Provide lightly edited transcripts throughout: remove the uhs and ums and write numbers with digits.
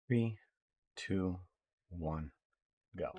3, 2, 1, go.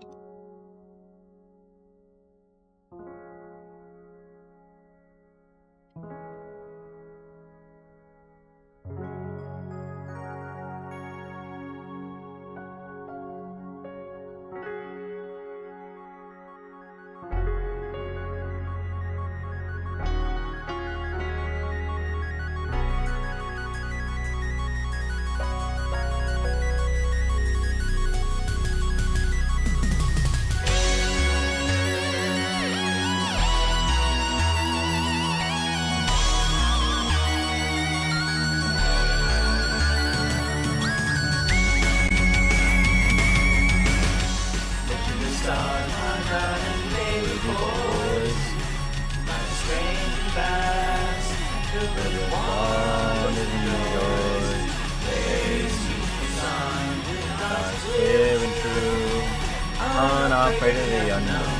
Living true, unafraid of the unknown.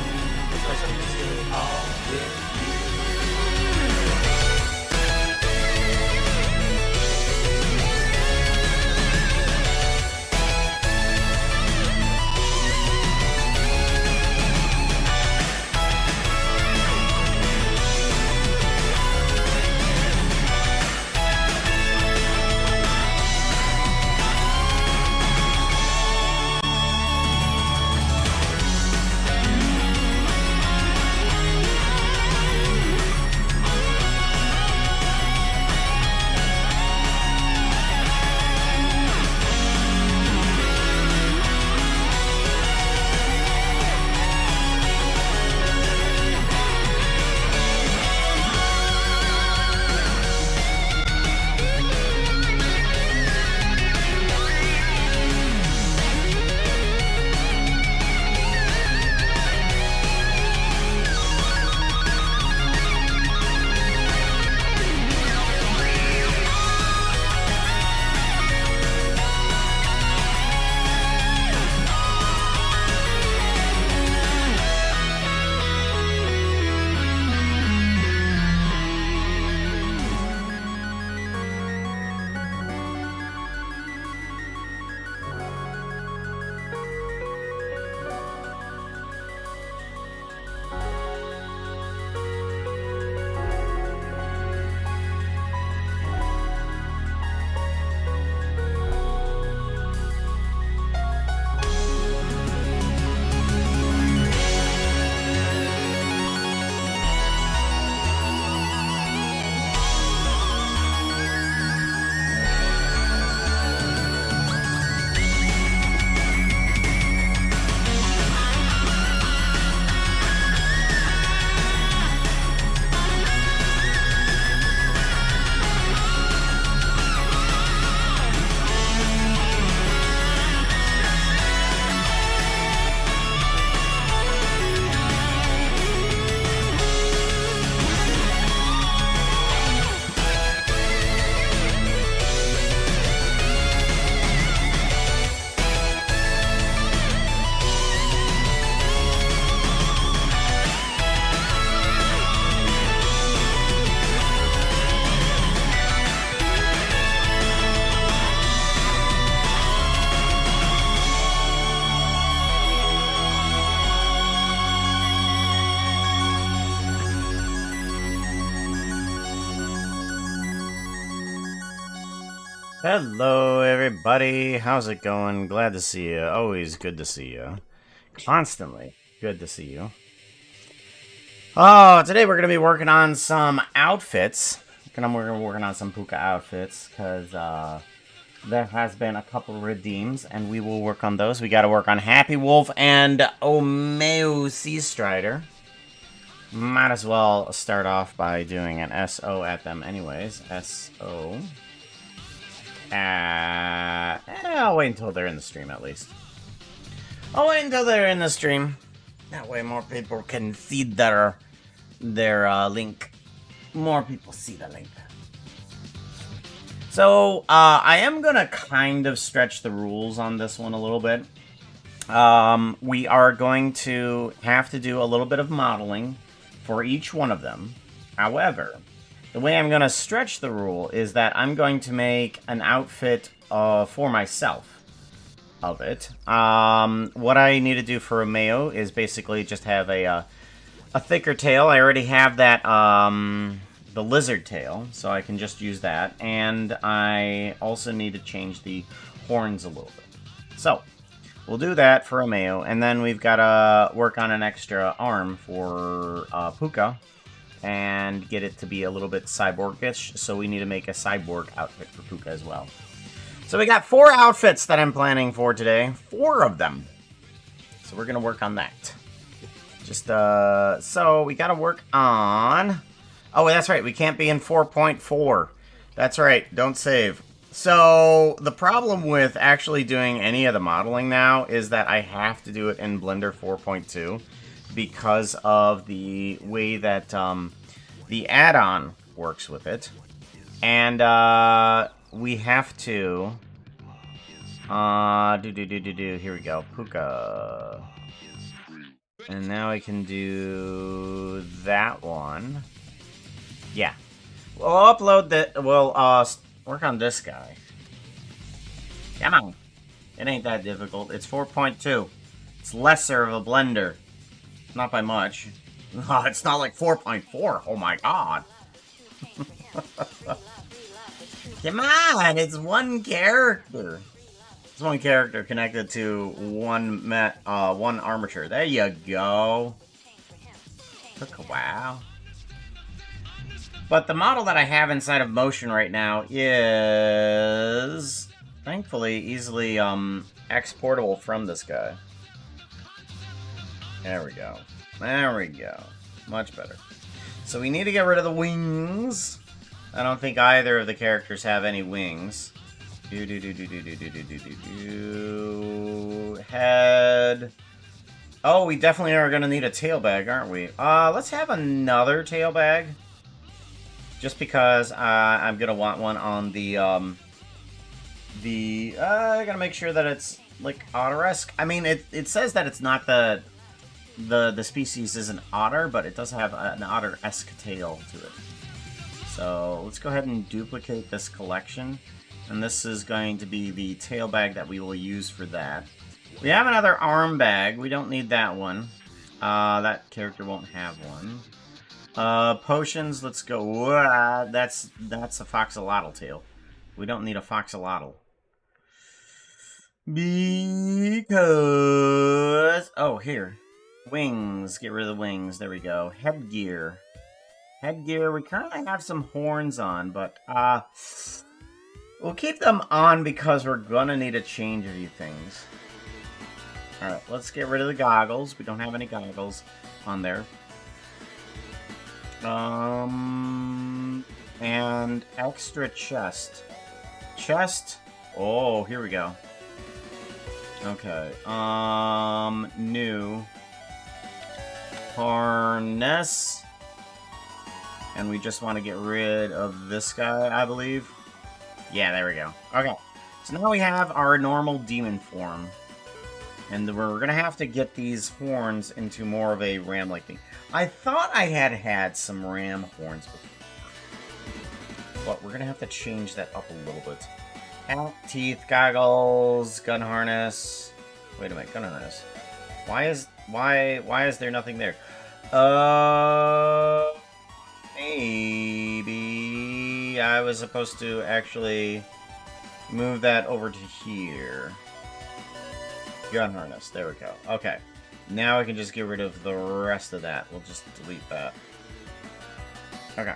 Hello, everybody. How's it going? Glad to see you. Always good to see you. Constantly good to see you. Oh, today we're going to be working on some outfits. We're going to be working on some Pooka outfits because there has been a couple redeems, and we will work on those. We got to work on Happy Wolf and Omeo Sea Strider. Might as well start off by doing an SO at them anyways. SO. I'll wait until they're in the stream, at least. I'll wait until they're in the stream. That way more people can see their link. More people see the link. So, I am gonna kind of stretch the rules on this one a little bit. We are going to have to do a little bit of modeling for each one of them. However, the way I'm going to stretch the rule is that I'm going to make an outfit for myself. of it. What I need to do for Romeo is basically just have a thicker tail. I already have that, the lizard tail, so I can just use that. And I also need to change the horns a little bit. So, we'll do that for Romeo, and then we've got to work on an extra arm for Pooka, and get it to be a little bit cyborgish, so we need to make a cyborg outfit for Pooka as well. So we got 4 outfits that I'm planning for today. 4 of them. So we're going to work on that. Just, so we got to work on... Oh, that's right. We can't be in 4.4. That's right. Don't save. So the problem with actually doing any of the modeling now is that I have to do it in Blender 4.2 because of the way that the add-on works with it. And we have to... Here we go. Pooka. And now I can do that one. Yeah. We'll upload the... We'll work on this guy. Come on. It ain't that difficult. It's 4.2. It's lesser of a Blender. Not by much. Oh, it's not like 4.4. Oh my god. Come on, it's one character. It's one character connected to one armature. There you go. Took a while. But the model that I have inside of Motion right now is thankfully easily exportable from this guy. There we go. There we go. Much better. So we need to get rid of the wings. I don't think either of the characters have any wings. Head. Oh, we definitely are going to need a tail bag, aren't we? Let's have another tail bag. Just because I'm going to want one on the I gotta make sure that it's, like, otter-esque. I mean, it says that it's not the species isn't otter, but it does have an otter-esque tail to it. So let's go ahead and duplicate this collection. And this is going to be the tail bag that we will use for that. We have another arm bag. We don't need that one. That character won't have one. Potions, let's go. That's a foxolotl tail. We don't need a foxolotl. Because... Oh, here. Wings. Get rid of the wings. There we go. Headgear. Headgear, we currently have some horns on, but, we'll keep them on because we're gonna need to change a few things. Alright, let's get rid of the goggles. We don't have any goggles on there. And extra chest. Chest. Oh, here we go. Okay. New. Harness. And we just want to get rid of this guy, I believe. Yeah, there we go. Okay. So now we have our normal demon form. And we're going to have to get these horns into more of a ram-like thing. I thought I had some ram horns before. But we're going to have to change that up a little bit. Hat, teeth, goggles, gun harness. Wait a minute, gun harness. Why is there nothing there? Maybe I was supposed to actually move that over to here. Gun harness. There we go. Okay. Now we can just get rid of the rest of that. We'll just delete that. Okay.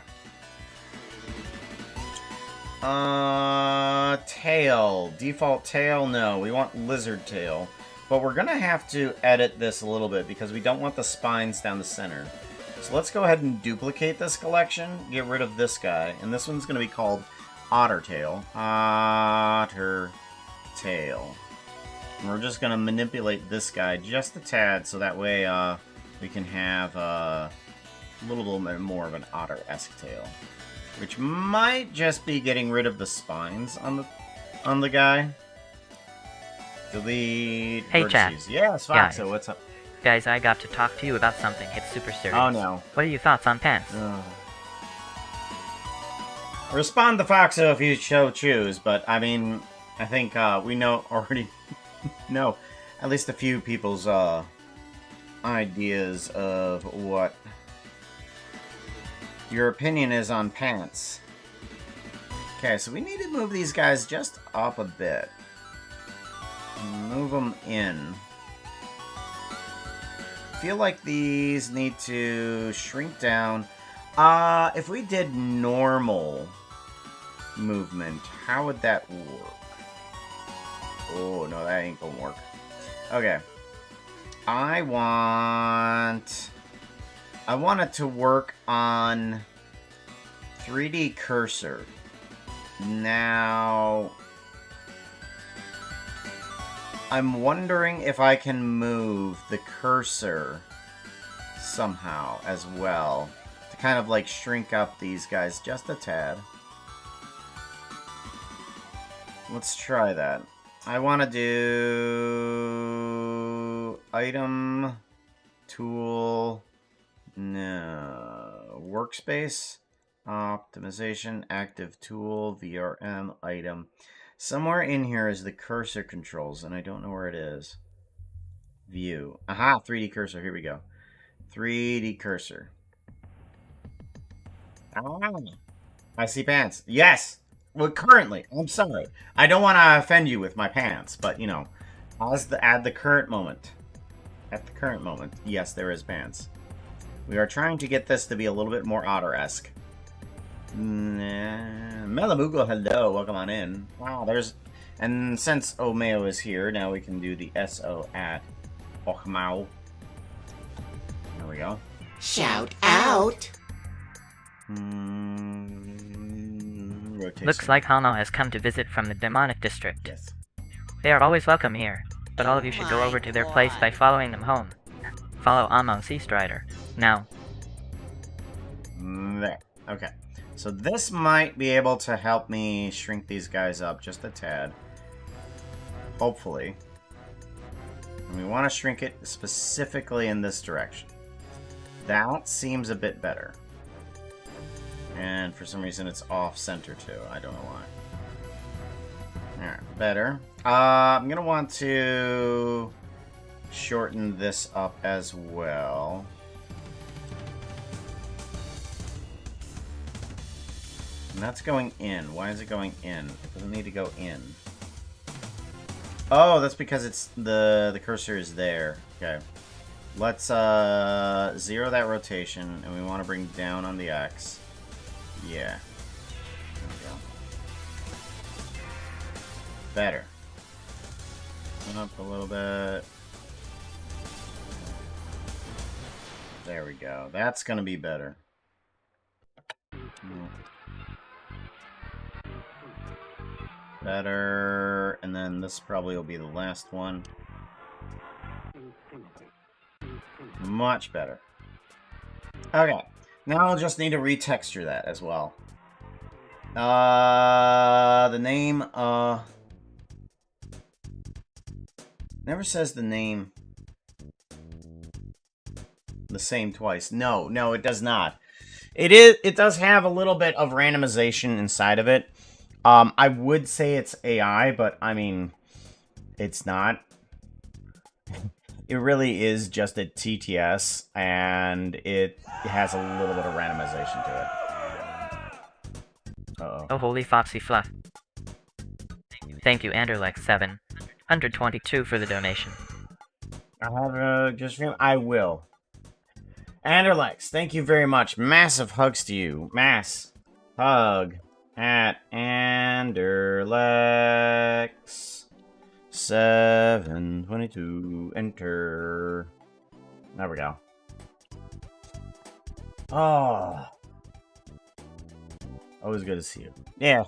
Tail. Default tail? No. We want lizard tail. But we're gonna have to edit this a little bit because we don't want the spines down the center. So let's go ahead and duplicate this collection. Get rid of this guy. And this one's gonna be called Otter Tail. Otter Tail. And we're just going to manipulate this guy just a tad, so that way we can have a little bit more of an otter-esque tail. Which might just be getting rid of the spines on the guy. Delete. Hey, chat. Yes, Foxo, what's up? Guys, I got to talk to you about something. It's super serious. Oh, no. What are your thoughts on pants? Respond to Foxo if you so choose, but, I mean, I think we know already... know at least a few people's ideas of what your opinion is on pants. Okay, so we need to move these guys just up a bit. Move them in. I feel like these need to shrink down. If we did normal movement, how would that work? Oh, no, that ain't gonna work. Okay. I want it to work on 3D cursor. Now, I'm wondering if I can move the cursor somehow as well to kind of like shrink up these guys just a tad. Let's try that. I want to do item, tool, no, workspace, optimization, active tool, VRM, item. Somewhere in here is the cursor controls, and I don't know where it is. View. Aha, 3D cursor. Here we go. 3D cursor. Ah, I see pants. Yes! Well, currently. I'm sorry. I don't want to offend you with my pants, but, you know, at the current moment. At the current moment, yes, there is pants. We are trying to get this to be a little bit more otter-esque. Melamugo, hello, welcome on in. Wow, there's... And since Omeo is here, now we can do the SO at Okmao. There we go. Shout out! Rotate Looks some. like Hano has come to visit from the demonic district. Yes. They are always welcome here, but all of you should go over to their place by following them home. Follow Amo Sea Strider. Now. There. Okay. So this might be able to help me shrink these guys up just a tad. Hopefully. And we want to shrink it specifically in this direction. That seems a bit better. And for some reason it's off-center too. I don't know why. Alright, better. I'm going to want to shorten this up as well. And that's going in. Why is it going in? It doesn't need to go in. Oh, that's because it's the cursor is there. Okay. Let's zero that rotation, and we want to bring down on the X. Yeah. There we go. Better. Up a little bit. There we go. That's gonna be better. Better, and then this probably will be the last one. Much better. Okay, now I'll just need to retexture that as well. The name, never says the name the same twice. No, it does not. It does have a little bit of randomization inside of it. I would say it's AI, but I mean, it's not. It really is just a TTS, and it has a little bit of randomization to it. Uh-oh. Oh, holy Foxy Fluff. Thank you, Anderlex722 for the donation. I have just I will. Anderlex, thank you very much. Massive hugs to you. Mass hug at Anderlex 722. Enter. There we go. Oh. Always good to see you. Yeah.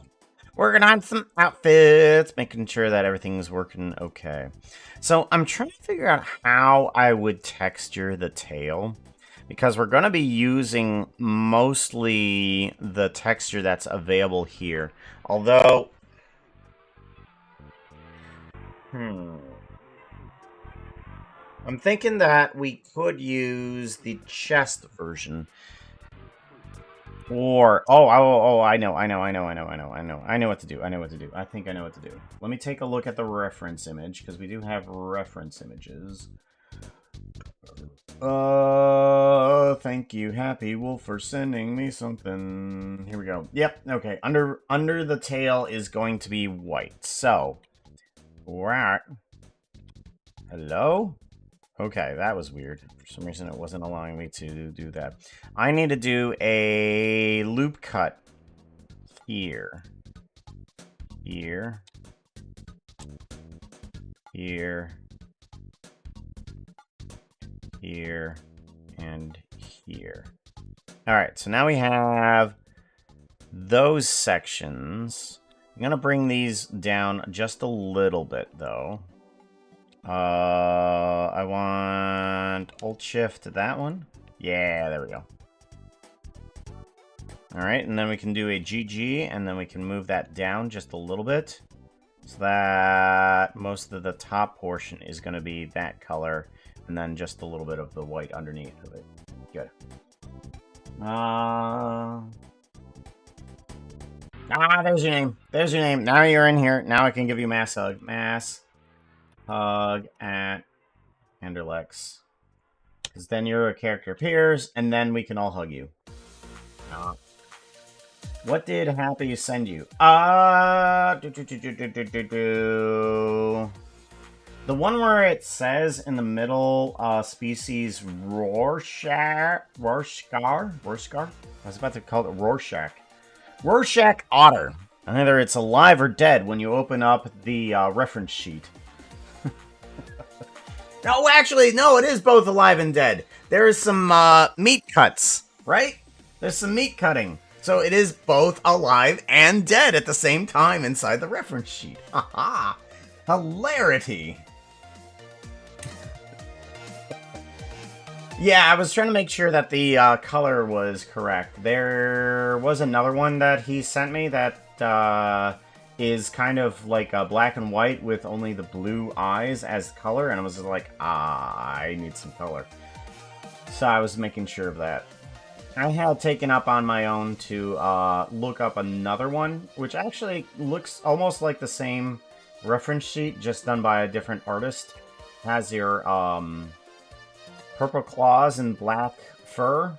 Working on some outfits, making sure that everything's working okay. So I'm trying to figure out how I would texture the tail, because we're going to be using mostly the texture that's available here. Although, I'm thinking that we could use the chest version. Or I know what to do. I think I know what to do. Let me take a look at the reference image because we do have reference images. Thank you, Happy Wolf, for sending me something. Here we go. Yep. Okay. Under the tail is going to be white. So, right. Hello. Okay, that was weird. For some reason, it wasn't allowing me to do that. I need to do a loop cut here. Here. Here. Here. And here. Alright, so now we have those sections. I'm going to bring these down just a little bit, though. I want Alt-Shift that one. Yeah, there we go. Alright, and then we can do a GG, and then we can move that down just a little bit. So that most of the top portion is going to be that color, and then just a little bit of the white underneath of it. Good. There's your name. There's your name. Now you're in here. Now I can give you mass hug. Mass hug at Anderlex. Because then your character appears, and then we can all hug you. What did Happy send you? The one where it says in the middle, species Rorschach. I was about to call it Rorschach. Rorschach otter. Either it's alive or dead when you open up the reference sheet. No, actually, no, it is both alive and dead. There is some meat cuts, right? There's some meat cutting. So it is both alive and dead at the same time inside the reference sheet. Haha! Hilarity! Yeah, I was trying to make sure that the color was correct. There was another one that he sent me that is kind of like black and white with only the blue eyes as color, and I was just like, I need some color. So I was making sure of that. I had taken up on my own to look up another one, which actually looks almost like the same reference sheet, just done by a different artist. Has your purple claws and black fur.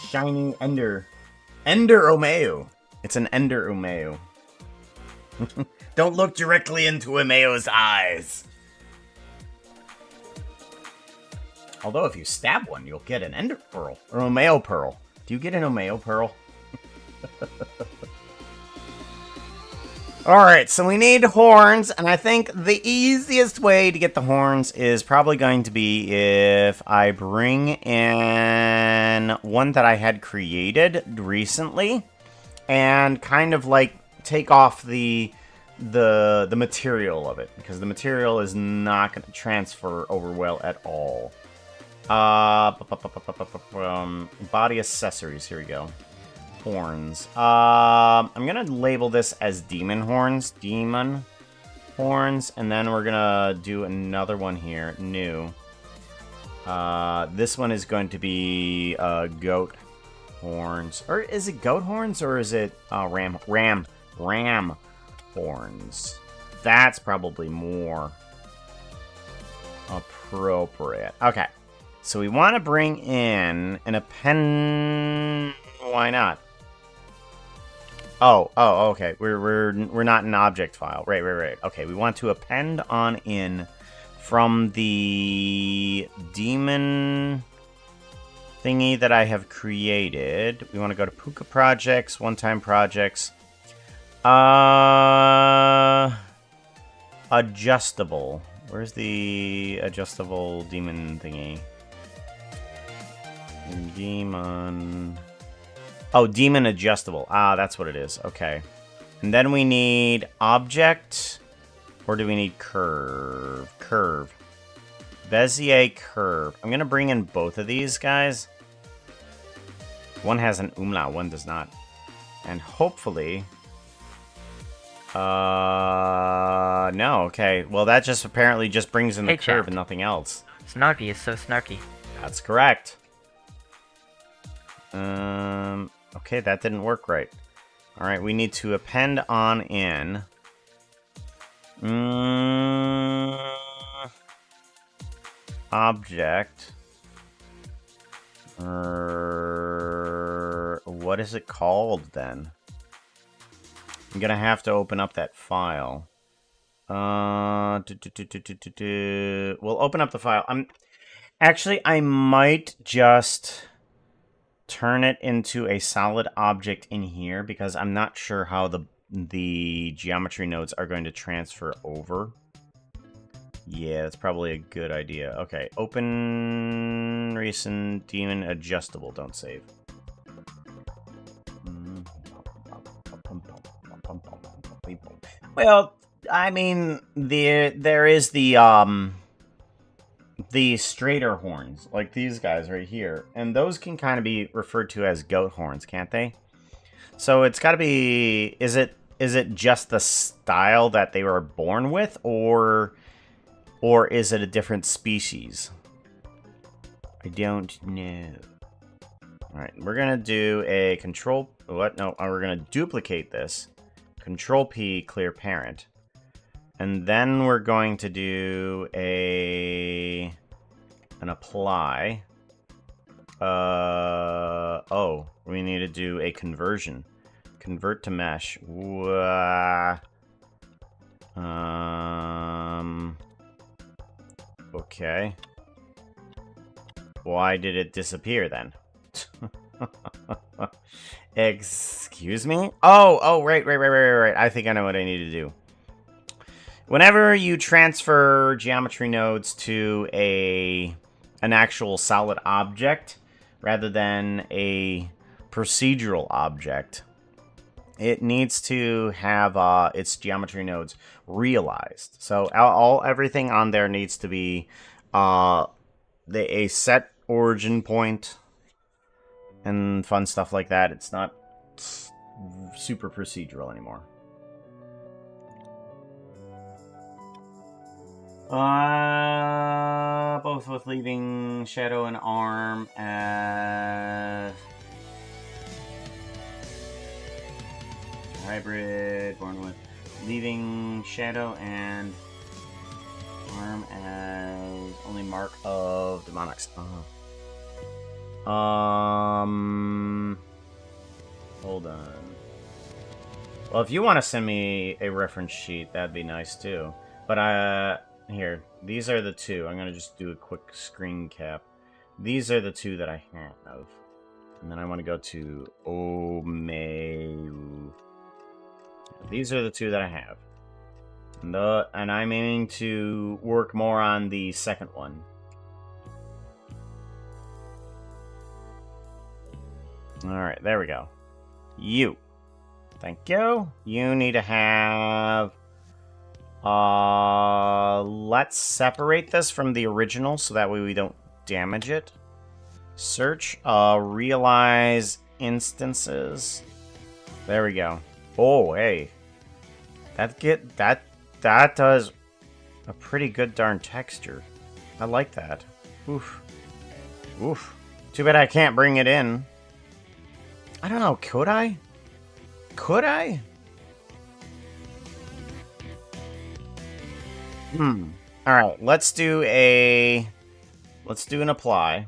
Shiny Ender. Ender Omeo. It's an Ender Omeo. Don't look directly into Omeo's eyes. Although if you stab one, you'll get an Ender Pearl. Or Omeo Pearl. Do you get an Omeo Pearl? Alright, so we need horns, and I think the easiest way to get the horns is probably going to be if I bring in one that I had created recently, and kind of like take off the material of it, because the material is not going to transfer over well at all. Body accessories, here we go. Horns. I'm gonna label this as demon horns. Demon horns. And then we're gonna do another one here. New. This one is going to be goat horns. Or is it goat horns or is it ram horns? That's probably more appropriate. Okay. So we want to bring in an append. Why not? Oh, okay. We're not an object file. Right. Okay, we want to append on in from the demon thingy that I have created. We want to go to Pooka projects, one-time projects. Adjustable. Where's the adjustable demon thingy? Demon. Oh, demon adjustable. Ah, that's what it is. Okay. And then we need object. Or do we need curve? Curve. Bezier curve. I'm going to bring in both of these guys. One has an umlaut, one does not. And hopefully... no, okay. Well, that just apparently just brings in the curve and nothing else. Snarky is so snarky. That's correct. Okay, that didn't work right. Alright, we need to append on in. Object. What is it called then? I'm gonna have to open up that file. We'll open up the file. Actually, I might just turn it into a solid object in here because I'm not sure how the geometry nodes are going to transfer over. Yeah, that's probably a good idea. Okay, open recent demon adjustable. Don't save. Well, I mean, there is the straighter horns, like these guys right here, and those can kind of be referred to as goat horns, can't they? So it's got to be. Is it just the style that they were born with, or is it a different species? I don't know. All right, we're gonna do a control. What? No, we're gonna duplicate this. Control P, clear parent. And then we're going to do an apply. Oh, we need to do a conversion. Convert to mesh. Okay. Why did it disappear then? Excuse me? Oh, right. I think I know what I need to do. Whenever you transfer geometry nodes to an actual solid object rather than a procedural object, it needs to have its geometry nodes realized. So everything on there needs to be a set origin point and fun stuff like that. It's not super procedural anymore. Both with leaving shadow and arm as hybrid, born with leaving shadow and arm as only mark of demonics. Hold on. Well, if you want to send me a reference sheet, that'd be nice too. But here, these are the two. I'm gonna just do a quick screen cap. These are the two that I have, and then I want to go to Omeu. These are the two that I have, and I'm aiming to work more on the second one. All right, there we go. You. Thank you. You need to have... let's separate this from the original so that way we don't damage it. Search, realize instances. There we go. Oh, hey. That does a pretty good darn texture. I like that. Oof. Oof. Too bad I can't bring it in. I don't know, could I? Could I? Alright, let's do an apply.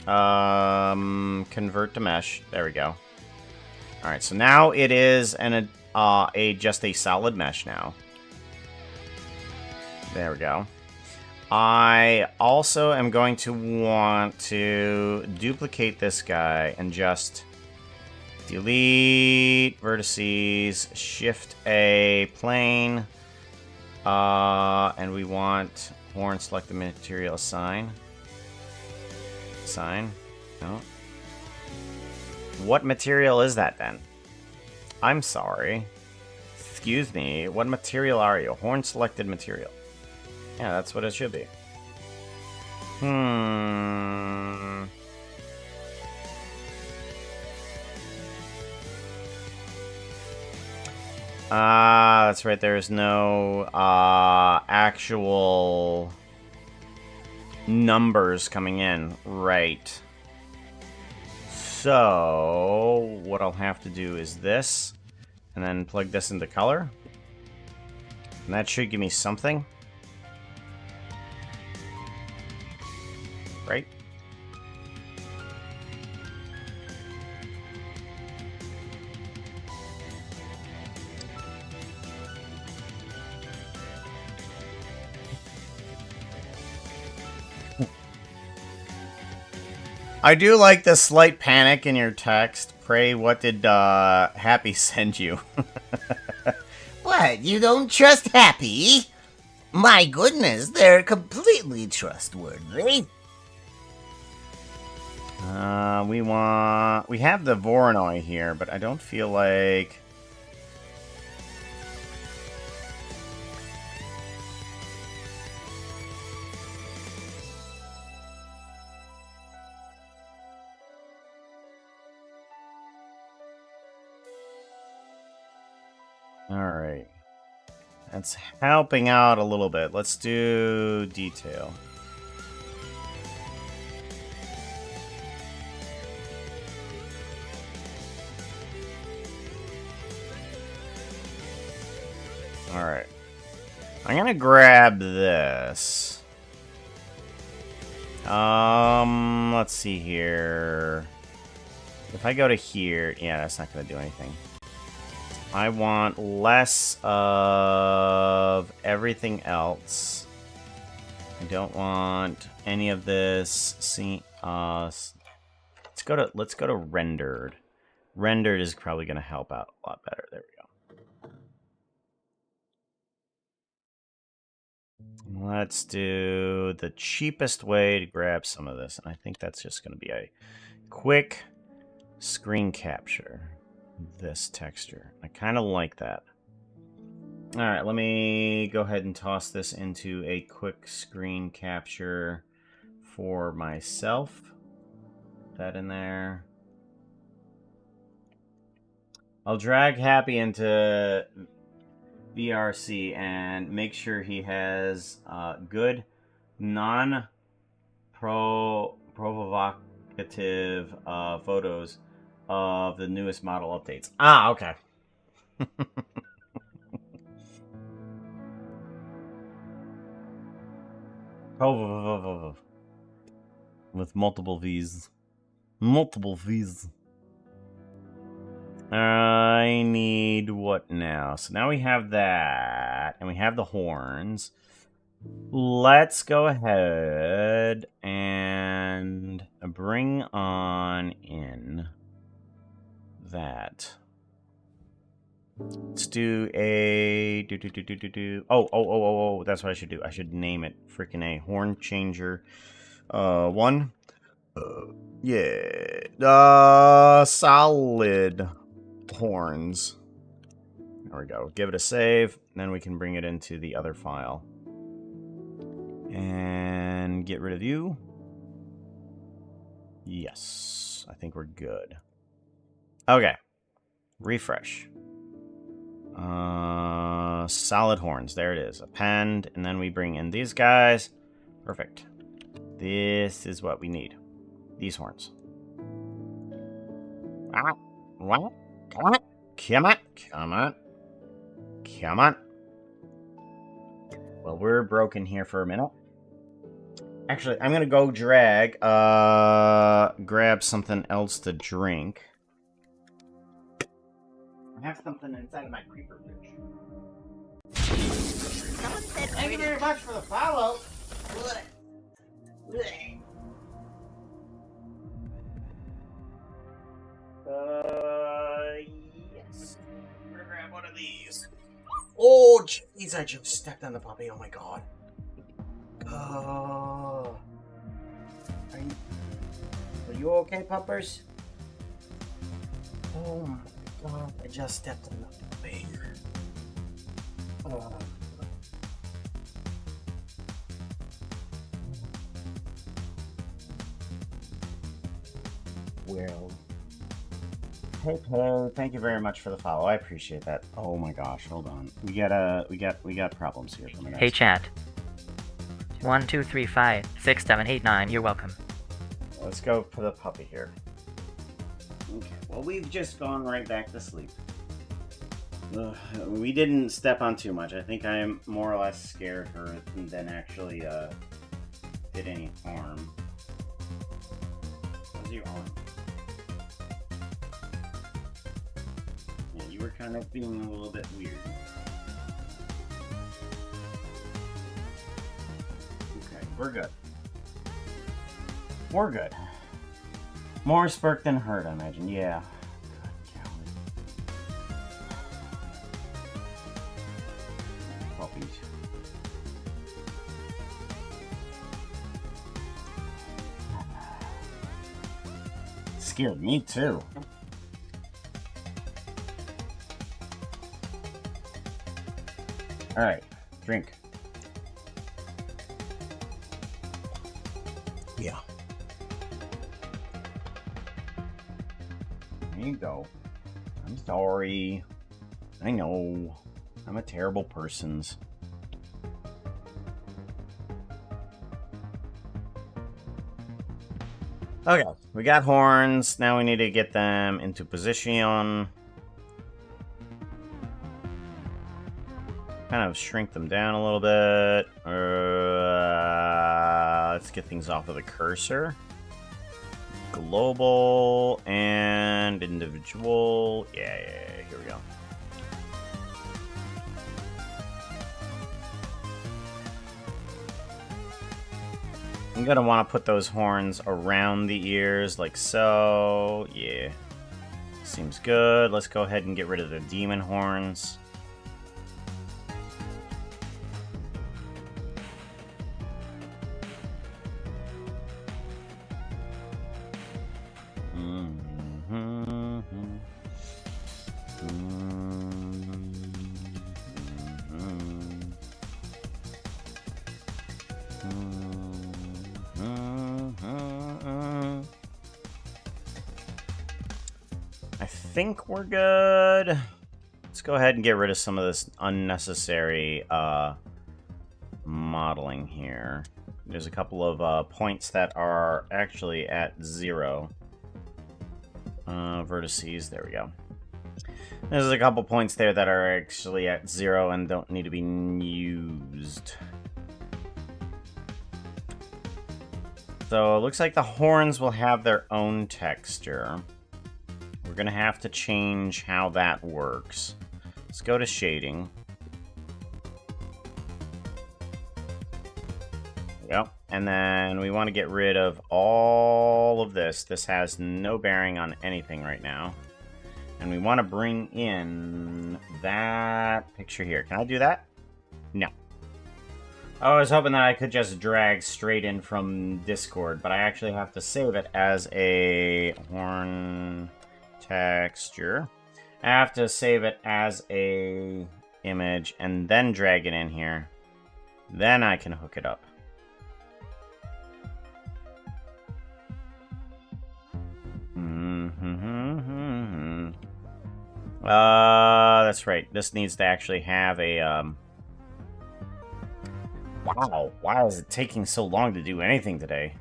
Convert to mesh. There we go. Alright, so now it is just a solid mesh now. There we go. I also am going to want to duplicate this guy and just delete vertices, shift A plane, and we want horn, select the material, assign. No. What material is that then? I'm sorry. Excuse me. What material are you? Horn selected material. Yeah, that's what it should be. That's right. There's no actual numbers coming in. Right. So, what I'll have to do is this, and then plug this into color. And that should give me something. Right? I do like the slight panic in your text. Pray, what did Happy send you? What, you don't trust Happy? My goodness, they're completely trustworthy. We have the Voronoi here, but I don't feel like... Alright. That's helping out a little bit. Let's do detail. Alright. I'm gonna grab this. Let's see here. If I go to here, yeah, that's not gonna do anything. I want less of everything else. I don't want any of this. See, let's go to rendered. Rendered is probably gonna help out a lot better. There we go. Let's do the cheapest way to grab some of this, and I think that's just gonna be a quick screen capture. This texture. I kind of like that. Alright, let me go ahead and toss this into a quick screen capture for myself. Put that in there. I'll drag Happy into VRC and make sure he has good, non-provocative photos of the newest model updates. Ah, okay. With multiple V's. Multiple V's. I need what now? So now we have that, and we have the horns. Let's go ahead and bring on in that. Let's do a Oh, that's what I should do. I should name it freaking a horn changer 1. Yeah. Solid horns. There we go. Give it a save, then we can bring it into the other file. And get rid of you. Yes. I think we're good. Okay. Refresh. Solid horns. There it is. Append, and then we bring in these guys. Perfect. This is what we need. These horns. What? Come on. Come on. Come on. Come on. Well, we're broken here for a minute. Actually, I'm gonna go grab something else to drink. I have something inside of my creeper fridge. Thank you very much for the follow. Yes. I'm gonna grab one of these. Oh, jeez, I just stepped on the puppy. Oh my god. Oh. Are you okay, puppers? Oh my god, I just stepped on the puppy. Oh. Well. Hey, thank you very much for the follow. I appreciate that. Oh my gosh, hold on. We got problems here. Hey chat. 1, 2, 3, 5, 6, 7, 8, 9. You're welcome. Let's go for the puppy here. Okay, well, we've just gone right back to sleep. We didn't step on too much. I think I more or less scared her than actually did any harm. How's your arm? Yeah, you were kind of being a little bit weird. Okay, we're good. We're good. More spark than hurt, I imagine. Yeah. Good golly. Puppies. Scared me too. Alright, drink. Yeah. There you go. I'm sorry. I know. I'm a terrible person. Okay, we got horns. Now we need to get them into position. Kind of shrink them down a little bit. Let's get things off of the cursor. Global and individual. Yeah, here we go. I'm gonna want to put those horns around the ears like so. Yeah, seems good. Let's go ahead and get rid of the demon horns. I think we're good. Let's go ahead and get rid of some of this unnecessary modeling here. There's a couple of points that are actually at 0. Vertices, there we go. There's a couple points there that are actually at 0 and don't need to be used. So it looks like the horns will have their own texture. We're gonna have to change how that works. Let's go to shading. Yep. And then we want to get rid of all of this. This has no bearing on anything right now. And we want to bring in that picture here. Can I do that? No. I was hoping that I could just drag straight in from Discord, but I actually have to save it as a horn texture. I have to save it as a image and then drag it in here. Then I can hook it up. That's right. This needs to actually have a, Wow, why is it taking so long to do anything today?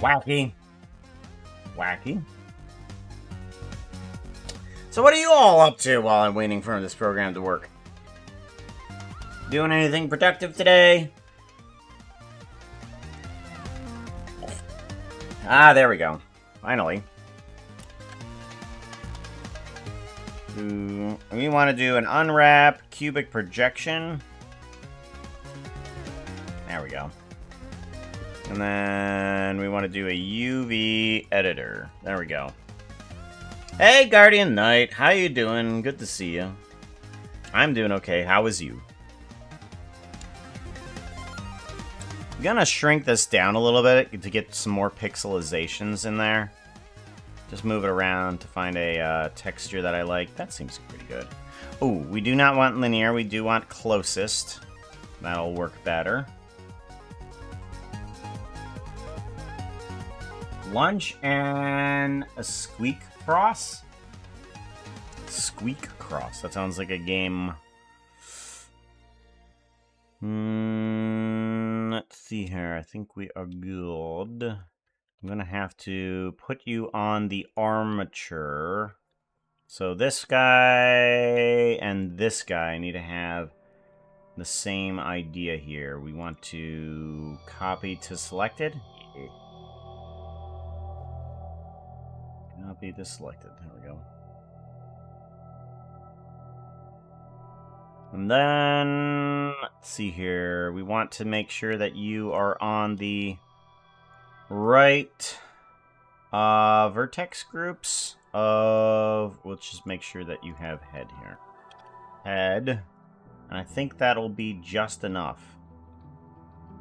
Wacky. Wacky. So what are you all up to while I'm waiting for this program to work? Doing anything productive today? Ah, there we go. Finally. We want to do an unwrap cubic projection. There we go. And then we want to do a UV editor. There we go. Hey, Guardian Knight. How you doing? Good to see you. I'm doing okay. How is you? I'm gonna shrink this down a little bit to get some more pixelizations in there. Just move it around to find a texture that I like. That seems pretty good. Oh, we do not want linear. We do want closest. That'll work better. Lunch and a squeak cross? Squeak cross. That sounds like a game. Let's see here. I think we are good. I'm gonna have to put you on the armature. So this guy and this guy need to have the same idea here. We want to copy to selected. Copy to selected. There we go. And then, let's see here. We want to make sure that you are on the right vertex groups of... Let's just make sure that you have head here. Head. And I think that'll be just enough.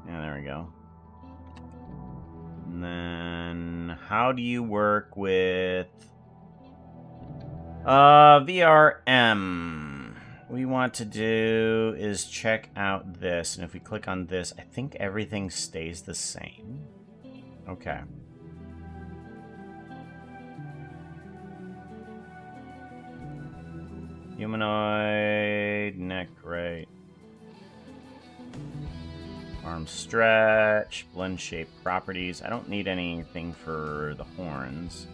Yeah, there we go. And then, how do you work with VRM? What we want to do is check out this, and if we click on this, I think everything stays the same. Okay. Humanoid, neck, right. Arm stretch, blend shape properties. I don't need anything for the horns.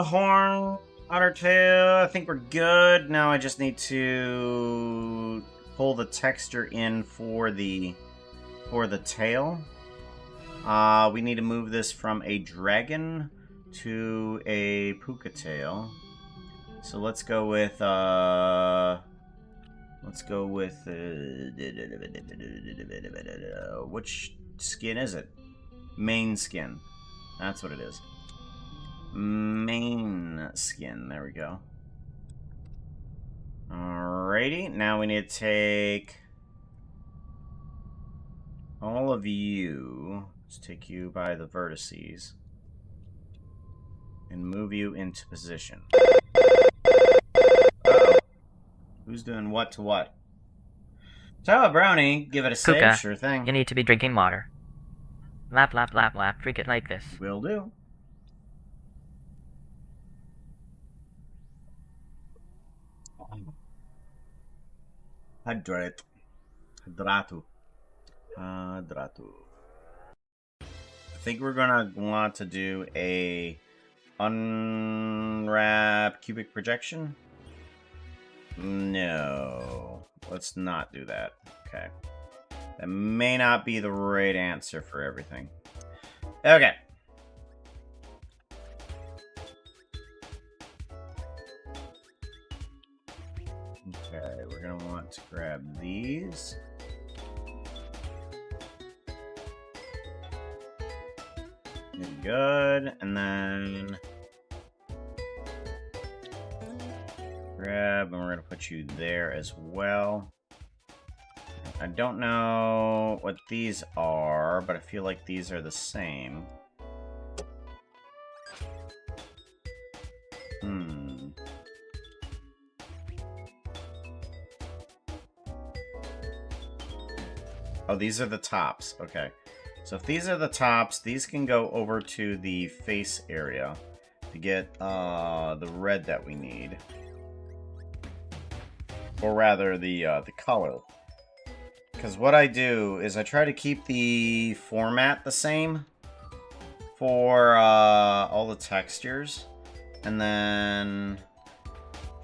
Horn, otter tail, I think we're good. Now I just need to pull the texture in for the tail. We need to move this from a dragon to a Pooka tail. So let's go with which skin is it? Main skin. That's what it is. Main skin. There we go. Alrighty. Now we need to take all of you. Let's take you by the vertices and move you into position. Uh-oh. Who's doing what to what? So, Brownie, give it a save. Pooka, Sure thing. you need to be drinking water. Lap, lap, lap, lap. Drink it like this. Will do. Hydrate. Hydratu. Hydratu. I think we're gonna want to do a unwrap cubic projection. No. Let's not do that. Okay. That may not be the right answer for everything. Okay. Okay, we're going to want to grab these. Good. And then grab, and we're going to put you there as well. I don't know what these are, but I feel like these are the same. Oh, these are the tops. Okay. So if these are the tops, these can go over to the face area to get the red that we need. Or rather, the color. Because what I do is I try to keep the format the same for all the textures. And then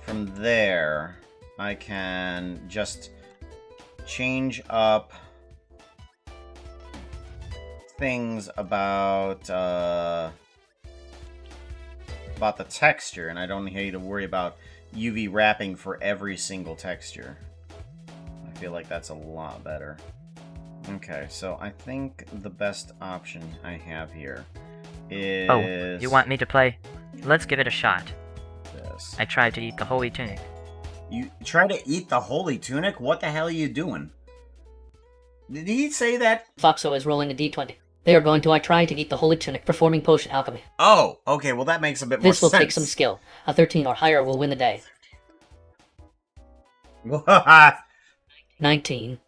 from there, I can just change up things about the texture, and I don't need to worry about UV wrapping for every single texture. I feel like that's a lot better. Okay, so I think the best option I have here is... Oh, you want me to play? Let's give it a shot. This. I tried to eat the holy tunic. You try to eat the holy tunic? What the hell are you doing? Did he say that? Foxo is rolling a d20. They are going to try to eat the holy tunic, performing potion alchemy. Oh, okay, well that makes a bit more sense. This will take some skill. A 13 or higher will win the day. 19.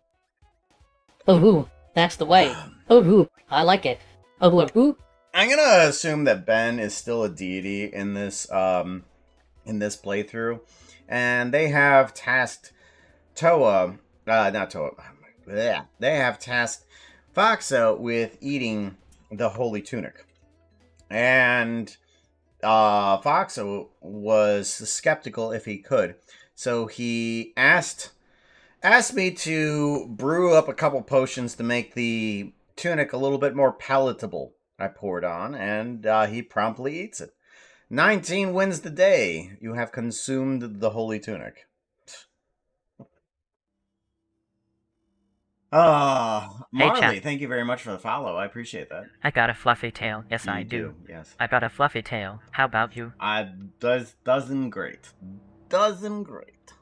Oh, ooh, that's the way. Oh, ooh, I like it. Oh, ooh. I'm gonna assume that Ben is still a deity in this playthrough, and they have tasked Toa, not Toa, bleh. They have tasked Foxa with eating the Holy Tunic, and Foxa was skeptical if he could, so he asked me to brew up a couple potions to make the tunic a little bit more palatable. I poured on, and he promptly eats it. 19 wins the day. You have consumed the Holy Tunic. Hey, Marley, chat. thank you very much for the follow. I appreciate that. I got a fluffy tail. Yes, I You do. yes. I got a fluffy tail. How about you? Dozen great. Dozen great.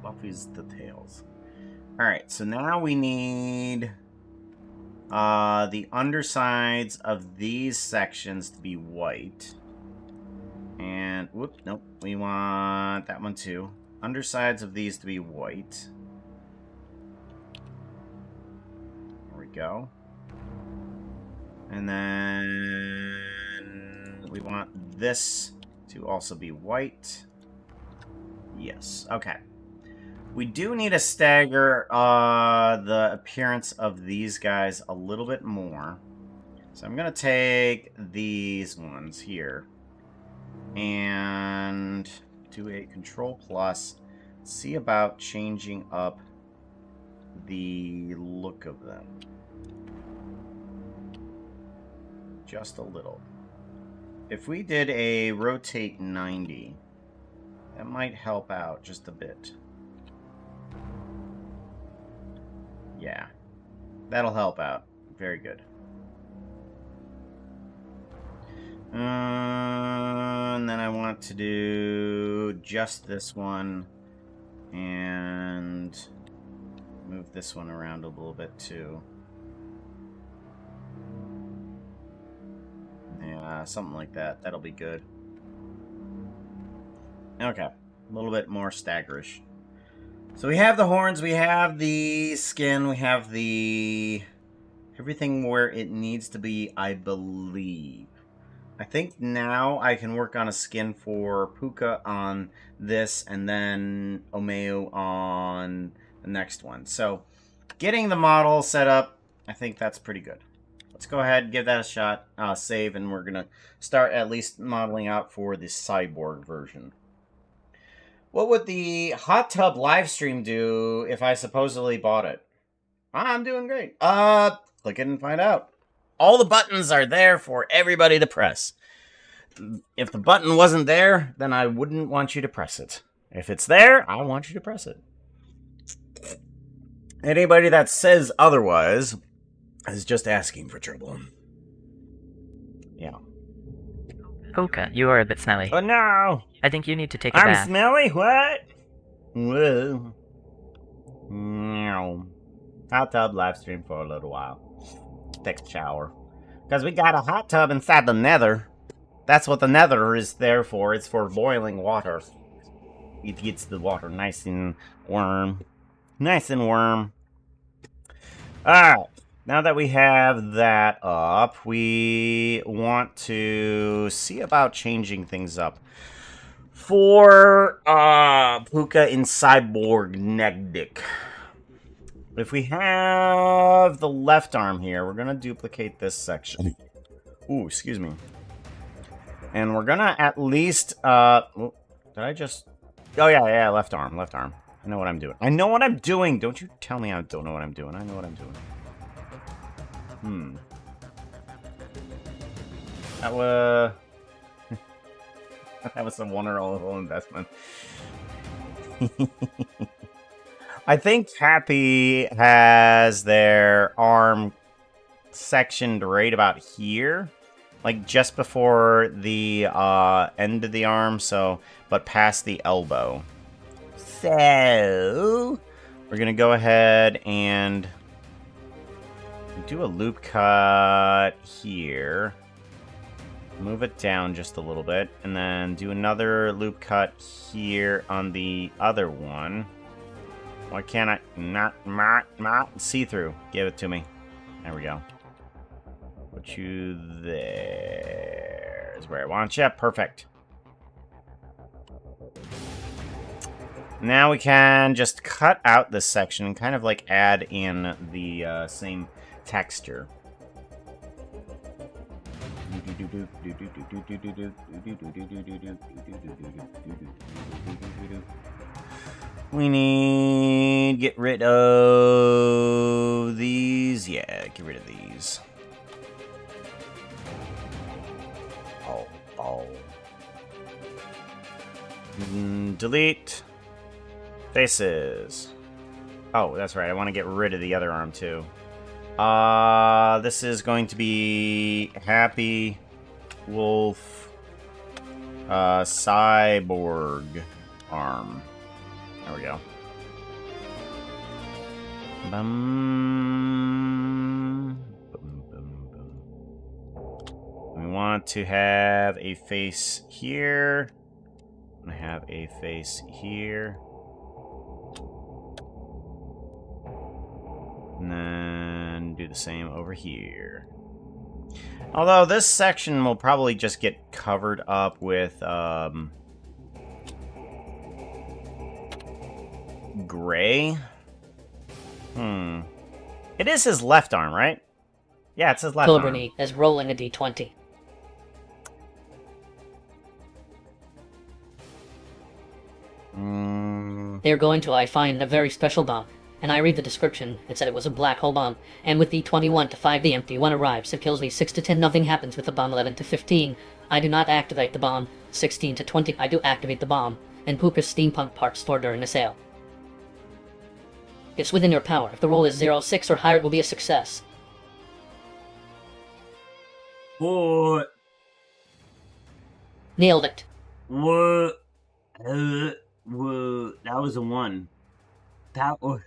Fluffy's the tails. Alright, so now we need the undersides of these sections to be white. And, whoop, nope, we want that one too. Undersides of these to be white. There we go. And then we want this to also be white. Yes, okay. We do need to stagger the appearance of these guys a little bit more. So I'm going to take these ones here and do a Control Plus. See about changing up the look of them. Just a little. If we did a rotate 90, that might help out just a bit. Yeah, that'll help out. Very good. And then I want to do just this one and move this one around a little bit too. Yeah, something like that. That'll be good. Okay, a little bit more staggerish. So we have the horns, we have the skin, we have the everything where it needs to be, I believe. I think now I can work on a skin for Pooka on this and then Omeo on the next one. So getting the model set up, I think that's pretty good. Let's go ahead and give that a shot, save, and we're going to start at least modeling out for the cyborg version. What would the hot tub live stream do if I supposedly bought it? I'm doing great. Click it and find out. All the buttons are there for everybody to press. If the button wasn't there, then I wouldn't want you to press it. If it's there, I want you to press it. Anybody that says otherwise is just asking for trouble. Yeah. Pooka, you are a bit smelly. Oh no! I think you need to take a I'm bath. smelly? What? Whoa. Meow. Hot tub live stream for a little while. Take a shower. Because we got a hot tub inside the nether. That's what the nether is there for. It's for boiling water. It gets the water nice and warm. Nice and warm. Alright. Now that we have that up, we want to see about changing things up. For Pooka in Cyborg Negdic. If we have the left arm here, we're going to duplicate this section. Ooh, excuse me. And we're going to at least... did I just... Oh, yeah, left arm, left arm. I know what I'm doing. I know what I'm doing! Don't you tell me I don't know what I'm doing. I know what I'm doing. That was... that was a wonderful investment. I think Happy has their arm sectioned right about here. Like just before the end of the arm, so but past the elbow. So we're gonna go ahead and do a loop cut here. Move it down just a little bit, and then do another loop cut here on the other one. Why can't I not see through? Give it to me. There we go. Put you there. Is where I want you. Perfect. Now we can just cut out this section and kind of like add in the same texture. We need get rid of these. Yeah, get rid of these. Oh. Delete. Faces. Oh, that's right. I want to get rid of the other arm, too. This is going to be Happy Wolf Cyborg arm. There we go. We want to have a face here. I have a face here. And then do the same over here. Although this section will probably just get covered up with gray. It is his left arm, right? Yeah, it's his left arm. Pilgrimage is rolling a d20. They're going to, I find, a very special bomb. And I read the description. It said it was a black hole bomb. And with the 21 to 5, the empty one arrives. It kills me 6 to 10, nothing happens with the bomb. 11 to 15, I do not activate the bomb. 16 to 20, I do activate the bomb. And Pooka's steampunk parts stored during the sale. It's within your power. If the roll is 0, 6 or higher, it will be a success. What? Nailed it. What? Whoa. That was a 1. That was...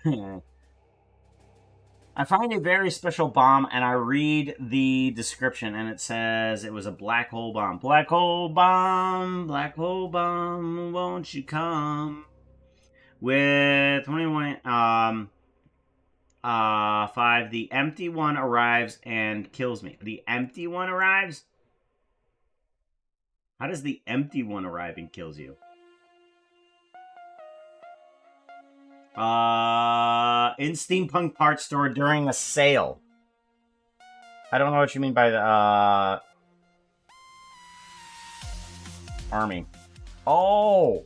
I find a very special bomb, and I read the description, and it says it was a black hole bomb. Black hole bomb, won't you come? With 21, 5, the empty one arrives and kills me. The empty one arrives? How does the empty one arrive and kills you? In steampunk parts store during a sale. I don't know what you mean by the, army. Oh!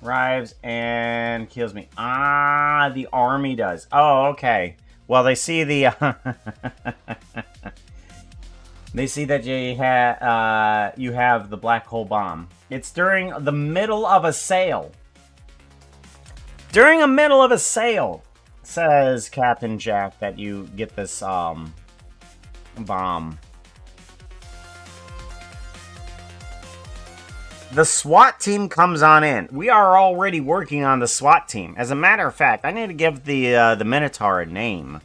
Arrives and kills me. Ah, the army does. Oh, okay. Well, they see the, they see that you have the black hole bomb. It's during the middle of a sale. During the middle of a sale, says Captain Jack, that you get this, bomb. The SWAT team comes on in. We are already working on the SWAT team. As a matter of fact, I need to give the Minotaur a name,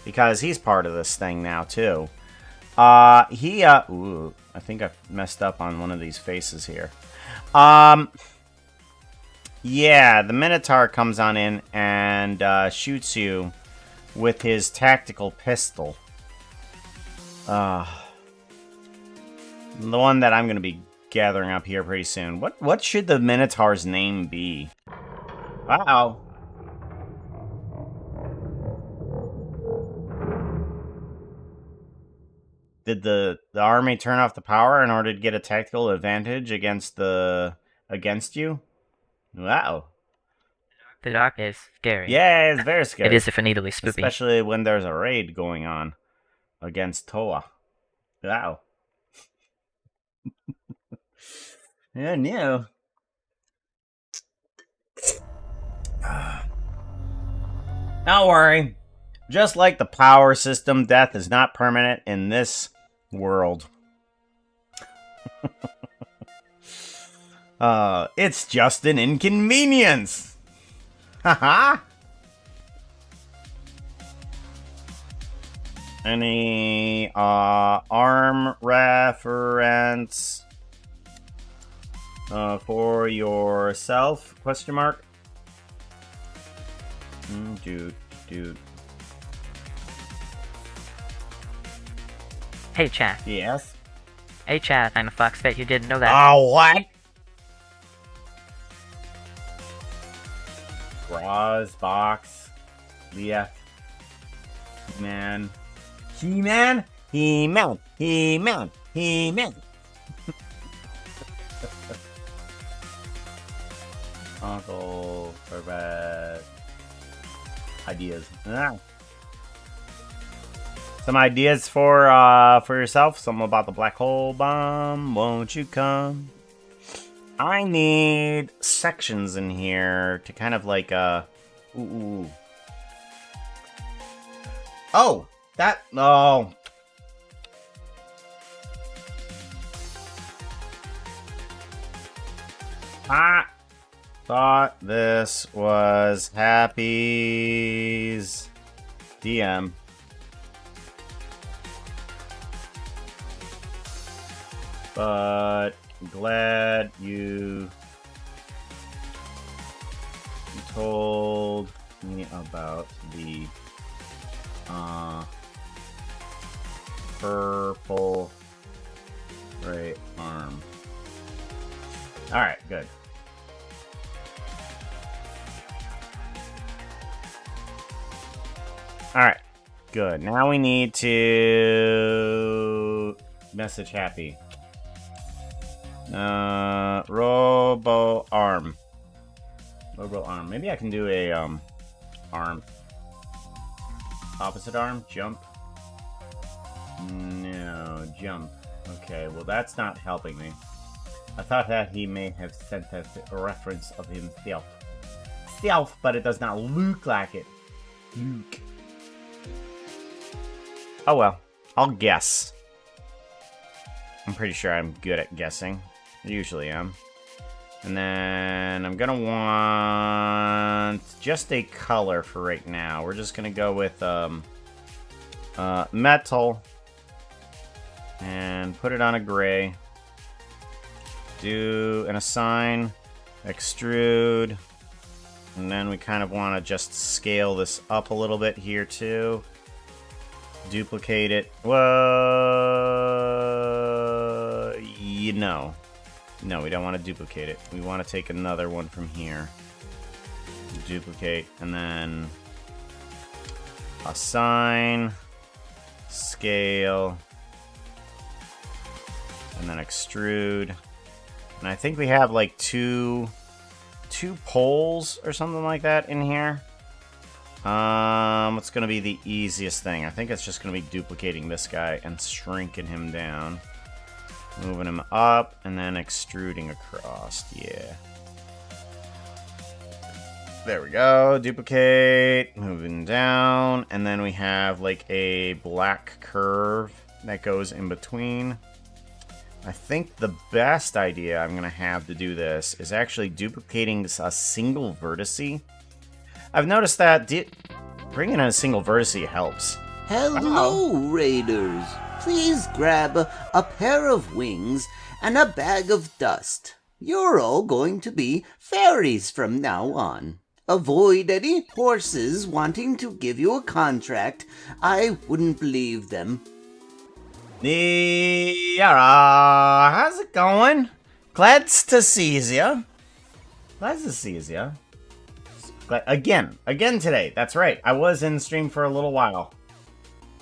because he's part of this thing now, too. Ooh, I think I messed up on one of these faces here. Yeah, the Minotaur comes on in and shoots you with his tactical pistol. The one that I'm going to be gathering up here pretty soon. What should the Minotaur's name be? Uh-oh. Did the army turn off the power in order to get a tactical advantage against you? Wow. The dark is scary. Yeah, it's very scary. It is definitely spoopy. Especially when there's a raid going on against Toa. Wow. Yeah, no. Don't worry. Just like the power system, death is not permanent in this world. It's just an inconvenience. Haha. Any arm reference for yourself? Question mark. Dude. Hey, chat. Yes? Hey, chat, I'm a fox bet you didn't know that. Oh, what? Bras, box, Leah, He-Man. He-Man? He-Man. He-Man. He-Man. Uncle, Corvette. Ideas. Some ideas for yourself. Something about the black hole bomb. Won't you come? I need sections in here to kind of like ooh. Oh, that no. I thought this was Happy's DM. But glad you told me about the purple right arm. Alright, good. Alright, good. Now we need to message Happy. Robo arm. Maybe I can do a arm. Opposite arm, jump. No, jump. Okay, well that's not helping me. I thought that he may have sent a reference of himself. But it does not look like it. Luke. Oh well, I'll guess. I'm pretty sure I'm good at guessing. I usually am. And then I'm gonna want just a color for right now. We're just gonna go with metal and put it on a gray. Do an assign, extrude, and then we kind of want to just scale this up a little bit here too. Duplicate it. Whoa, no, we don't want to duplicate it. We want to take another one from here. Duplicate, and then assign, scale, and then extrude. And I think we have like two poles or something like that in here. What's gonna be the easiest thing? I think it's just gonna be duplicating this guy and shrinking him down. Moving him up, and then extruding across. Yeah. There we go. Duplicate. Moving down. And then we have like a black curve that goes in between. I think the best idea I'm going to have to do this is actually duplicating a single vertice. I've noticed that bringing in a single vertice helps. Hello, Raiders. Please grab a pair of wings and a bag of dust. You're all going to be fairies from now on. Avoid any horses wanting to give you a contract. I wouldn't believe them. Yeah, how's it going? Glad to see ya. Again today. That's right. I was in stream for a little while.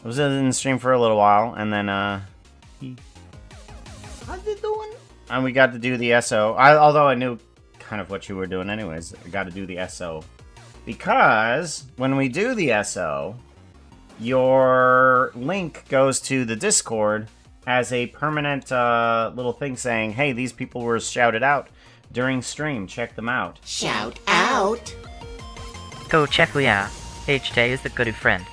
And then, how's it doing? And we got to do the SO. Although I knew kind of what you were doing anyways. I got to do the SO. Because when we do the SO, your link goes to the Discord as a permanent little thing saying, hey, these people were shouted out during stream. Check them out. Shout out! Go check Leah. HJ is the good friend.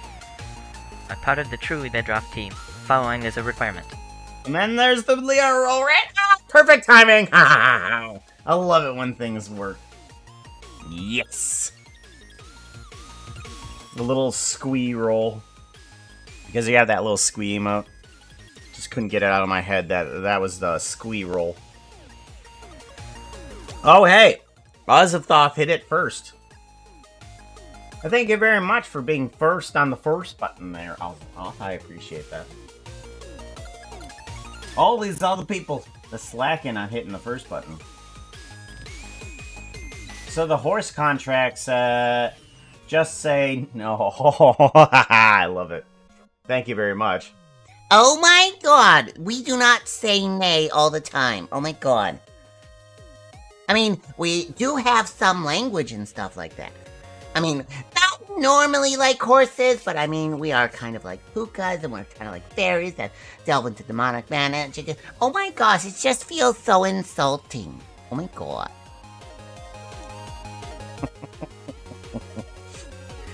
I'm part of the Truly Bedrock team. Following is a requirement. And then there's the Leah roll, right? Ah, perfect timing! I love it when things work. Yes! The little squee roll. Because you have that little squee emote. Just couldn't get it out of my head that was the squee roll. Oh, hey! Buzz of Thoth hit it first. Thank you very much for being first on the first button there, Ozathoth. I appreciate that. All these other people the slacking on hitting the first button. So the horse contracts, just say no. I love it. Thank you very much. Oh my god, we do not say nay all the time. Oh my god. I mean, we do have some language and stuff like that. I mean, not normally like horses, but I mean, we are kind of like Pookas, and we're kind of like fairies that delve into demonic mana. Oh my gosh, it just feels so insulting. Oh my god.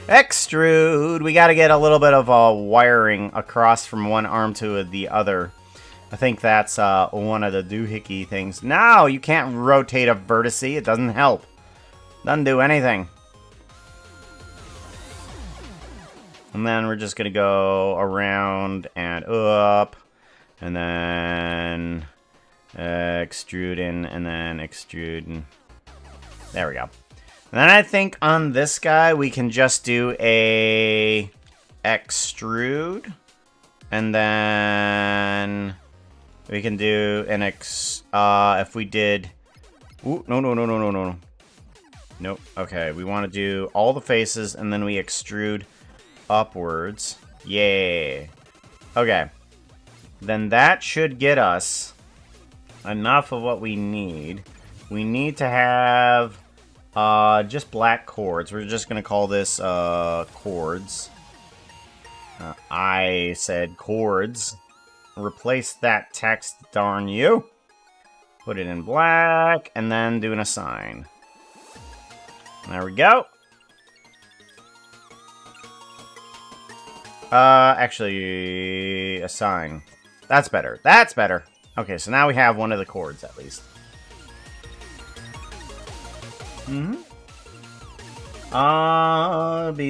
Extrude! We gotta get a little bit of wiring across from one arm to the other. I think that's one of the doohickey things. No, you can't rotate a vertex. It doesn't help. Doesn't do anything. And then we're just gonna go around and up. And then extrude in, and then extrude in. There we go. And then I think on this guy, we can just do a extrude. And then we can do an if we did... Ooh, no. Nope. Okay, we want to do all the faces, and then we extrude upwards. Yeah. Okay. Then that should get us enough of what we need. We need to have... just black chords. We're just gonna call this, chords. I said chords. Replace that text, darn you. Put it in black, and then do an assign. There we go. Actually, assign. That's better. That's better. Okay, so now we have one of the chords, at least. Being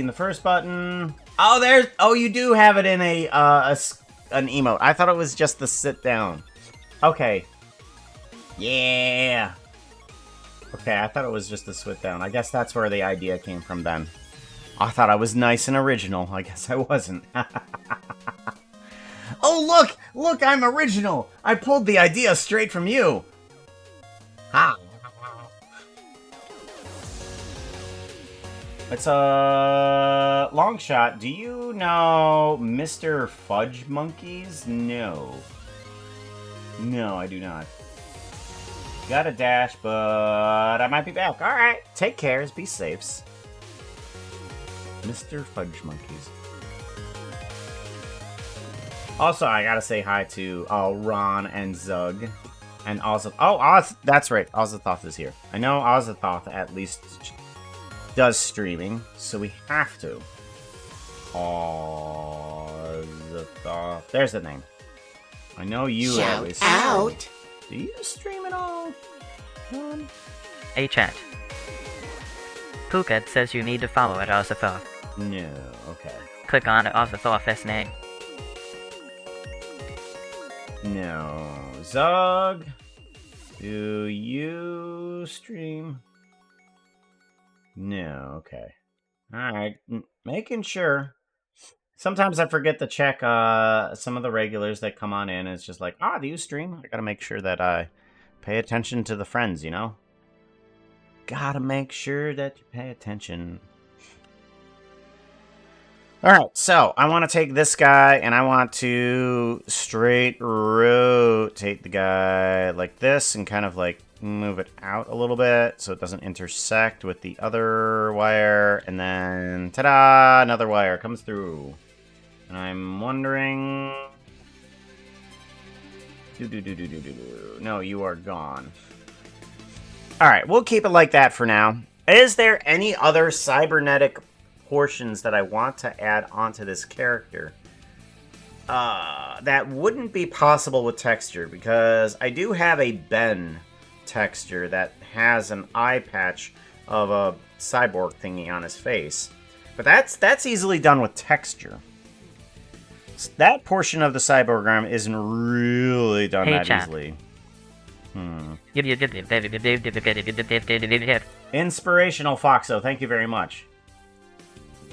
the first button. Oh, there's. Oh, you do have it in an emote. I thought it was just the sit down. Okay. Yeah. Okay, I thought it was just the sit down. I guess that's where the idea came from then. I thought I was nice and original. I guess I wasn't. Oh, look! Look, I'm original! I pulled the idea straight from you. Ha! It's a long shot. Do you know Mr. Fudge Monkeys? No. No, I do not. Got a dash, but I might be back. Alright, take cares, be safes. Mr. Fudge Monkeys. Also, I gotta say hi to Ron and Zug. And Ozathoth. Oh, that's right. Ozathoth is here. I know Ozathoth at least does streaming, so we have to. Ozathoth. There's the name. I know you always stream. Out! Do you stream at all? Hey chat. Pooka says you need to follow at Ozathoth. No, okay. Click on Ozathoth's name. No. Zug, do you stream? No, okay. Alright, making sure. Sometimes I forget to check some of the regulars that come on in. It's just like, do you stream? I gotta make sure that I pay attention to the friends, you know? Gotta make sure that you pay attention. Alright, so I want to take this guy and I want to straight rotate the guy like this and kind of like move it out a little bit so it doesn't intersect with the other wire. And then, ta-da, another wire comes through. And I'm wondering... No, you are gone. Alright, we'll keep it like that for now. Is there any other cybernetic portions that I want to add onto this character that wouldn't be possible with texture? Because I do have a Ben texture that has an eye patch of a cyborg thingy on his face. But that's easily done with texture. That portion of the cyborg arm isn't really done that easily. Inspirational Foxo, thank you very much.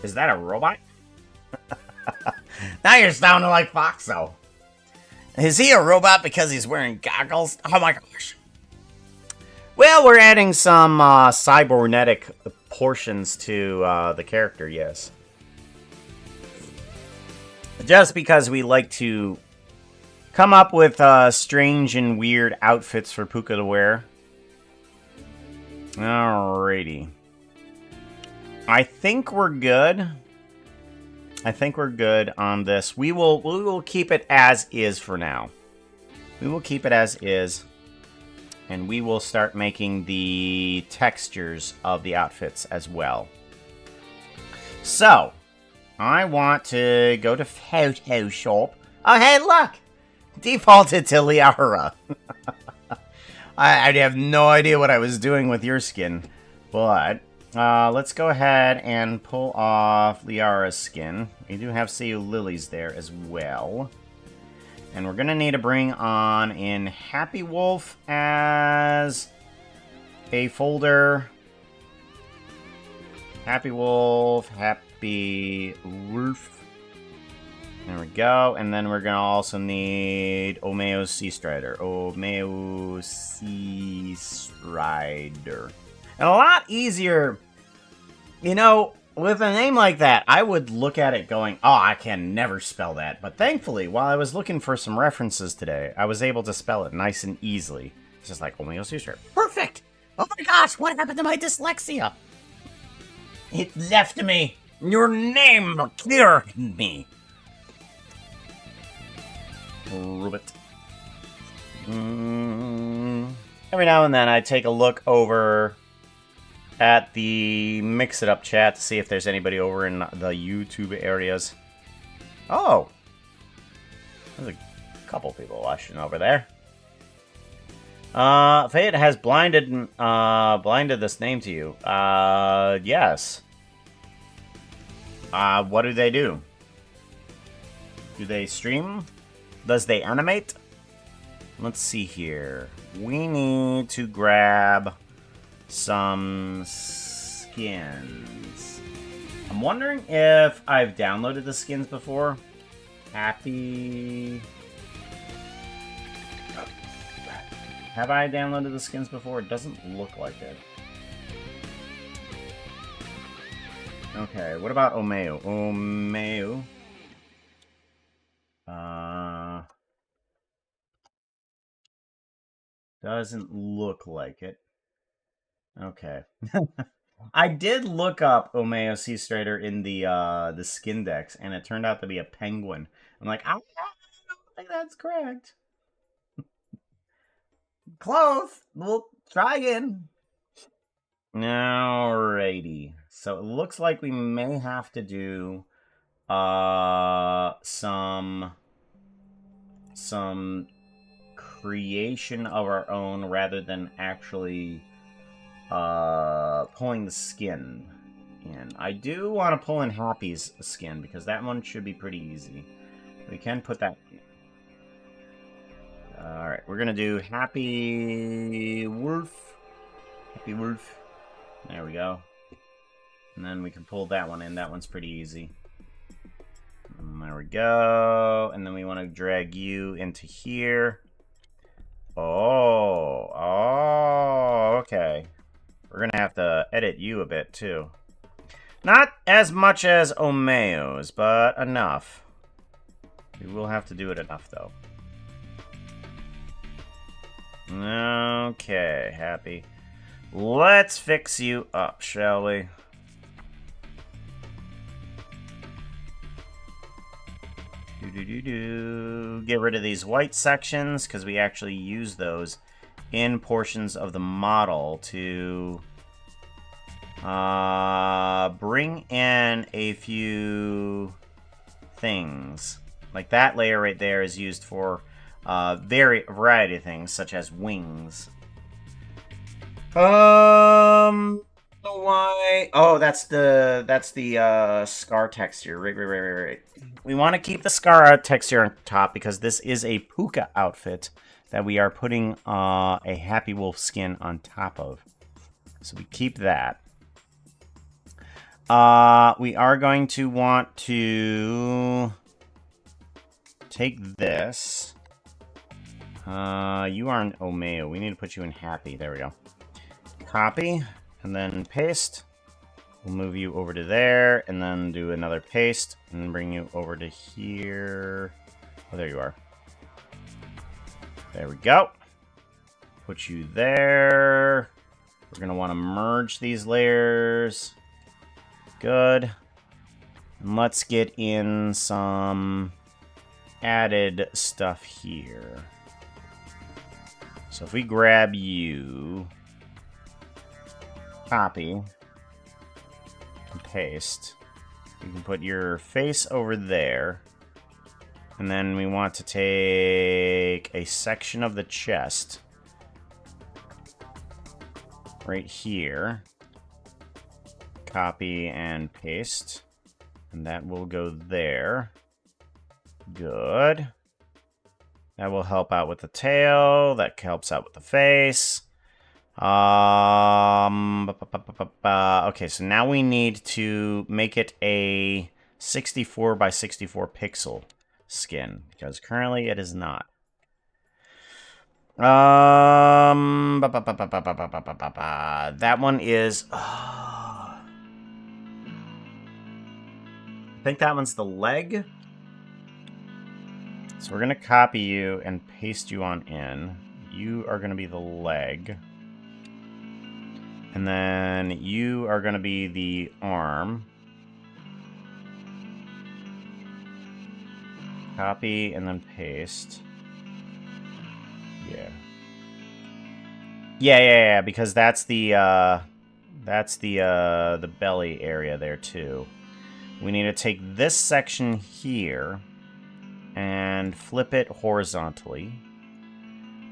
Is that a robot? Now you're sounding like Foxo. Is he a robot because he's wearing goggles? Oh my gosh. Well, we're adding some cybernetic portions to the character, yes. Just because we like to come up with strange and weird outfits for Pooka to wear. Alrighty. I think we're good. I think we're good on this. We will keep it as is for now. We will keep it as is. And we will start making the textures of the outfits as well. So, I want to go to Photoshop. Oh, hey, look! Defaulted to Liara. I have no idea what I was doing with your skin. But, let's go ahead and pull off Liara's skin. We do have Seiyu Lilies there as well. And we're going to need to bring on in Happy Wolf as a folder. Happy Wolf, Happy Wolf. There we go. And then we're going to also need Omeo Sea Strider. Omeo Sea Strider. And a lot easier, you know, with a name like that, I would look at it going, oh, I can never spell that. But thankfully, while I was looking for some references today, I was able to spell it nice and easily. It's just like Omeo Sea Strider. Perfect! Oh my gosh, what happened to my dyslexia? It left me. Your name cured me. Ribbit. Every now and then I take a look over at the Mix It Up chat to see if there's anybody over in the YouTube areas. Oh! There's a couple people watching over there. Fate has blinded this name to you. Yes. What do they do? Do they stream? Does they animate? Let's see here. We need to grab some skins. I'm wondering if I've downloaded the skins before. Happy... Have I downloaded the skins before? It doesn't look like it. Okay, what about Omeo? Omeo. Doesn't look like it. Okay. I did look up Omeo Sea Strider in the skin decks, and it turned out to be a penguin. I'm like, I don't think that's correct. Close. We'll try again. Alrighty. So it looks like we may have to do some creation of our own rather than actually pulling the skin in. I do want to pull in Happy's skin because that one should be pretty easy. We can put that. Alright, we're gonna do Happy Wolf. Happy Wolf. There we go. And then we can pull that one in. That one's pretty easy. And there we go. And then we want to drag you into here. Oh, okay. We're gonna have to edit you a bit too. Not as much as Omeo's, but enough. We will have to do it enough though. Okay, Happy. Let's fix you up, shall we? Get rid of these white sections, because we actually use those in portions of the model to bring in a few things. Like that layer right there is used for variety of things, such as wings. Why? Oh, that's the scar texture. Right. We want to keep the scar texture on top because this is a Pooka outfit that we are putting a Happy Wolf skin on top of. So we keep that. We are going to want to take this. You are an Omeo. We need to put you in happy. There we go. Copy, and then paste. We'll move you over to there, and then do another paste, and bring you over to here. Oh, there you are. There we go. Put you there. We're going to want to merge these layers. Good. And let's get in some added stuff here. So if we grab you, copy, and paste, you can put your face over there. And then we want to take a section of the chest right here. Copy and paste. And that will go there. Good. That will help out with the tail. That helps out with the face. Okay, so now we need to make it a 64 by 64 pixel skin, because currently it is not. That one is... I think that one's the leg. So we're going to copy you and paste you on in. You are going to be the leg. And then you are going to be the arm. Copy and then paste. Yeah, because that's the belly area there too. We need to take this section here and flip it horizontally.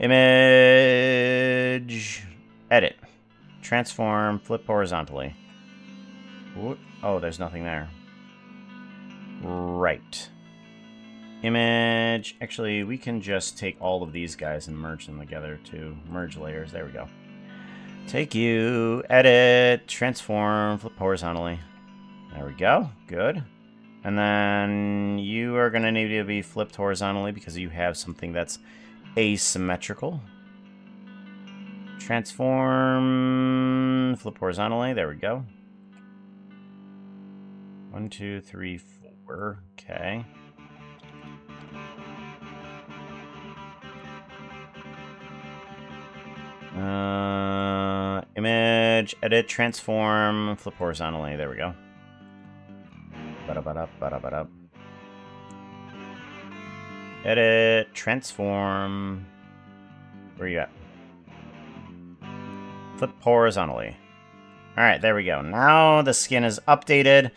Image, edit, transform, flip horizontally. Oh, there's nothing there. Right. Image, actually, we can just take all of these guys and merge them together to merge layers. There we go. Take you, edit, transform, flip horizontally. There we go. Good. And then you are going to need to be flipped horizontally because you have something that's asymmetrical. Transform, flip horizontally. There we go. 1, 2, 3, 4. Okay. Image, edit, transform, flip horizontally. There we go. Edit, transform. Where you at? Flip horizontally. Alright, there we go. Now the skin is updated.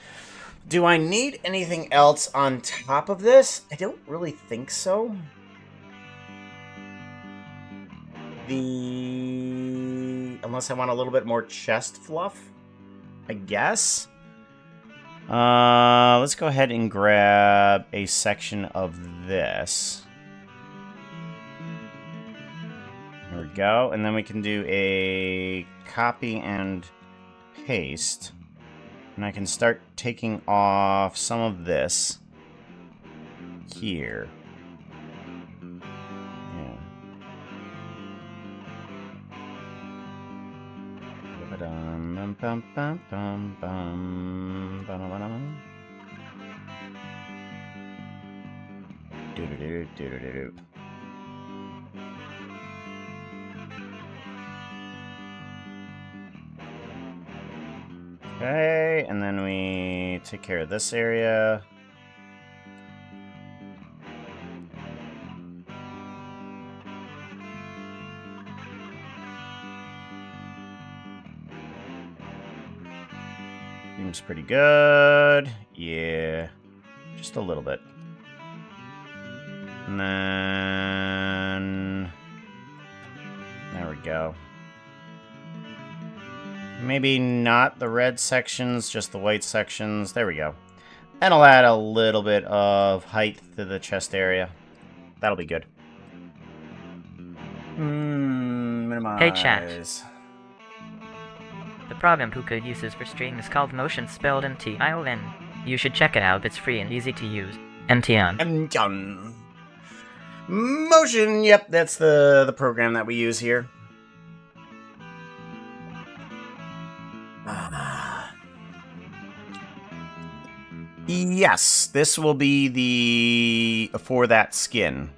Do I need anything else on top of this? I don't really think so. Unless I want a little bit more chest fluff, I guess. Let's go ahead and grab a section of this. There we go. And then we can do a copy and paste. And I can start taking off some of this here. Okay, and then we take care of this area. Seems pretty good. Yeah, just a little bit. And then there we go. Maybe not the red sections, just the white sections. There we go. And I'll add a little bit of height to the chest area. That'll be good. Minimize. Hey chat. The program Pooka uses for streaming is called Motion, spelled MTION. You should check it out, it's free and easy to use. MTION. Motion, yep, that's the program that we use here. Yes, this will be for that skin,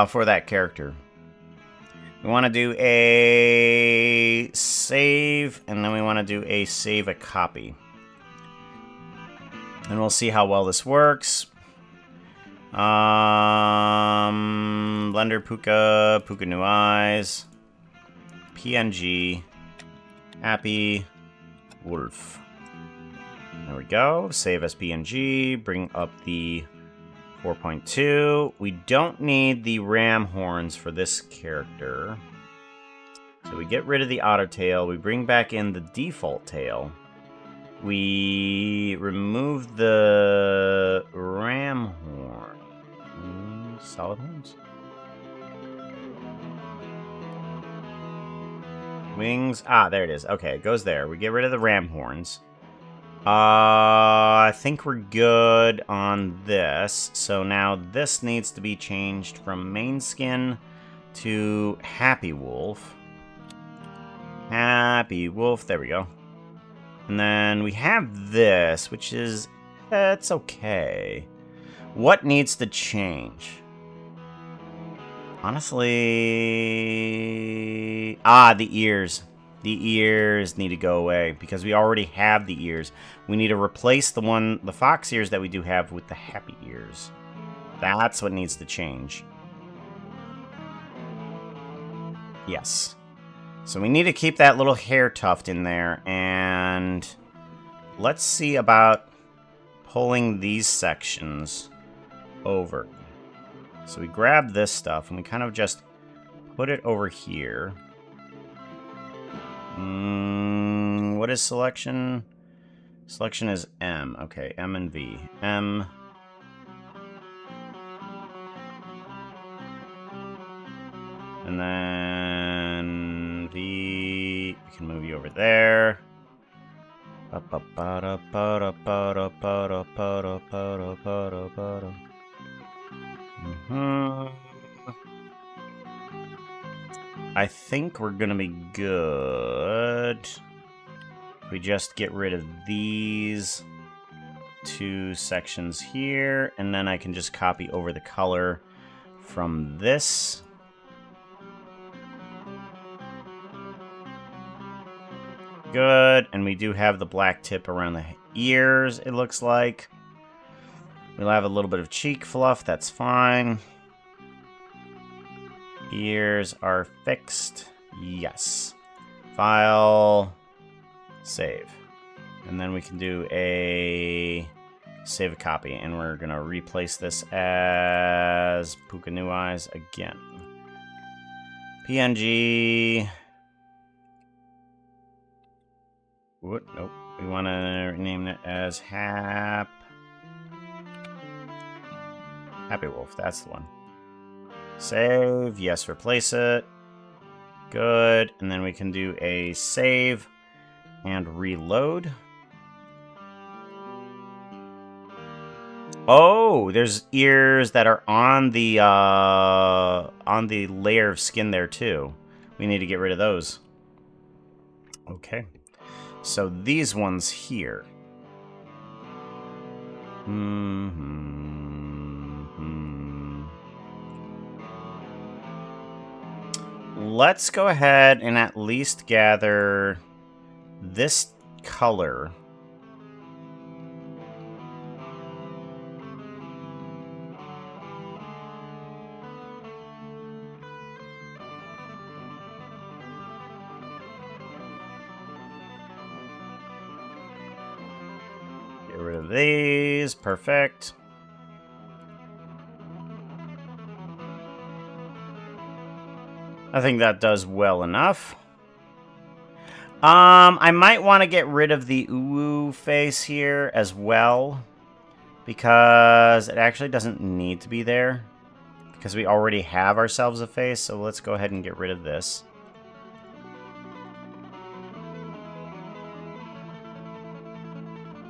for that character. We want to do a save, and then we want to do a save a copy. And we'll see how well this works. Blender, Pooka New Eyes, PNG, Happy Wolf. There we go. Save as PNG. Bring up the 4.2. We don't need the ram horns for this character. So we get rid of the otter tail. We bring back in the default tail. We remove the ram horn. Solid horns. Wings. Ah, there it is. Okay, it goes there. We get rid of the ram horns. I think we're good on this. So now this needs to be changed from main skin to Happy Wolf. Happy Wolf, there we go. And then we have this, which is, it's okay. What needs to change? Honestly, the ears. The ears need to go away because we already have the ears. We need to replace the fox ears that we do have with the happy ears. That's what needs to change. Yes. So we need to keep that little hair tuft in there, and let's see about pulling these sections over. So we grab this stuff and we kind of just put it over here. What is selection? Selection is M. Okay, M and V. M. And then V. We can move you over there. I think we're gonna be good. We just get rid of these two sections here, and then I can just copy over the color from this. Good, and we do have the black tip around the ears, it looks like. We'll have a little bit of cheek fluff, that's fine. Ears are fixed. Yes. File. Save. And then we can do a save a copy. And we're going to replace this as Pooka New Eyes again. PNG. What? Nope. We want to rename it as Happy Wolf. That's the one. Save. Yes, replace it. Good. And then we can do a save and reload. Oh, there's ears that are on the layer of skin there too. We need to get rid of those. Okay. So these ones here. Let's go ahead and at least gather this color. Get rid of these. Perfect. I think that does well enough. I might want to get rid of the uwu face here as well, because it actually doesn't need to be there, because we already have ourselves a face. So let's go ahead and get rid of this.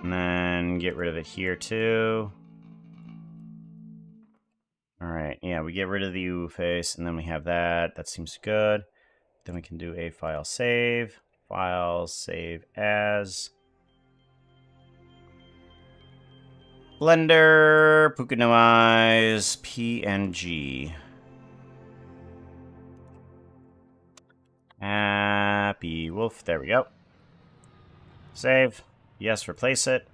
And then get rid of it here too. Alright, yeah, we get rid of the U face, and then we have that. That seems good. Then we can do a file save. File save as. Blender, Pooka no eyes, PNG. Happy Wolf, there we go. Save. Yes, replace it.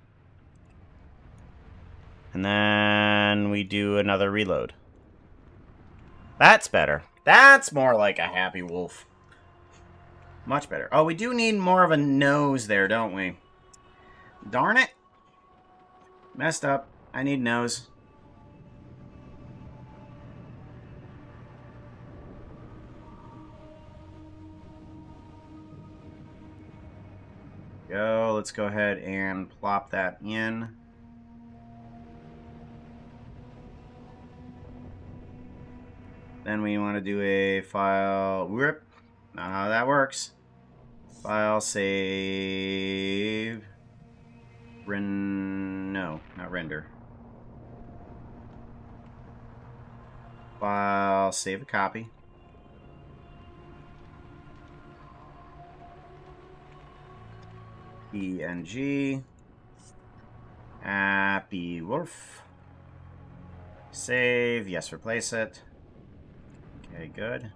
And then we do another reload. That's better. That's more like a Happy Wolf. Much better. Oh, we do need more of a nose there, don't we? Darn it. Messed up. I need nose. Go. Let's go ahead and plop that in. Then we want to do a file. Whoop. Not how that works. File save. No, not render. File save a copy. PNG. Happy Wolf. Save. Yes, replace it. Okay, good.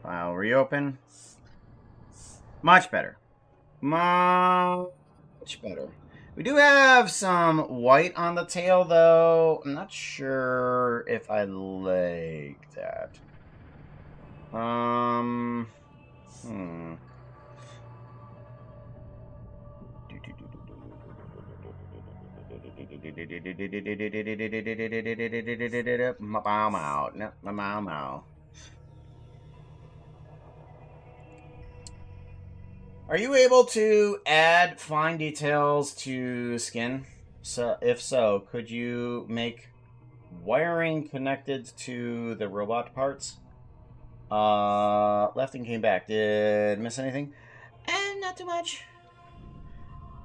File reopen. Much better. Much better. We do have some white on the tail, though. I'm not sure if I like that. Are you able to add fine details to skin? So, if so, could you make wiring connected to the robot parts? Left and came back. Did miss anything? Not too much.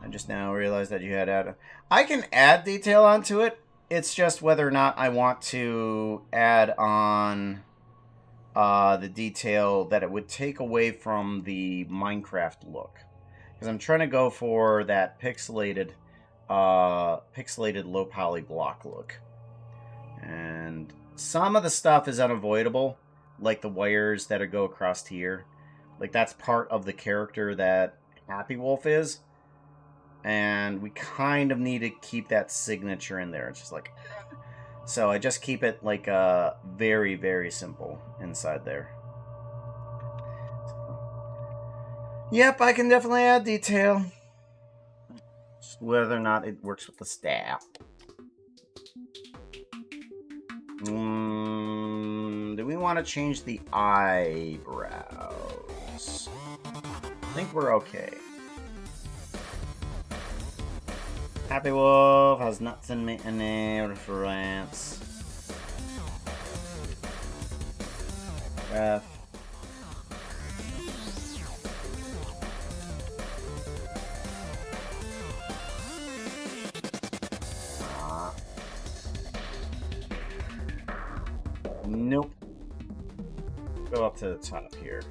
I just now realized that you had added. I can add detail onto it. It's just whether or not I want to add on the detail that it would take away from the Minecraft look. Because I'm trying to go for that pixelated low poly block look. And some of the stuff is unavoidable, like the wires that go across here. Like that's part of the character that Happy Wolf is. And we kind of need to keep that signature in there. It's just like... So I just keep it like very, very simple inside there. Yep, I can definitely add detail. Just whether or not it works with the staff. Do we want to change the eyebrows? I think we're okay. Happy Wolf has nuts in me and a reference. Ref. Nope. Go up to the top here.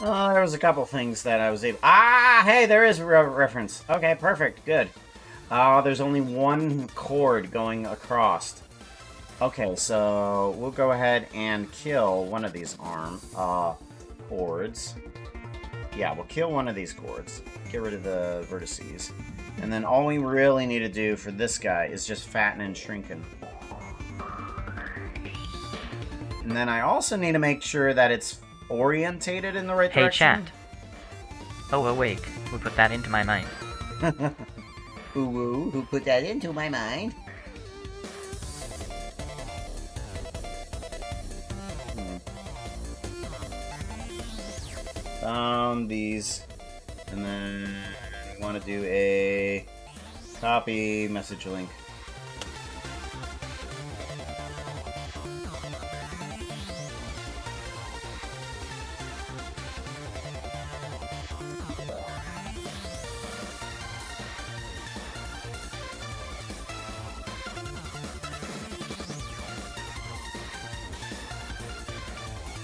There was a couple things that I was able... Ah, hey, there is a reference. Okay, perfect, good. There's only one cord going across. Okay, so we'll go ahead and kill one of these cords. Yeah, we'll kill one of these cords. Get rid of the vertices. And then all we really need to do for this guy is just fatten and shrinken. And then I also need to make sure that it's orientated in the right direction. Hey chat. Oh, awake. We'll put that into my mind. Ooh, who put that into my mind? Found these, and then we want to do a copy message link.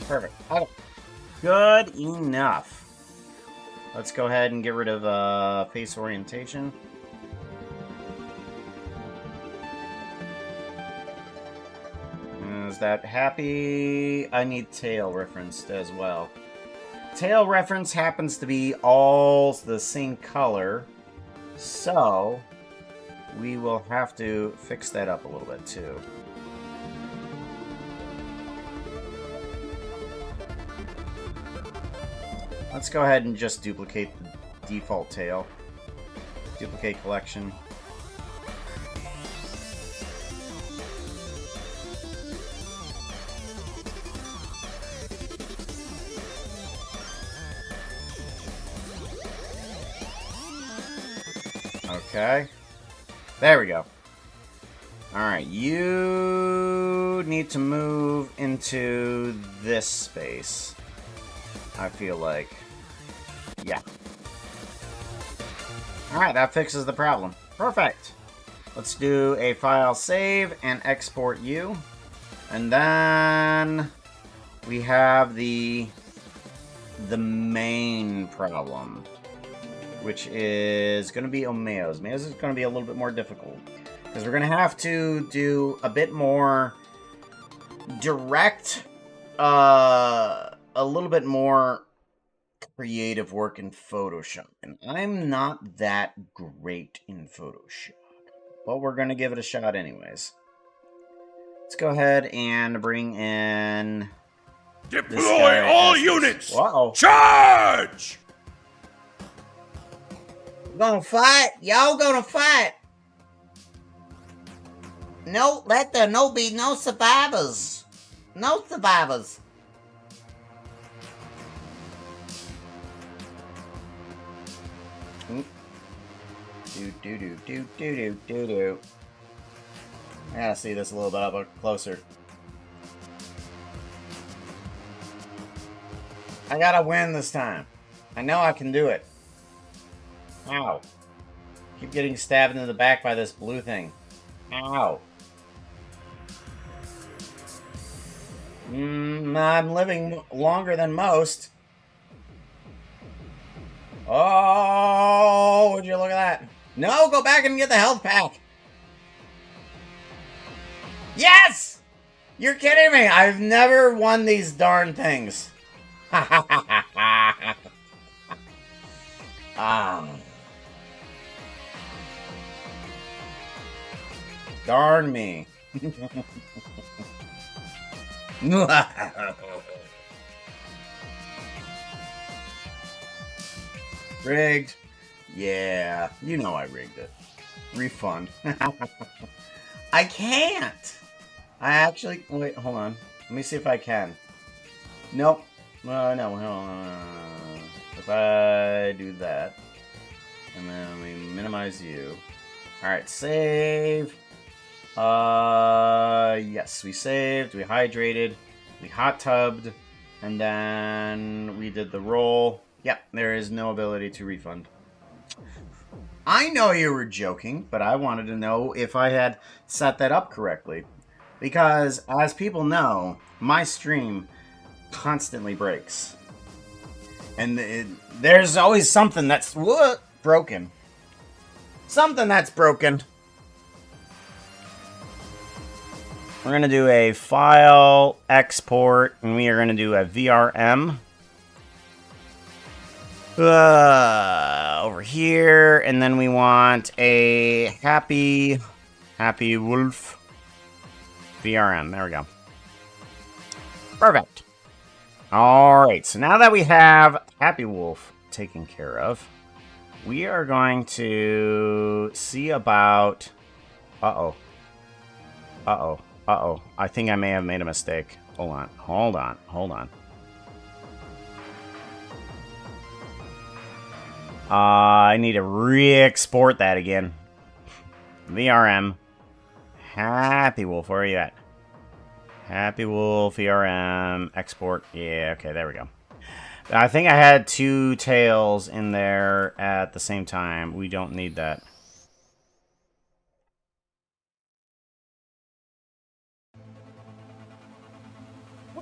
Perfect. Okay. Good enough. Let's go ahead and get rid of face orientation. Is that happy? I need tail referenced as well. Tail reference happens to be all the same color, so we will have to fix that up a little bit too. Let's go ahead and just duplicate the default tail. Duplicate collection. Okay. There we go. Alright, you need to move into this space. I feel like. Yeah. Alright, that fixes the problem. Perfect. Let's do a file save and export you. And then we have the main problem, which is going to be Omeos. Omeos is going to be a little bit more difficult, because we're going to have to do a bit more direct, a little bit more creative work in Photoshop. And I'm not that great in Photoshop, but we're going to give it a shot anyways. Let's go ahead and bring in... Deploy all units! Uh-oh. Charge! Gonna fight? Y'all gonna fight? No, let there be no survivors. No survivors. Do. I gotta see this a little bit up closer. I gotta win this time. I know I can do it. Ow. Keep getting stabbed in the back by this blue thing. Ow. I'm living longer than most. Oh, would you look at that? No, go back and get the health pack. Yes! You're kidding me. I've never won these darn things. Darn me. Rigged. Yeah, you know I rigged it. Refund. I can't. I actually... Wait, hold on. Let me see if I can. Nope. No, hold on. If I do that, and then we minimize you. Alright, save. Yes, we saved, we hydrated, we hot tubbed, and then we did the roll. Yep, there is no ability to refund. I know you were joking, but I wanted to know if I had set that up correctly. Because, as people know, my stream constantly breaks. And there's always something that's broken. Something that's broken. We're going to do a file export, and we are going to do a VRM. Over here, and then we want a happy wolf VRM. There we go. Perfect. Alright, so now that we have Happy Wolf taken care of, we are going to see about... Uh-oh. Uh-oh. Uh-oh. I think I may have made a mistake. Hold on. Hold on. Hold on. I need to re-export that again. VRM. Happy Wolf, where are you at? Happy Wolf, VRM, export. Yeah, okay, there we go. I think I had 2 tails in there at the same time. We don't need that.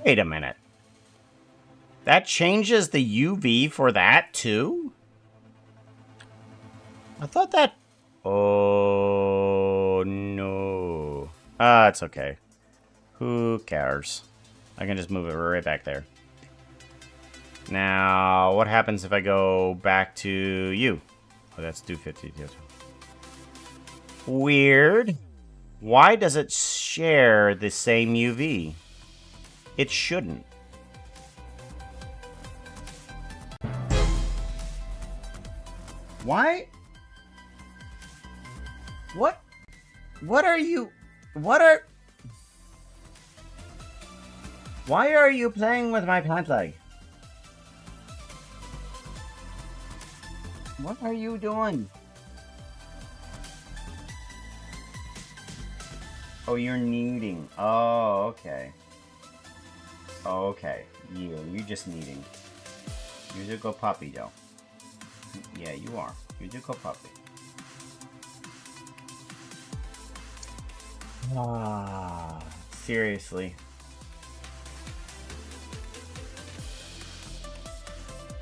Wait a minute. That changes the UV for that too? I thought that... Oh, no. It's okay. Who cares? I can just move it right back there. Now, what happens if I go back to you? Oh, that's 250. Weird. Why does it share the same UV? It shouldn't. Why? What? What are you... What are... Why are you playing with my pant leg? What are you doing? Oh, you're kneading. Oh, okay. Okay. You're just kneading. You're a good puppy, though. Yeah, you are. You're a good puppy. Ah, seriously.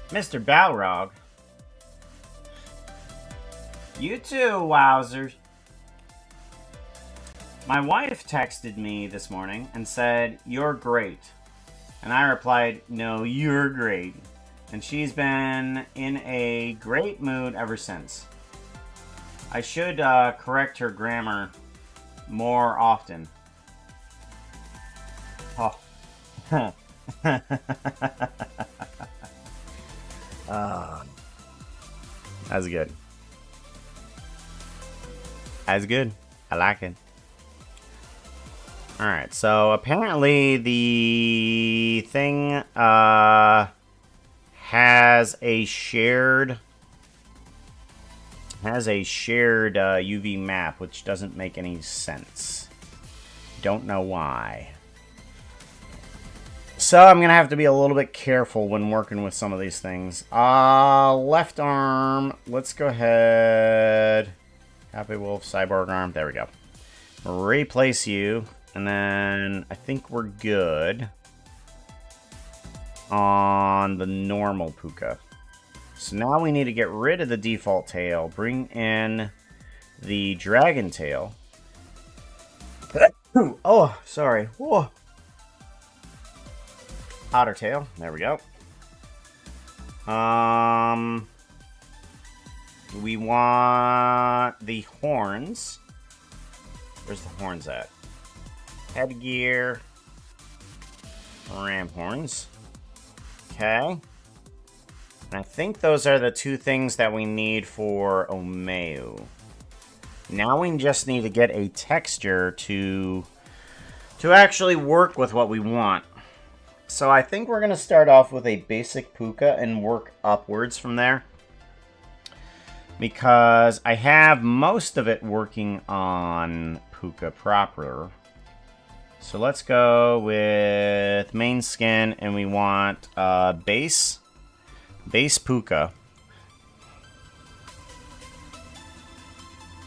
Mr. Balrog. You too, wowzers. My wife texted me this morning and said, "You're great." And I replied, "No, you're great." And she's been in a great mood ever since. I should correct her grammar more often. Oh. That's good. That's good. I like it. Alright, so apparently the thing has a shared UV map, which doesn't make any sense. Don't know why. So I'm gonna have to be a little bit careful when working with some of these things. Left arm. Let's go ahead. Happy Wolf, cyborg arm. There we go. Replace you. And then I think we're good on the normal Pooka. So now we need to get rid of the default tail, bring in the dragon tail. Oh, sorry. Whoa. Otter tail. There we go. We want the horns. Where's the horns at? Headgear. Ram horns. Okay. And I think those are the 2 things that we need for Omeu. Now we just need to get a texture to actually work with what we want. So I think we're going to start off with a basic Pooka and work upwards from there. Because I have most of it working on Pooka proper. So let's go with main skin, and we want base Pooka.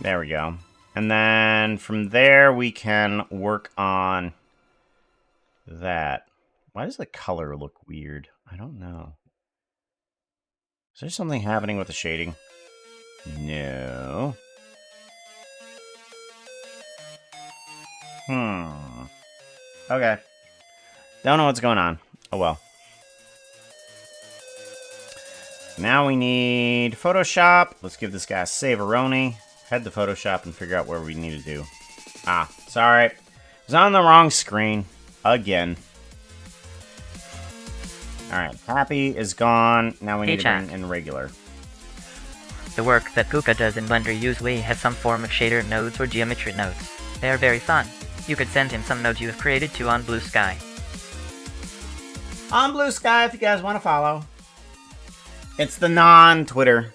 There we go. And then from there we can work on that. Why does the color look weird? I don't know. Is there something happening with the shading? No. Okay. Don't know what's going on. Oh well. Now we need Photoshop. Let's give this guy a Saveroni. Head to Photoshop and figure out where we need to do. Ah, sorry. I was on the wrong screen. Again. Alright, happy is gone. Now we need to bring in regular. The work that Pooka does in Blender usually has some form of shader nodes or geometry nodes. They are very fun. You could send him some nodes you have created to on Blue Sky. On Blue Sky, if you guys want to follow. It's the non-Twitter.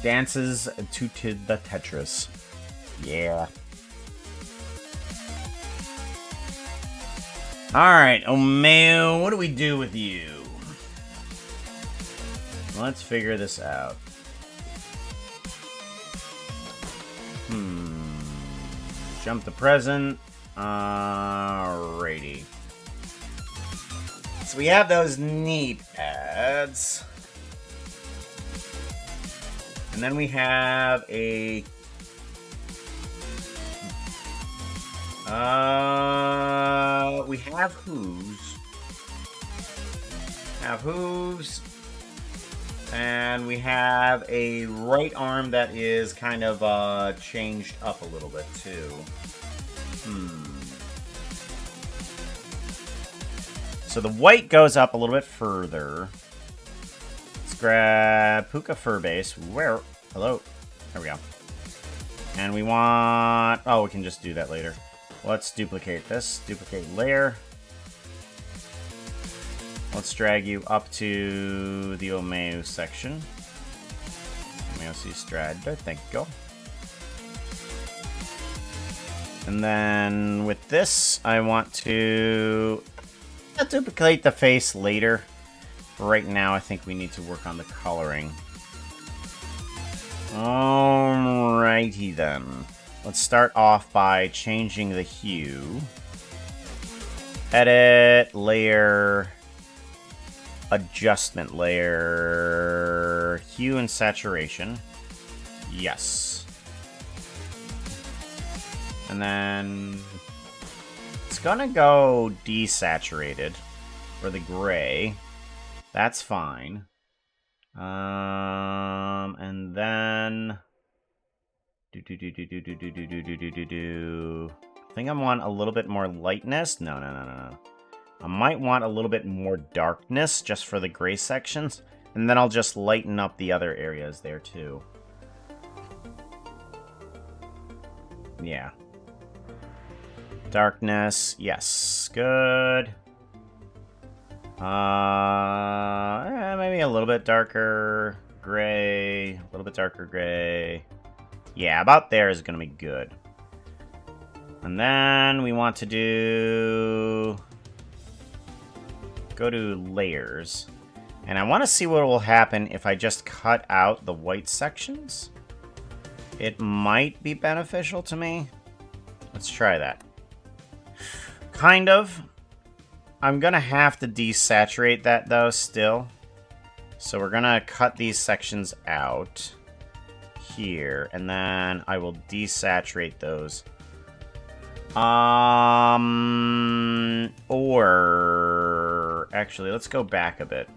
Dances to the Tetris. Yeah. Alright, Omeo, what do we do with you? Let's figure this out. Jump the present. Alrighty. So we have those knee pads. And then we have a... we have hooves. And we have a right arm that is kind of changed up a little bit too. So the white goes up a little bit further. Let's grab Pooka Fur Base. Where? Hello. There we go. And we want... Oh, we can just do that later. Let's duplicate this. Duplicate layer. Let's drag you up to the Omeo section. Omeo C Strider, thank you. And then with this, I want to duplicate the face later. For right now, I think we need to work on the coloring. Alrighty then. Let's start off by changing the hue. Edit, layer, adjustment layer, hue and saturation. Yes. And then it's gonna go desaturated for the gray. That's fine. And then I think I want a little bit more lightness. No. I might want a little bit more darkness just for the gray sections, and then I'll just lighten up the other areas there too. Yeah. Darkness, yes, good. Maybe a little bit darker gray, a little bit darker gray. Yeah, about there is going to be good. And then we want to go to layers. And I want to see what will happen if I just cut out the white sections. It might be beneficial to me. Let's try that. Kind of. I'm going to have to desaturate that though still. So we're going to cut these sections out here, and then I will desaturate those. Or actually, let's go back a bit.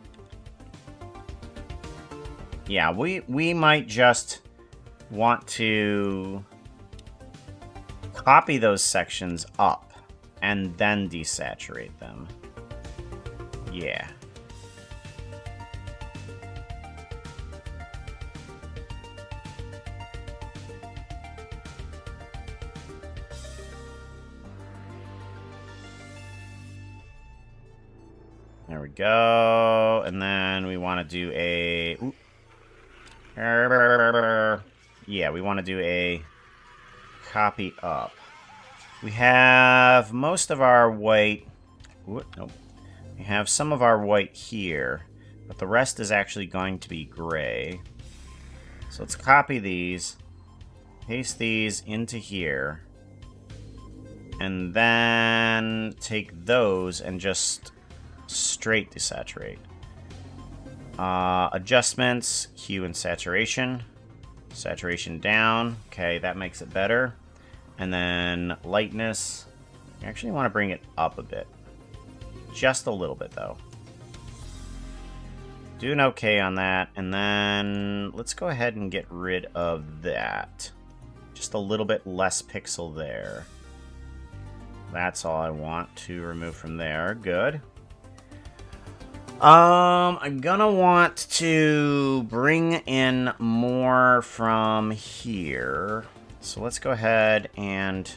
Yeah, we might just want to copy those sections up and then desaturate them. Yeah. There we go. And then we want to do a... Ooh. Yeah, we want to do a copy up. We have most of our white... Ooh, nope. We have some of our white here, but the rest is actually going to be gray. So let's copy these, paste these into here, and then take those and just straight desaturate. Adjustments, hue and saturation. Saturation down. Okay, that makes it better. And then lightness. I actually want to bring it up a bit. Just a little bit, though. Doing okay on that. And then let's go ahead and get rid of that. Just a little bit less pixel there. That's all I want to remove from there. Good. I'm gonna want to bring in more from here. So let's go ahead and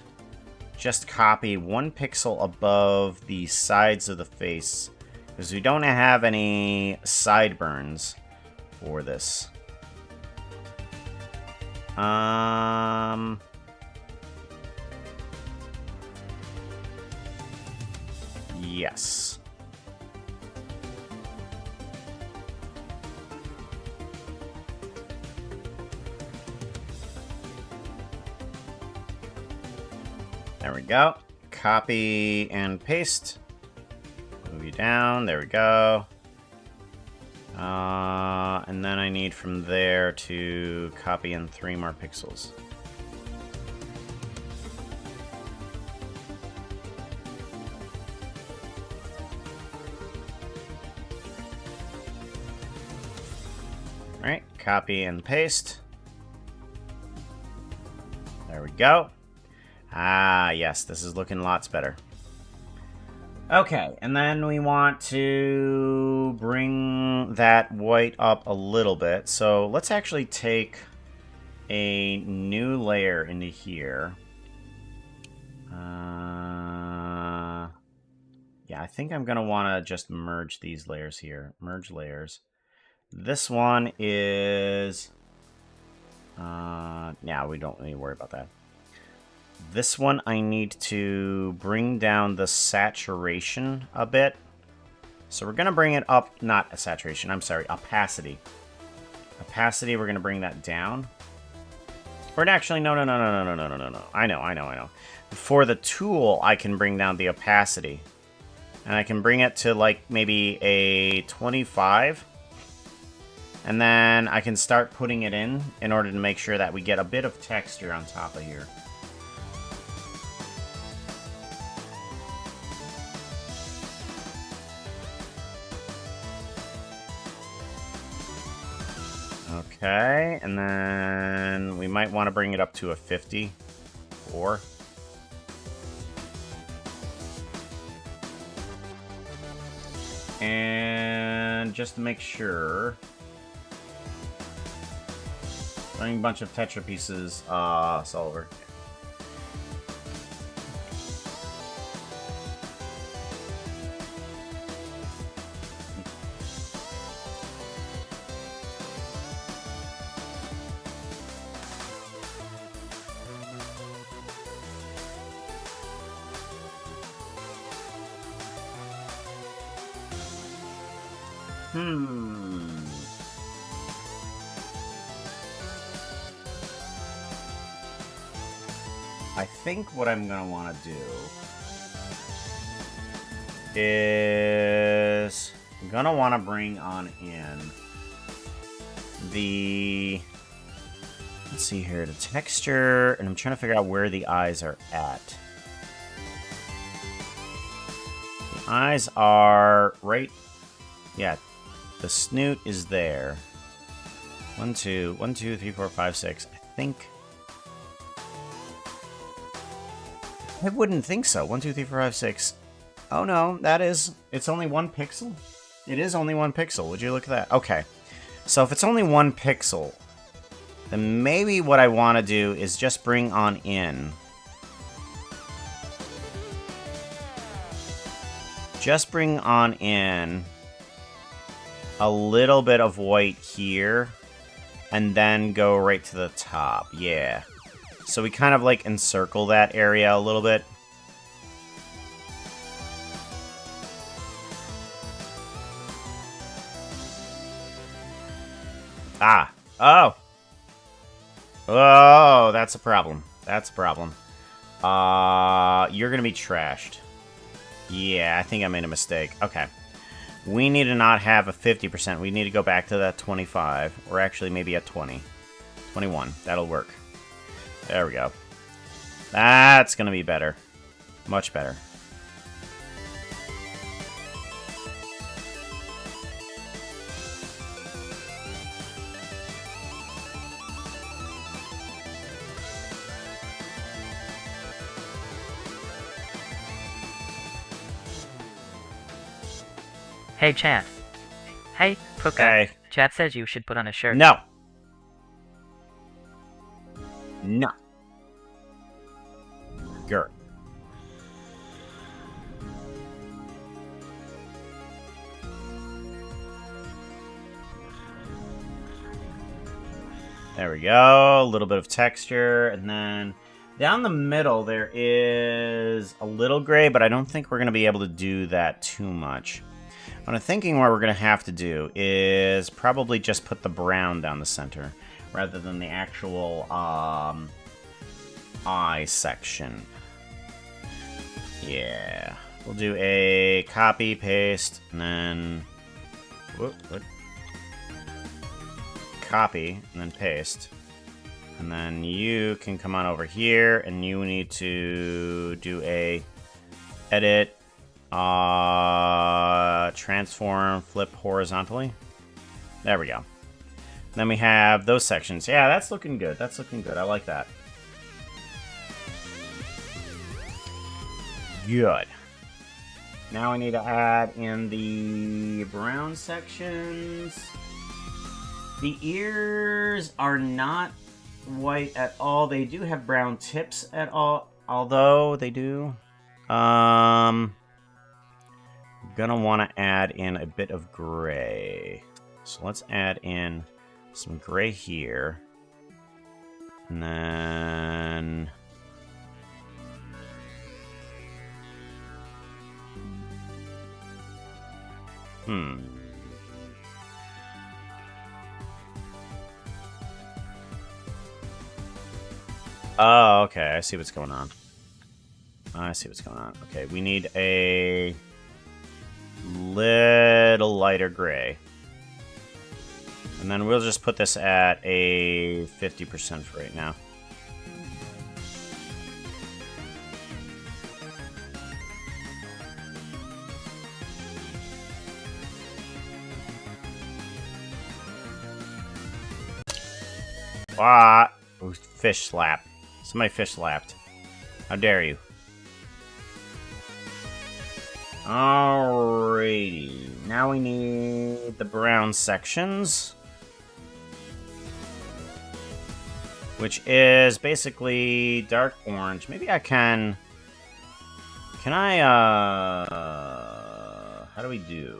just copy 1 pixel above the sides of the face, because we don't have any sideburns for this. Yes. There we go. Copy and paste. Move you down. There we go. And then I need from there to copy in 3 more pixels. Alright, copy and paste. There we go. Ah, yes, this is looking lots better. Okay, and then we want to bring that white up a little bit. So let's actually take a new layer into here. Yeah, I think I'm going to want to just merge these layers here. Merge layers. This one is... yeah, we don't need to worry about that. This one I need to bring down the saturation a bit. So we're going to bring it up, not a saturation, I'm sorry, opacity. Opacity, we're going to bring that down. Or actually, no. I know. For the tool, I can bring down the opacity. And I can bring it to like maybe a 25. And then I can start putting it in order to make sure that we get a bit of texture on top of here. Okay, and then we might want to bring it up to a 54. And just to make sure, throwing a bunch of Tetra pieces all over. I think what I'm going to want to do is I'm going to want to bring on in the, let's see here, the texture, and I'm trying to figure out where the eyes are at. The eyes are right, yeah, the snoot is there. 1, 2, 3, 4, 5, 6. I think. I wouldn't think so. 1, 2, 3, 4, 5, 6. Oh no, that is. It's only 1 pixel? It is only 1 pixel. Would you look at that? Okay. So if it's only 1 pixel, then maybe what I want to do is just bring on in. Just bring on in a little bit of white here, and then go right to the top. Yeah. So we kind of like encircle that area a little bit. Ah. Oh. Oh, that's a problem. That's a problem. You're gonna be trashed. Yeah, I think I made a mistake. Okay. We need to not have a 50%. We need to go back to that 25. Or actually maybe a 20. 21. That'll work. There we go. That's gonna be better. Much better. Hey chat, Hey, Pooka. Hey. Chad says you should put on a shirt. No. No. Gert. There we go. A little bit of texture. And then down the middle, there is a little gray, but I don't think we're going to be able to do that too much. What I'm thinking what we're going to have to do is probably just put the brown down the center rather than the actual eye section. Yeah. We'll do a copy, paste, and then... Whoop, what? Copy, and then paste. And then you can come on over here, and you need to do a edit, transform, flip horizontally. There we go. Then we have those sections. Yeah, that's looking good. That's looking good. I like that. Good. Now I need to add in the brown sections. The ears are not white at all. They do have brown tips at all, although they do. Gonna want to add in a bit of gray. So let's add in some gray here. And then... Oh, okay. I see what's going on. I see what's going on. Okay, we need a little lighter gray. And then we'll just put this at a 50% for right now. What? Ooh, fish slap. Somebody fish slapped. How dare you? Alrighty. Now we need the brown sections. Which is basically dark orange. Maybe I can... Can I, how do we do?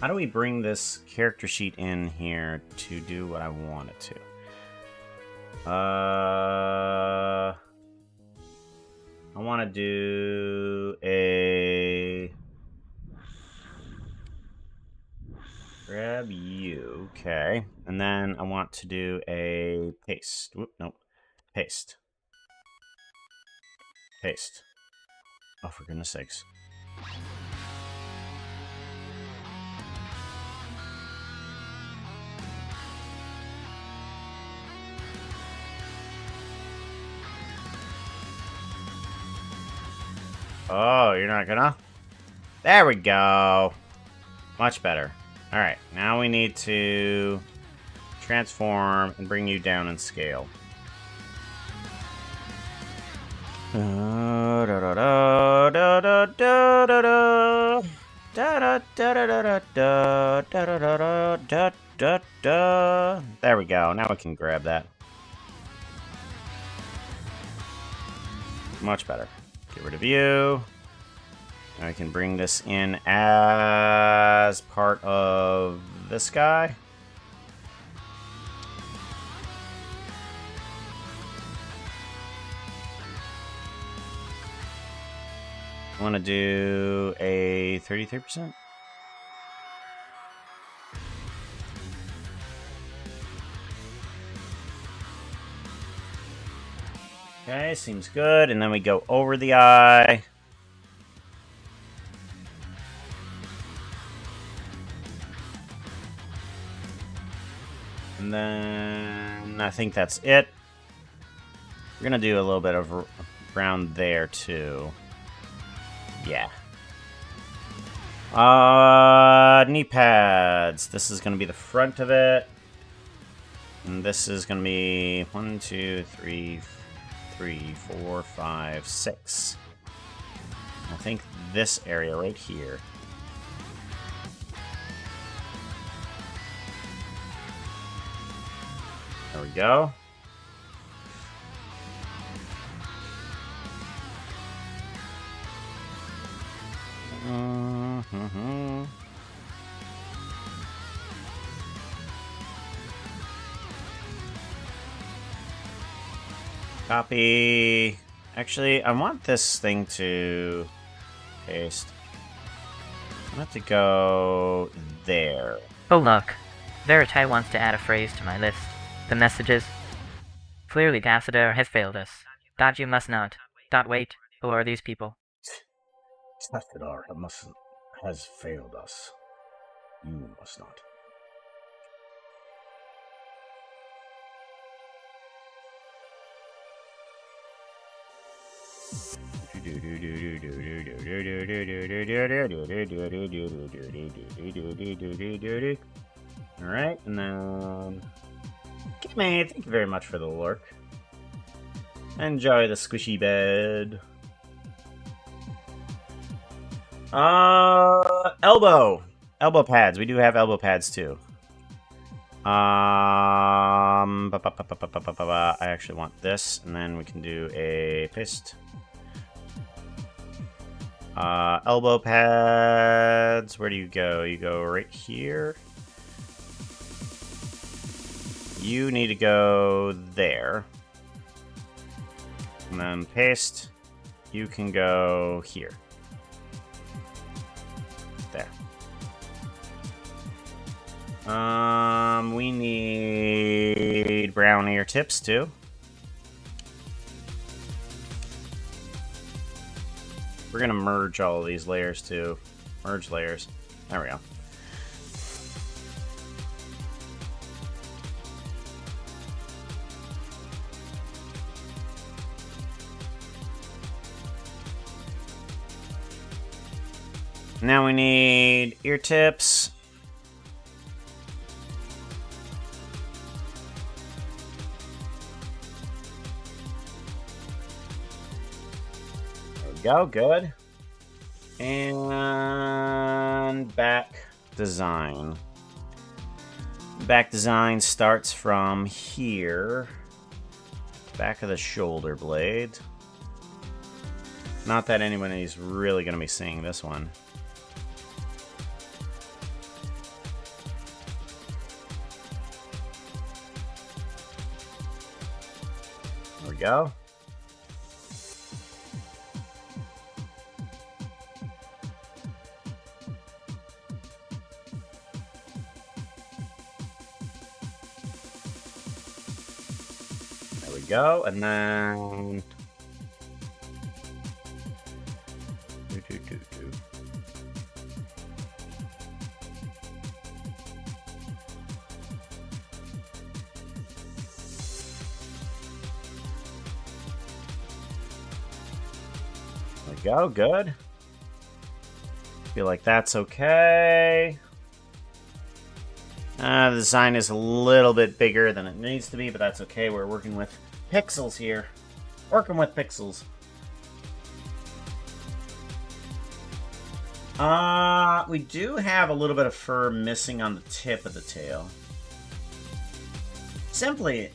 How do we bring this character sheet in here to do what I want it to? I want to do a... Grab you, okay. And then I want to do a paste. Whoop, nope. Paste. Paste. Oh, for goodness sakes. Oh, you're not gonna? There we go. Much better. Alright, now we need to transform and bring you down in scale. There we go. Now we can grab that. Much better. Get rid of you. Now I can bring this in as part of this guy. I want to do a 33%. Okay, seems good. And then we go over the eye. And then I think that's it. We're going to do a little bit of brown there too. Yeah. Knee pads. This is going to be the front of it. And this is going to be 1, 2, 3, 4, 5, 6. I think this area right here. There we go. Copy. Actually, I want this thing to paste. I want it to go there. Oh look, Verite wants to add a phrase to my list. The message is, clearly Tassadar has failed us. Dot you must not. Dot wait, who are these people? Tassadar has failed us. You must not. Alright, and then... Gimme, thank you very much for the lurk. Enjoy the squishy bed. Elbow! Elbow pads. We do have elbow pads, too. I actually want this, and then we can do a paste. Elbow pads. Where do you go? You go right here. You need to go there. And then paste. You can go here. There. We need brown ear tips too. We're gonna merge all of these layers too. Merge layers. There we go. Now we need ear tips. There we go, good. And back design. Back design starts from here. Back of the shoulder blade. Not that anybody's really going to be seeing this one. There we go. There we go, and then... There we go, good. Feel like that's okay. The design is a little bit bigger than it needs to be, but that's okay. We're working with pixels here. Working with pixels. We do have a little bit of fur missing on the tip of the tail. Simplest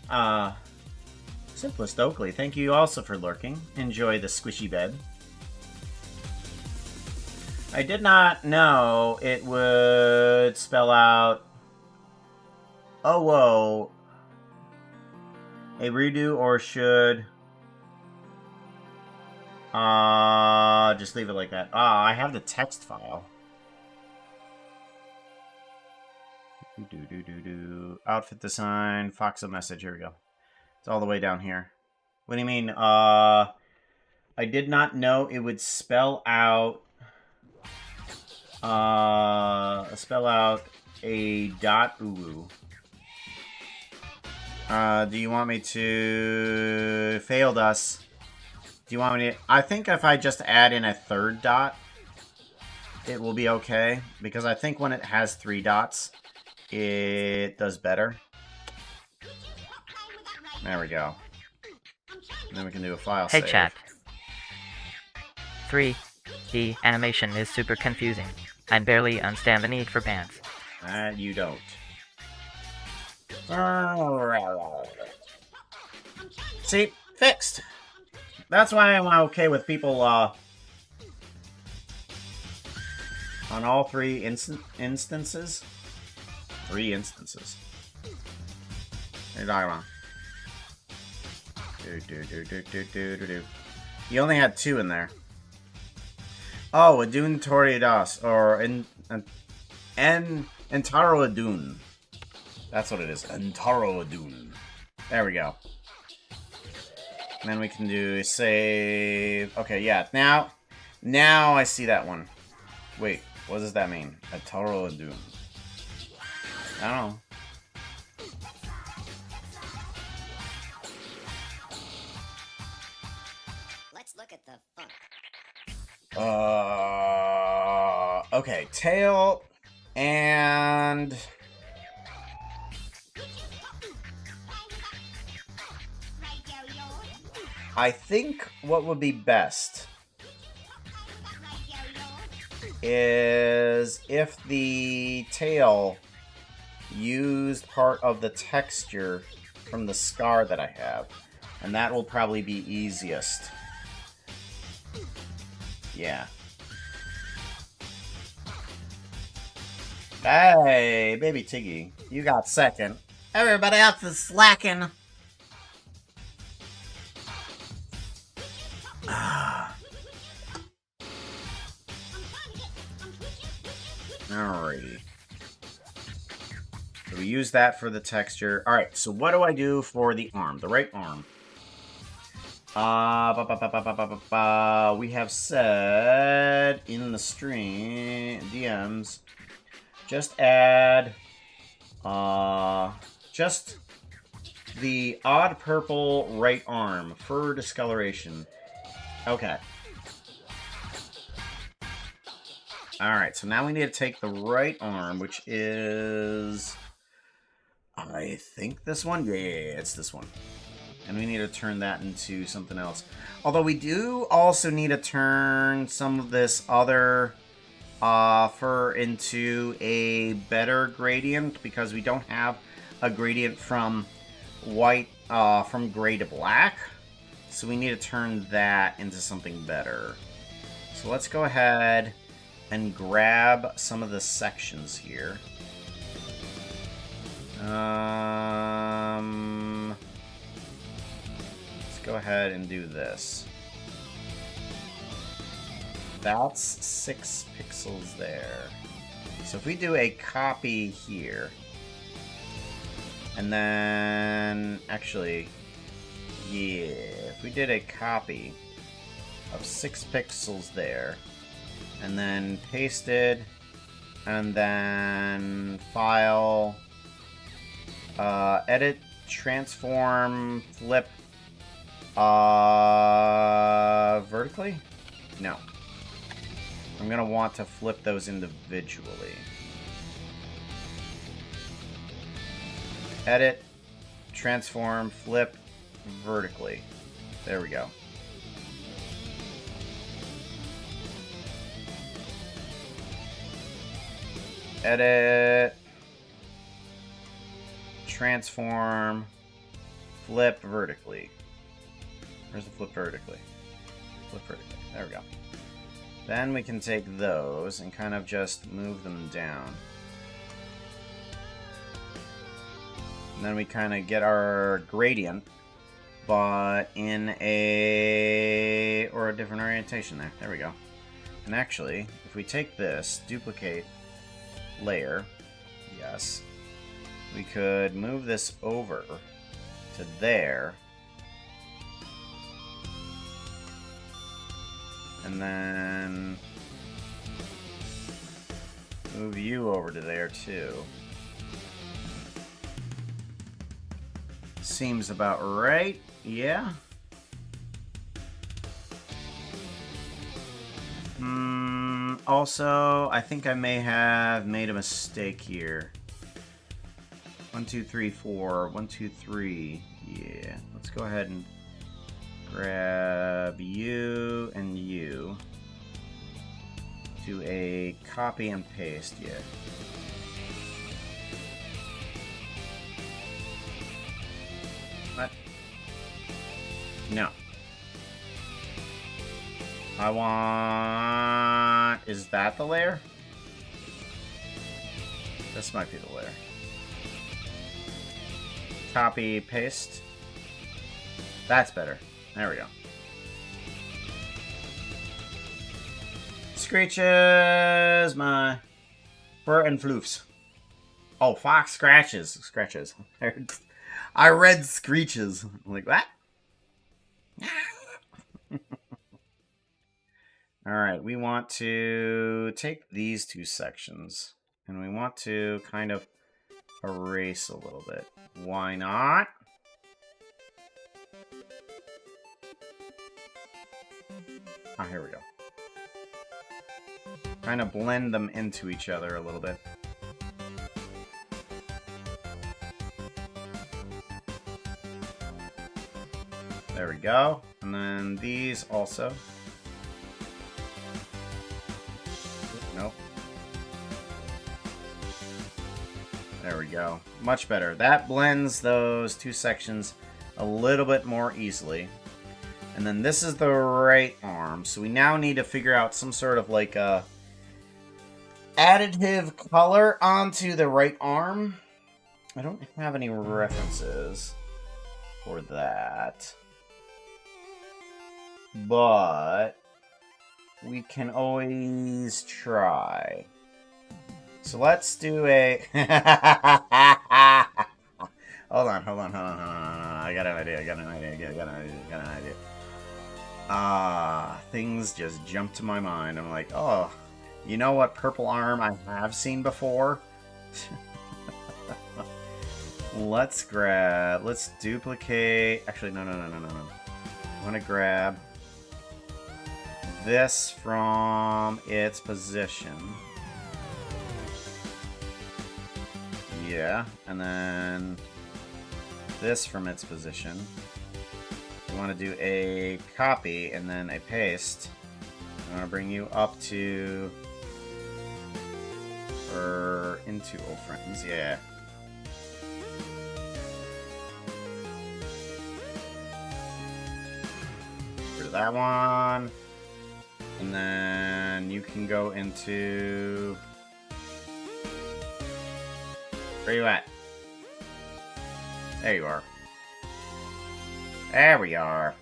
Oakley, thank you also for lurking. Enjoy the squishy bed. I did not know it would spell out... Oh, whoa. A redo, or should... just leave it like that. I have the text file. Outfit design, Foxo message, here we go. It's all the way down here. What do you mean? I did not know it would spell out... spell out a dot uwu. Do you want me to... Failed us. Do you want me to... I think if I just add in a third dot, it will be okay. Because I think when it has 3 dots, it does better. There we go. And then we can do a file Hey save. chat. 3, The animation is super confusing. I barely understand the need for pants. And you don't. See? Fixed! That's why I'm okay with people, on all three instances. 3 instances. Hey, Dagmar. You only had 2 in there. Oh, Adun Toridas, or Entaro Adun. That's what it is. Entaro Adun. There we go. And then we can do save. Okay, yeah. Now I see that one. Wait, what does that mean? Entaro Adun. I don't know. Let's look at the funk. Okay, tail and I think what would be best is if the tail used part of the texture from the scar that I have, and that will probably be easiest. Yeah. Hey, baby Tiggy, you got second. Everybody else is slacking. Alrighty. So we use that for the texture. Alright, so what do I do for the arm? The right arm. We have said in the stream DMs, just add just the odd purple right arm for discoloration. Okay. Alright, so now we need to take the right arm, which is, I think this one? Yeah, it's this one. And we need to turn that into something else. Although we do also need to turn some of this other fur into a better gradient, because we don't have a gradient from white, from gray to black. So we need to turn that into something better. So let's go ahead and grab some of the sections here. Let's go ahead and do this. That's 6 pixels there. So if we do a copy here, and then actually, yeah, if we did a copy of 6 pixels there, and then pasted, and then file, edit, transform, flip, vertically? No. I'm gonna want to flip those individually. Edit, transform, flip, vertically. There we go. Edit, transform, flip vertically. Where's the flip vertically? Flip vertically. There we go. Then we can take those and kind of just move them down. And then we kind of get our gradient, but in a different orientation there. There we go. And actually, if we take this, duplicate layer, yes, we could move this over to there, and then move you over to there too. Seems about right, yeah. Also, I think I may have made a mistake here. 1, 2, 3, 4. 1, 2, 3. Yeah. Let's go ahead and grab you and you. do a copy and paste, yeah. What? No. I want... Is that the layer? This might be the layer. Copy, paste. That's better. There we go. Screeches, my fur and floofs. Oh, fox scratches. Scratches. I read screeches. I'm like, what? Alright, we want to take these two sections. And we want to kind of erase a little bit. Why not? Ah, here we go. Kind of blend them into each other a little bit. There we go. And then these also. Nope. There we go. Much better. That blends those two sections a little bit more easily. And then this is the right arm. So we now need to figure out some sort of like a additive color onto the right arm. I don't have any references for that. But we can always try. So let's do a... Hold on. I got an idea. Things just jumped to my mind. I'm like, oh, you know what purple arm I have seen before? Let's duplicate... Actually, no. I want to grab this from its position. Yeah, and then this from its position. We want to do a copy and then a paste. I want to bring you up to or into old friends. Yeah. Rid of that one. And then you can go into... Where you at? There you are. There we are.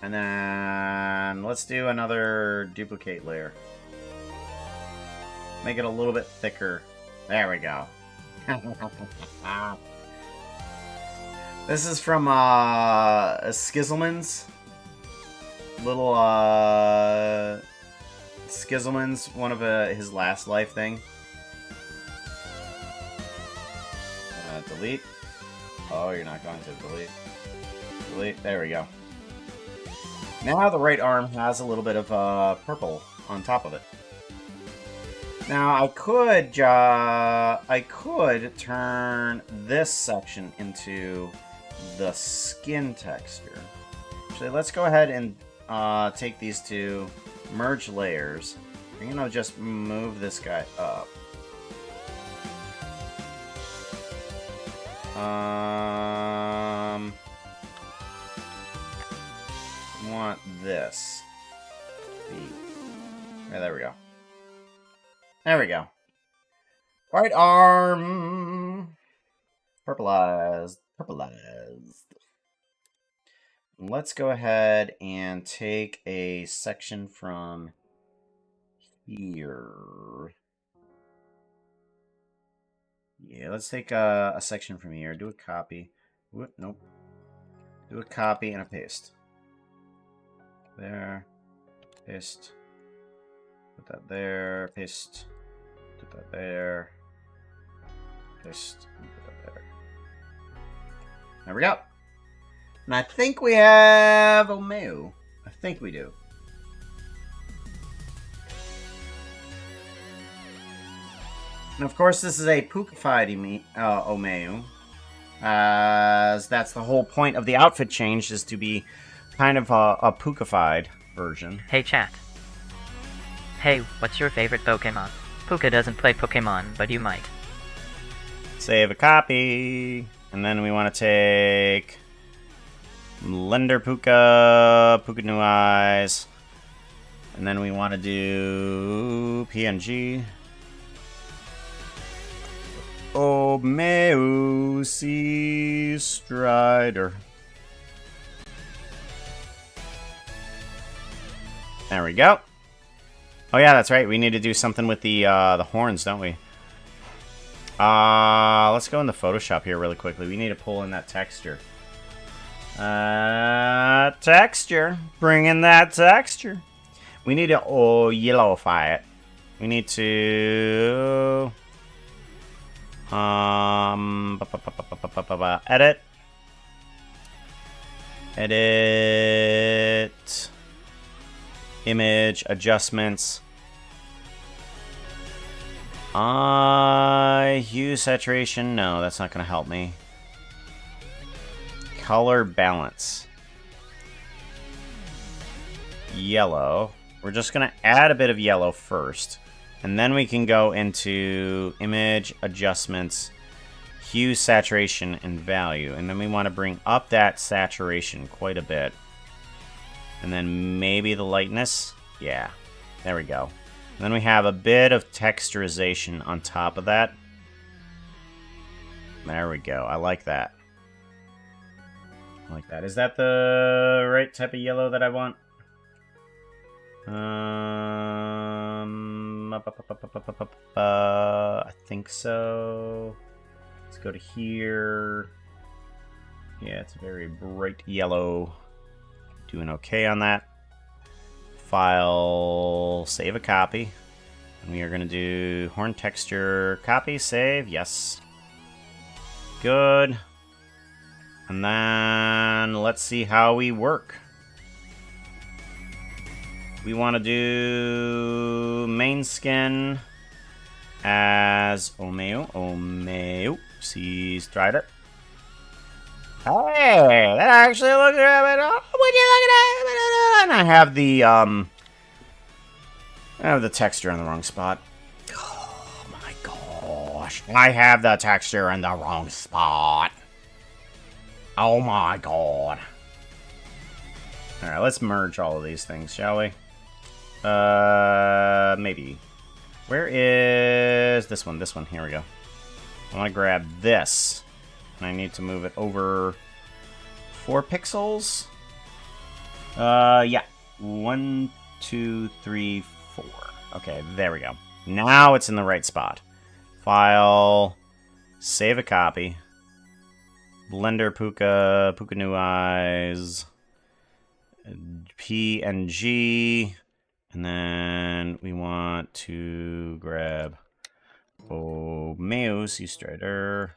And then let's do another duplicate layer. Make it a little bit thicker. There we go. This is from Skizzleman's. Little Skizzleman's, one of his last life thing. Delete. Oh, you're not going to delete. Delete. There we go. Now the right arm has a little bit of purple on top of it. Now I could turn this section into the skin texture. Actually, let's go ahead and take these two, merge layers. I'm gonna just move this guy up. Want this. Yeah, there we go. There we go. Right arm. Purplized. Let's go ahead and take a section from here. Yeah, let's take a section from here. Do a copy. Nope. Do a copy and a paste. There. Paste. Put that there. Paste. Put that there. Paste. Put that there. There we go. And I think we have Omeu. I think we do. And of course, this is a Pooka-fied Omeu. As that's the whole point of the outfit change, is to be kind of a Pooka-fied version. Hey chat. Hey, what's your favorite Pokemon? Pooka doesn't play Pokemon, but you might. Save a copy. And then we want to take Lender Pooka, Pooka New Eyes. And then we want to do PNG. Omeo Sea Strider. There we go. Oh yeah, that's right. We need to do something with the horns, don't we? Let's go into Photoshop here really quickly. We need to pull in that texture. Texture. Bring in that texture. We need to yellowify it. We need to edit. Edit. Image adjustments. Hue saturation. No, that's not going to help me. Color balance. Yellow. We're just going to add a bit of yellow first. And then we can go into image adjustments, hue saturation, and value. And then we want to bring up that saturation quite a bit. And then maybe the lightness. Yeah, there we go. And then we have a bit of texturization on top of that. There we go. I like that. I like that. Is that the right type of yellow that I want? I think so. Let's go to here. Yeah, it's a very bright yellow. Doing okay on that. File, save a copy. And we are going to do horn texture, copy, save, yes. Good. And then let's see how we work. We want to do main skin as Omeo, Sea Strider. Hey, that actually looks a bit. Would you look at it? And I have the texture in the wrong spot. Oh my gosh! I have the texture in the wrong spot. Oh my god! All right, let's merge all of these things, shall we? Maybe. Where is this one? This one. Here we go. I want to grab this. And I need to move it over 4 pixels. Yeah. 1, 2, 3, 4. Okay, there we go. Now it's in the right spot. File. Save a copy. Blender Pooka. Pooka New Eyes. PNG. And then we want to grab Omeo Sea Strider.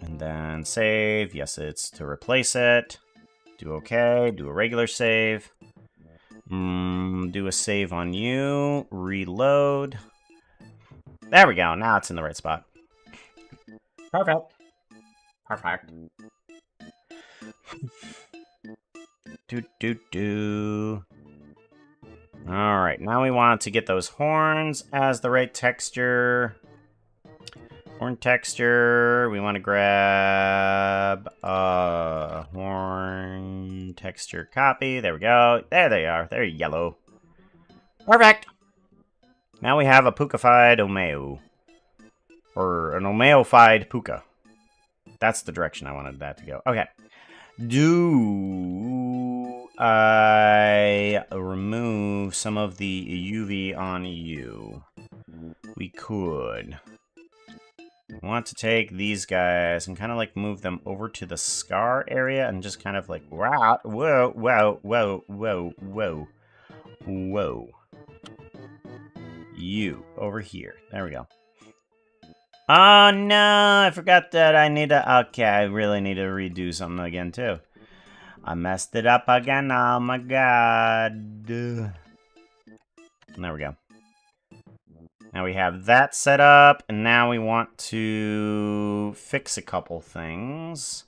And then save. Yes, it's to replace it. Do okay. Do a regular save. Do a save on you. Reload. There we go. Now it's in the right spot. Perfect. Perfect. Do. Alright, now we want to get those horns as the right texture. Horn texture. We want to grab horn texture copy. There we go. There they are. They're yellow. Perfect. Now we have a Pooka-fied Omeo. Or an Omeo-fied Pooka. That's the direction I wanted that to go. Okay. Do I remove some of the UV on you? We could. I want to take these guys and kind of like move them over to the scar area and just kind of like, wow, whoa. You, over here. There we go. Oh no, I forgot that I need to, okay, I really need to redo something again too. I messed it up again, oh my god. There we go. Now we have that set up, and now we want to fix a couple things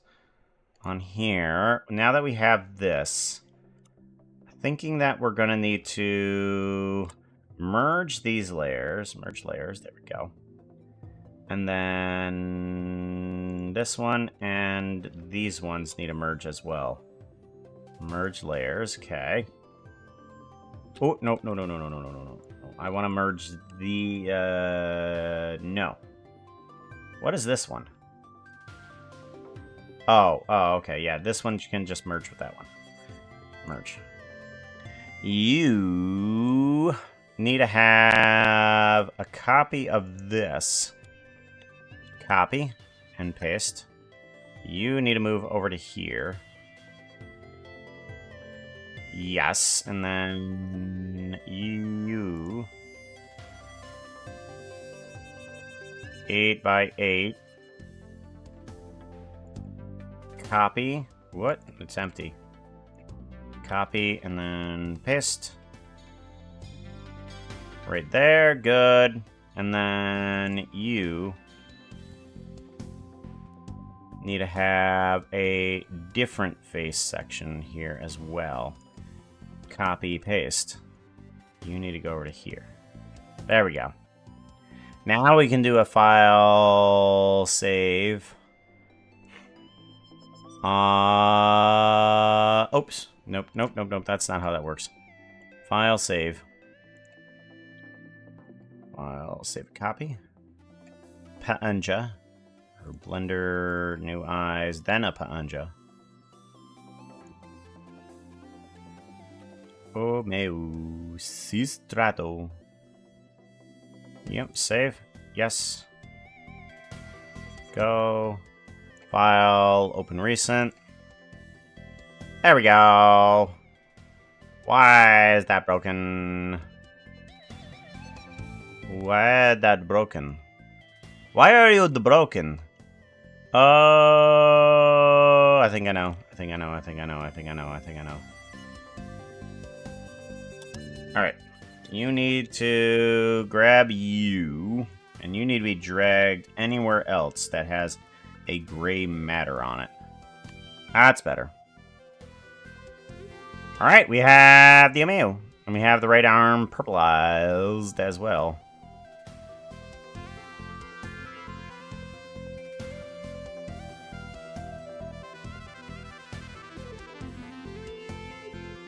on here. Now that we have this, thinking that we're gonna need to merge these layers. Merge layers. There we go. And then this one and these ones need to merge as well. Merge layers. Okay. Oh, no, no, no, no, no, no, no, no, no. I want to merge the, no. What is this one? Oh, okay, yeah, this one can just merge with that one. Merge. You need to have a copy of this. Copy and paste. You need to move over to here. Yes, and then you 8 by 8. Copy. What? It's empty. Copy and then paste. Right there. Good. And then you need to have a different face section here as well. Copy, paste. You need to go over to here. There we go. Now we can do a file save. Oops. Nope, nope, nope, nope. That's not how that works. File save. File save copy. Paanja. Or Blender, new eyes, then a Paanja. O meu sistrato. Yep, save. Yes. Go. File, open recent. There we go. Why is that broken? Why is that broken? Why are you broken? Oh, I think I know. I think I know. I think I know. I think I know. I think I know. Alright. You need to grab you, and you need to be dragged anywhere else that has a gray matter on it. That's better. Alright, we have the Ameo. And we have the right arm purpleized as well.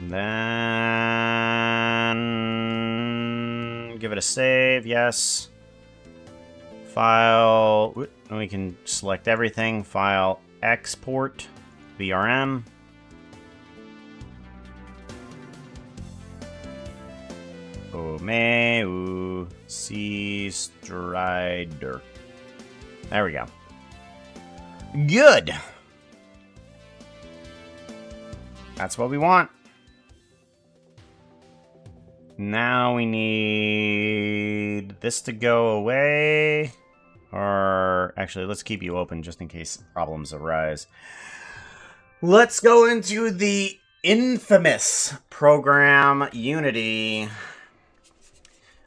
Then give it a save, yes. File, and we can select everything. File, export, VRM. Omeu Sea Strider. There we go. Good. That's what we want. Now we need this to go away. Or actually, let's keep you open just in case problems arise. Let's go into the infamous program Unity.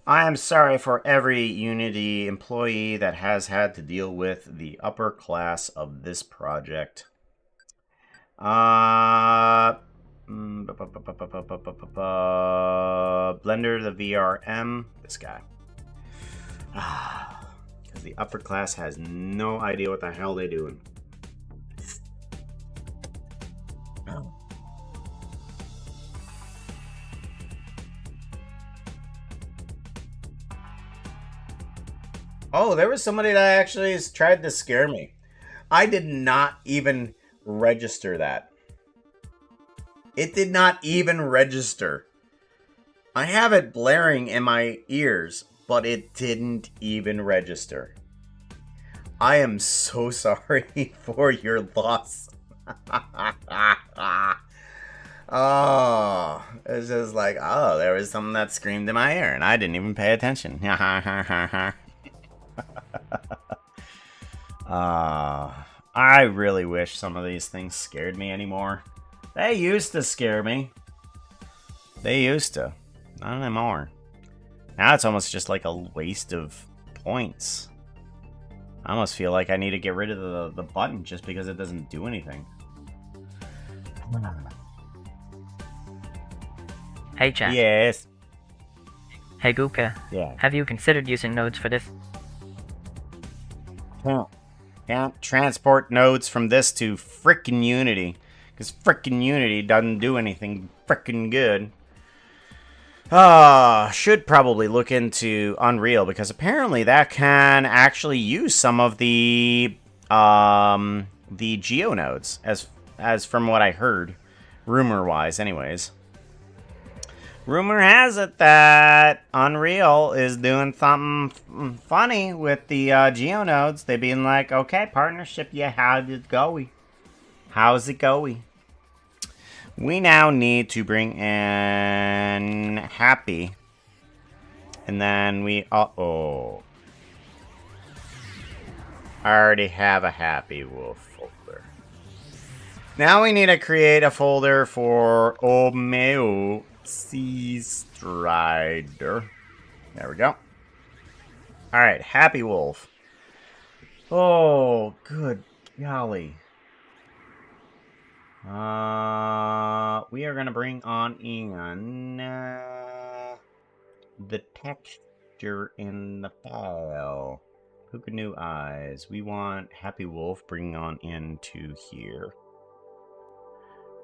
I am sorry for every Unity employee that has had to deal with the upper class of this project. Blender, the VRM, this guy. Because the upper class has no idea what the hell they're doing. Oh, there was somebody that actually tried to scare me. I did not even register that. It did not even register. I have it blaring in my ears, but it didn't even register. I am so sorry for your loss. Oh, it's just like, oh, there was something that screamed in my ear, and I didn't even pay attention. I really wish some of these things scared me anymore. They used to scare me. They used to. Not anymore. Now it's almost just like a waste of points. I almost feel like I need to get rid of the button just because it doesn't do anything. Hey, chat. Yes. Hey Pooka, Yeah. have you considered using nodes for this? Can't transport nodes from this to frickin' Unity. Because frickin' Unity doesn't do anything frickin' good. Should probably look into Unreal, because apparently that can actually use some of the geonodes, as from what I heard. Rumor-wise, anyways. Rumor has it that Unreal is doing something funny with the geonodes. They being like, okay, partnership, yeah, how's it going? How's it going? We now need to bring in Happy. And then we... Uh-oh. I already have a Happy Wolf folder. Now we need to create a folder for Omeo Sea Strider. There we go. Alright, Happy Wolf. Oh, good golly. We are gonna bring on in the texture in the file. Pooka New Eyes. We want Happy Wolf bringing on into here.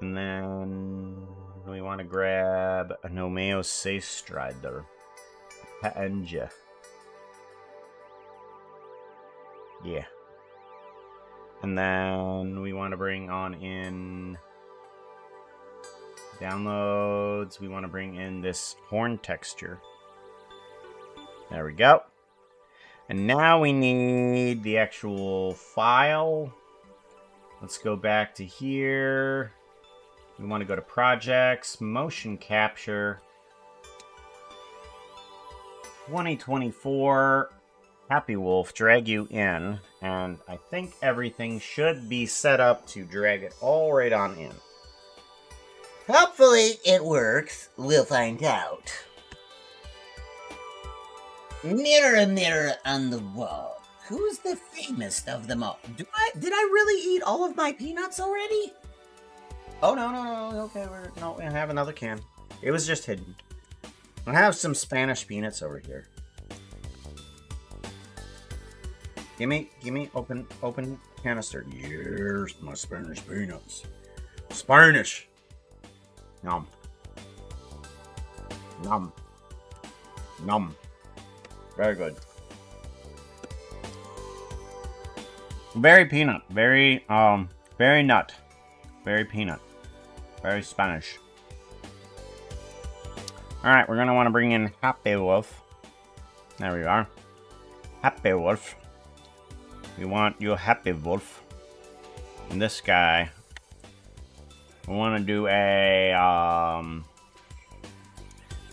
And then we want to grab a Nomeo Sea Strider. PNG. Yeah. And then we want to bring on in downloads. We want to bring in this horn texture. There we go. And now we need the actual file. Let's go back to here. We want to go to projects, motion capture, 2024. Happy Wolf, drag you in, and I think everything should be set up to drag it all right on in. Hopefully it works. We'll find out. Mirror, mirror on the wall. Who's the famous of them all? Did I really eat all of my peanuts already? Oh, no. Okay, we have another can. It was just hidden. I have some Spanish peanuts over here. Gimme, open canister. Here's my Spanish peanuts. Spanish! Nom. Very good. Very peanut. Very nut. Very peanut. Very Spanish. Alright, we're gonna want to bring in Happy Wolf. There we are. Happy Wolf. We want you Happy Wolf. And this guy. We want to do a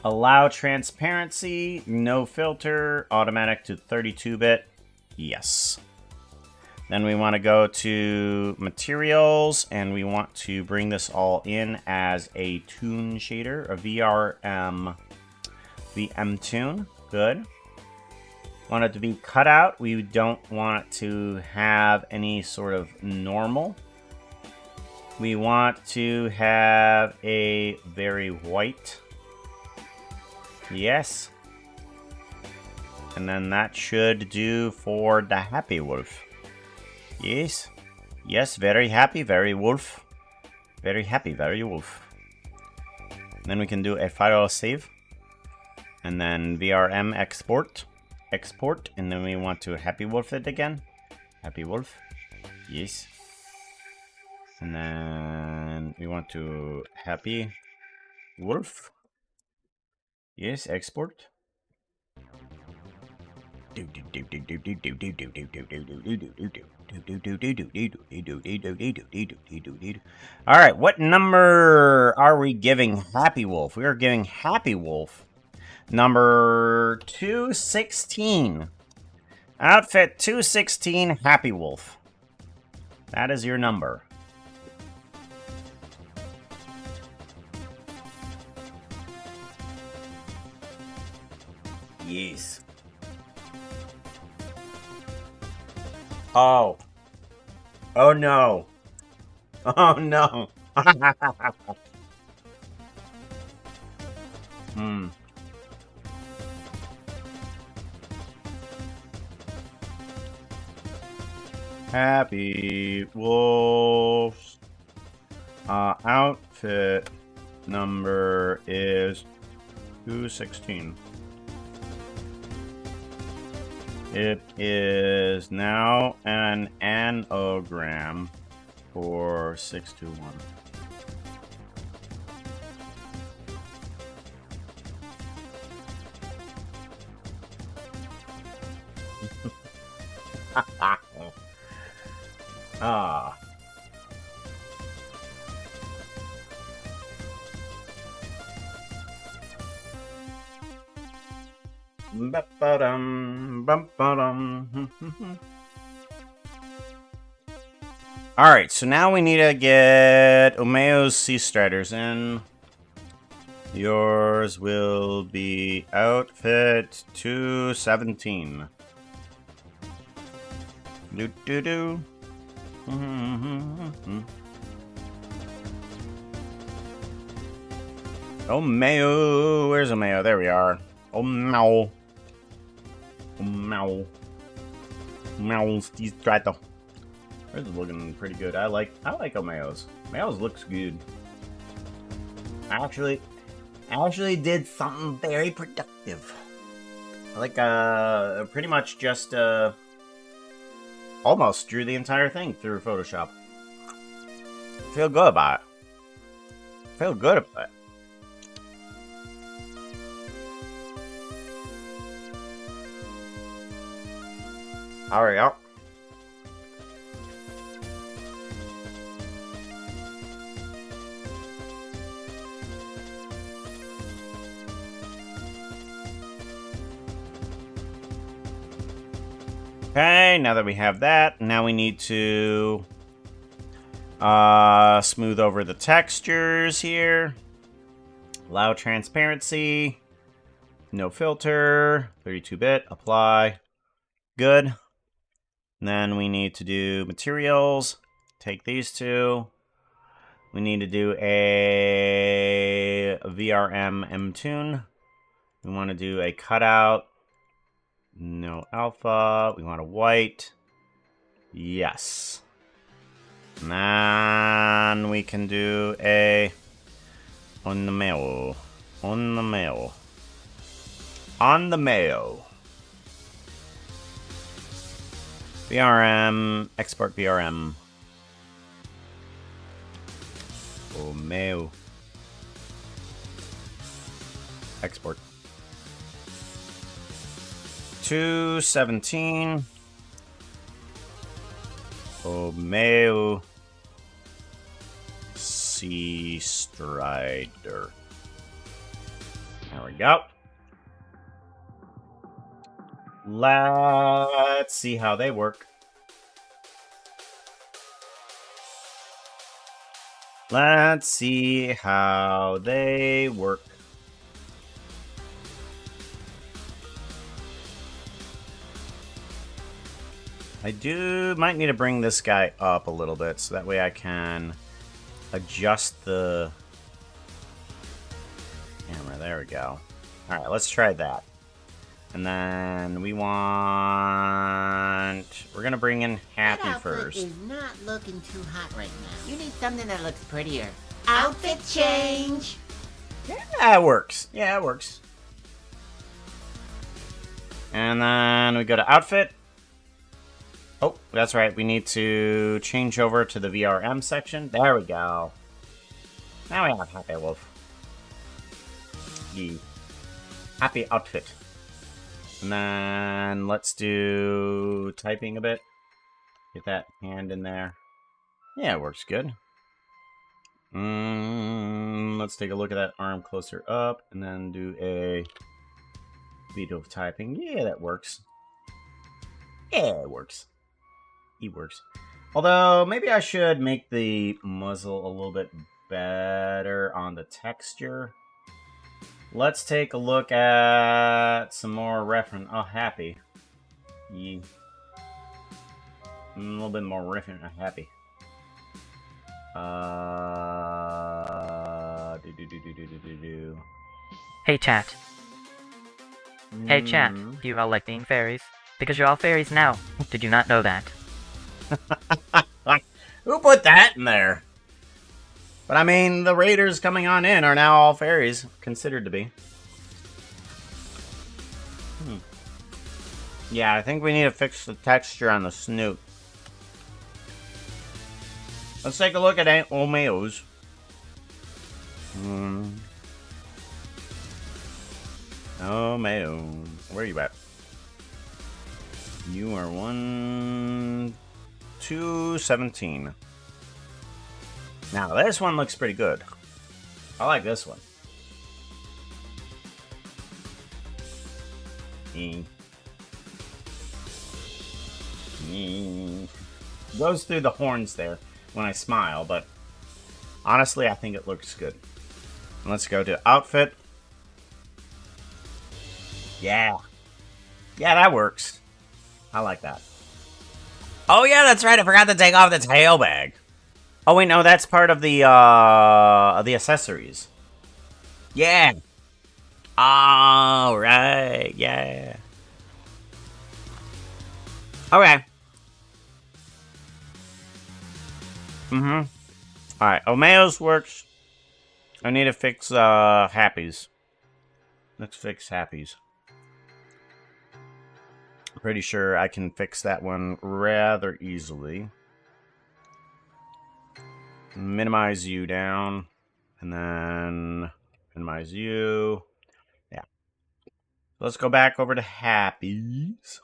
allow transparency, no filter, automatic to 32-bit. Yes. Then we want to go to materials, and we want to bring this all in as a tune shader, a VRM tune. Good. Want it to be cut out. We don't want it to have any sort of normal. We want to have a very white. Yes. And then that should do for the Happy Wolf. Yes. Yes, very happy, very wolf. Very happy, very wolf. Then we can do a file save. And then VRM export. Export. And then we want to Happy Wolf it again. Happy Wolf. Yes. And then we want to Happy Wolf. Yes, export. Alright, what number are we giving Happy Wolf? We are giving Happy Wolf number 216. Outfit 216 Happy Wolf. That is your number. Yes. Oh. Oh no. Oh no. Happy Wolves. Outfit number is 216. It is now an anagram for 621. Ah. Ba-ba-dum, bum-ba-dum. Alright, so now we need to get Omeo's Sea Striders in. Yours will be outfit 217. Do-do-do. Omeo, where's Omeo? There we are. Omeo. Omeo. Omeo Sea Strider. This is looking pretty good. I like Omeo's. Omeo's looks good. I actually did something very productive. I like pretty much just almost drew the entire thing through Photoshop. Feel good about it. Feel good about it. Hurry up. Okay, now that we have that, now we need to smooth over the textures here. Allow transparency. No filter. 32-bit. Apply. Good. And then we need to do materials. Take these two. We need to do a VRM M-tune. We want to do a cutout. No alpha. We want a white. Yes. And then we can do a on the mail. On the mail. On the mail. VRM. Export VRM. Oh, mail. Export. 217. Omeo Sea Strider. There we go. Let's see how they work. Let's see how they work. Might need to bring this guy up a little bit so that way I can adjust the camera. There we go. Alright, let's try that. And then we're gonna bring in Happy That outfit first. is not looking too hot right now. You need something that looks prettier. Outfit change! Yeah, it works. Yeah, it works. And then we go to Outfit. Oh, that's right. We need to change over to the VRM section. There we go. Now we have Happy Wolf. The Happy Outfit. And then let's do typing a bit. Get that hand in there. Yeah, it works good. Let's take a look at that arm closer up and then do a beat of typing. Yeah, that works. Yeah, it works. It works. Although, maybe I should make the muzzle a little bit better on the texture. Let's take a look at some more reference. Oh, Happy. Yeah. A little bit more reference. Happy. Hey chat. Hey chat, do you all like being fairies? Because you're all fairies now. Did you not know that? Who put that in there? But I mean, the raiders coming on in are now all fairies, considered to be. Yeah, I think we need to fix the texture on the snoot. Let's take a look at Aunt Omeo's. Omeo. Where are you at? You are 217. Now, this one looks pretty good. I like this one. Goes through the horns there when I smile, but honestly, I think it looks good. Let's go to outfit. Yeah. Yeah, that works. I like that. Oh, yeah, that's right. I forgot to take off the tail bag. Oh, wait, no, that's part of the accessories. Yeah. All right, yeah. Okay. All right, Omeo's works. I need to fix Happy's. Let's fix Happy's. Pretty sure I can fix that one rather easily. Minimize you down, and then minimize you. Yeah. Let's go back over to Happy's.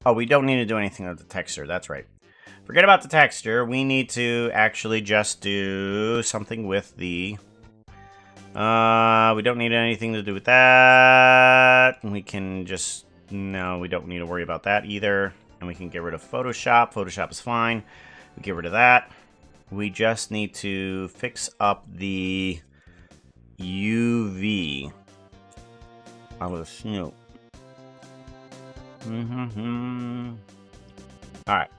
Oh, we don't need to do anything with the texture. That's right. Forget about the texture. We need to actually just do something with the... we don't need anything to do with that. We can just... No, we don't need to worry about that either. And we can get rid of Photoshop. Photoshop is fine. We get rid of that. We just need to fix up the UV of the snoot. Alright.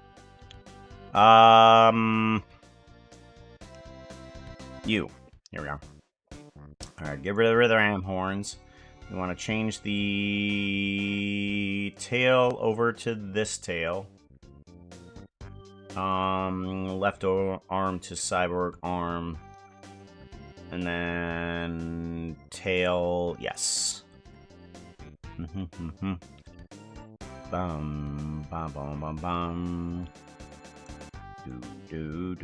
You. Here we go. Alright, get rid of the ram horns. We want to change the tail over to this tail. Left arm to cyborg arm. And then tail, yes. Bum, bum, bum, bum, bum. Do.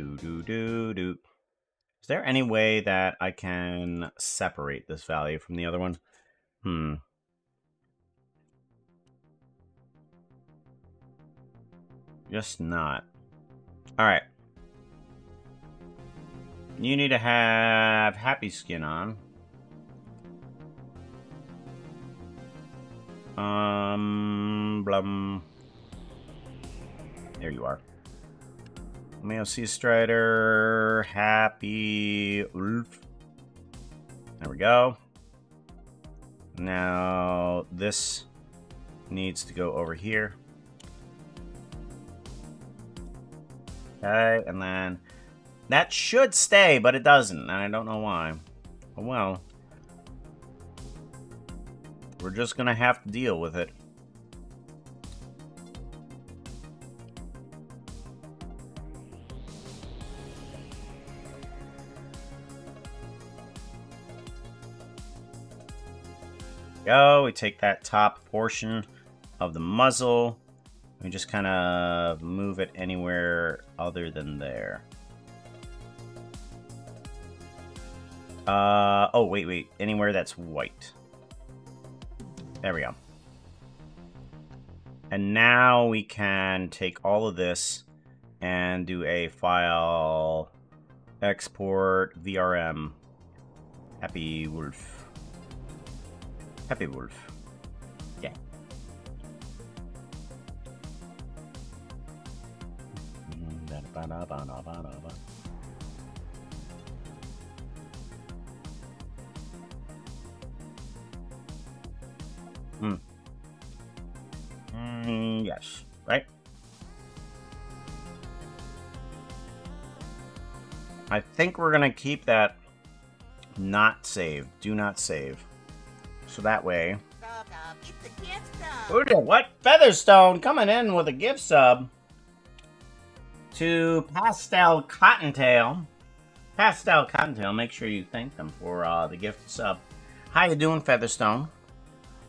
Is there any way that I can separate this value from the other one? Just not. Alright. You need to have Happy Skin on. Blum. There you are. Male Sea Strider, Happy Wolf. There we go. Now, this needs to go over here. Okay, and then that should stay, but it doesn't, and I don't know why. Oh well. We're just gonna have to deal with it. Go, we take that top portion of the muzzle. We just kind of move it anywhere other than there. Oh, wait. Anywhere that's white. There we go. And now we can take all of this and do a file export VRM. Happy Wolf. Happy Wolf. Yeah. Yes, right? I think we're gonna keep that not saved. Do not save. So that way, sub. It's a gift sub. Who did what? Featherstone coming in with a gift sub to Pastel Cottontail. Pastel Cottontail, make sure you thank them for the gift sub. How you doing, Featherstone?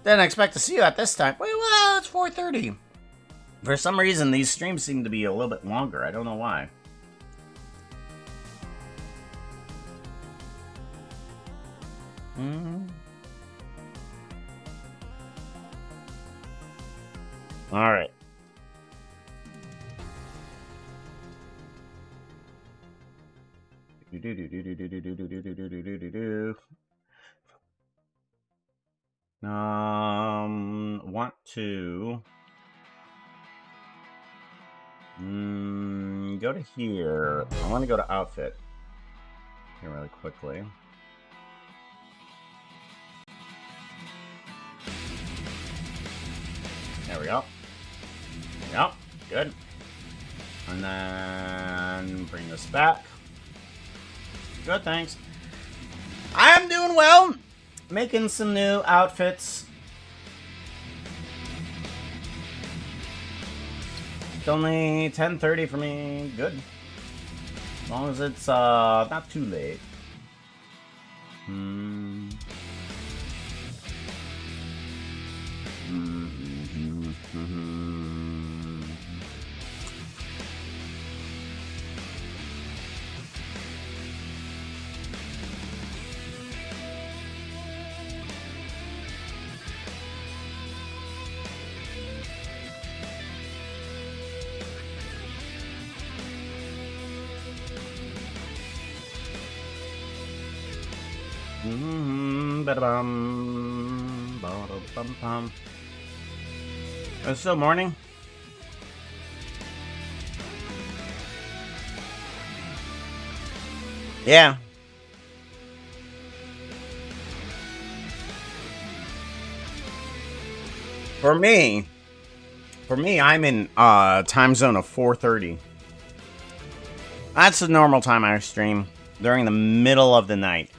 Didn't expect to see you at this time. Wait, well, it's 4:30. For some reason, these streams seem to be a little bit longer. I don't know why. All right. Want to go to here. I want to go to outfit here really quickly. There we go. There we go. Good. And then bring this back. Good, thanks. I'm doing well. Making some new outfits. It's only 10:30 for me. Good. As long as it's not too late. It's still morning. Yeah. For me, I'm in time zone of 4:30. That's the normal time I stream, during the middle of the night.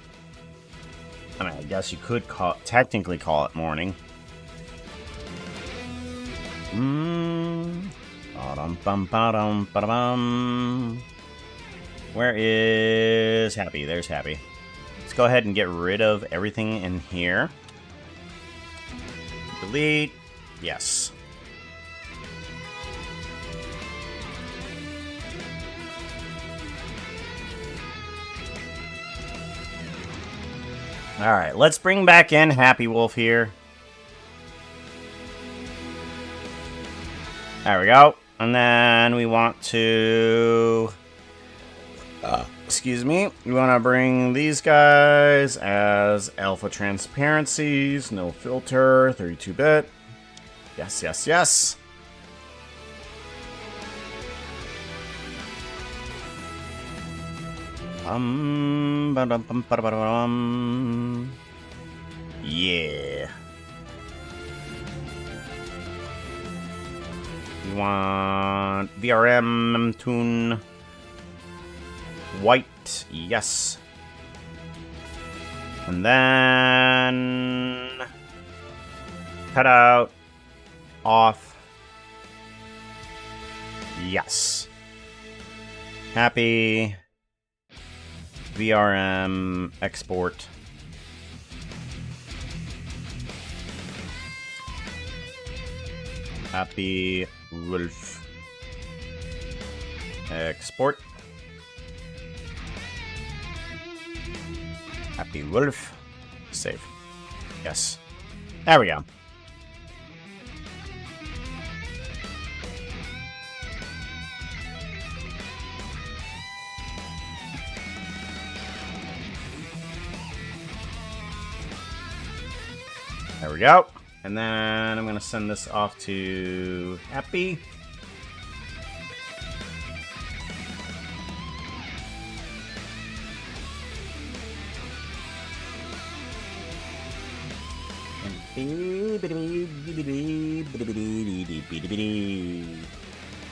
I mean, I guess you could technically call it morning. Where is Happy? There's Happy. Let's go ahead and get rid of everything in here. Delete. Yes. Alright, let's bring back in Happy Wolf here. There we go. And then we want to... excuse me. We want to bring these guys as alpha transparencies. No filter. 32-bit. Yes, yes, yes. Yeah. We want VRM tune white, yes. And then cut out off, yes. Happy VRM export. Happy Wolf export. Happy Wolf save. Yes. There we go. There we go. And then I'm going to send this off to Happy.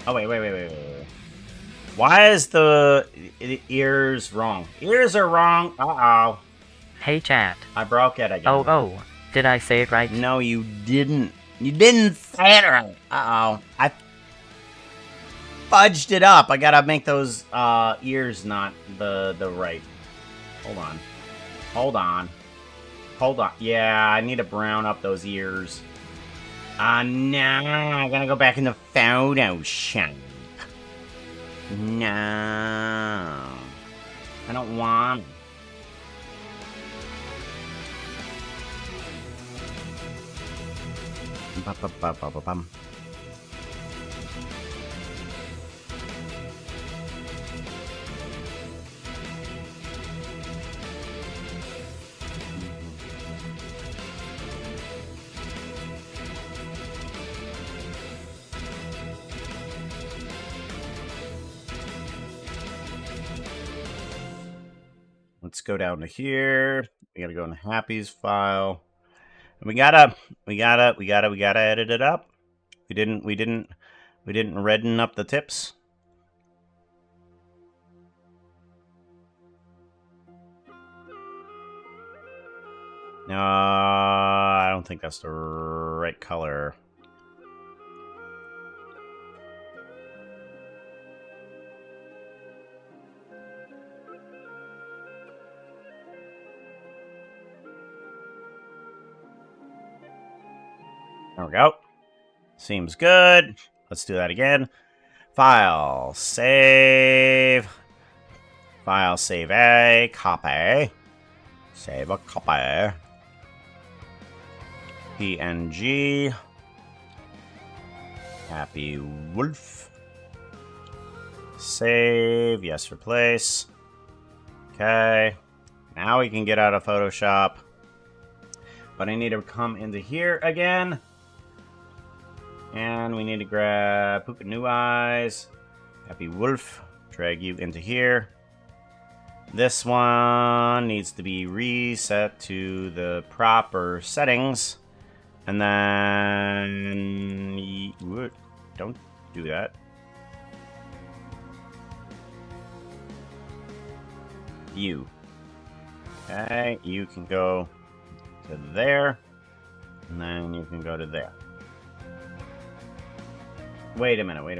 Oh, wait. Why is the ears wrong? Ears are wrong. Uh-oh. Hey chat. I broke it again. Oh, Did I say it right? No, you didn't. You didn't say it right. Uh-oh. I fudged it up. I gotta make those ears not the right. Hold on. Hold on. Hold on. Yeah, I need to brown up those ears. No. I gotta go back in the Photoshop. No. I don't want it. Ba-ba-ba-ba-ba-bum. Let's go down to here. We gotta go in the Happy's file. And we gotta edit it up. We didn't redden up the tips. No, I don't think that's the right color. There we go. Seems good. Let's do that again. File, save. File, save a copy. Save a copy. PNG. Happy Wolf. Save. Yes, replace. Okay. Now we can get out of Photoshop. But I need to come into here again. And we need to grab Pooka New Eyes, Happy Wolf, drag you into here. This one needs to be reset to the proper settings. And then... Don't do that. You. Okay, you can go to there. And then you can go to there. Wait a minute. What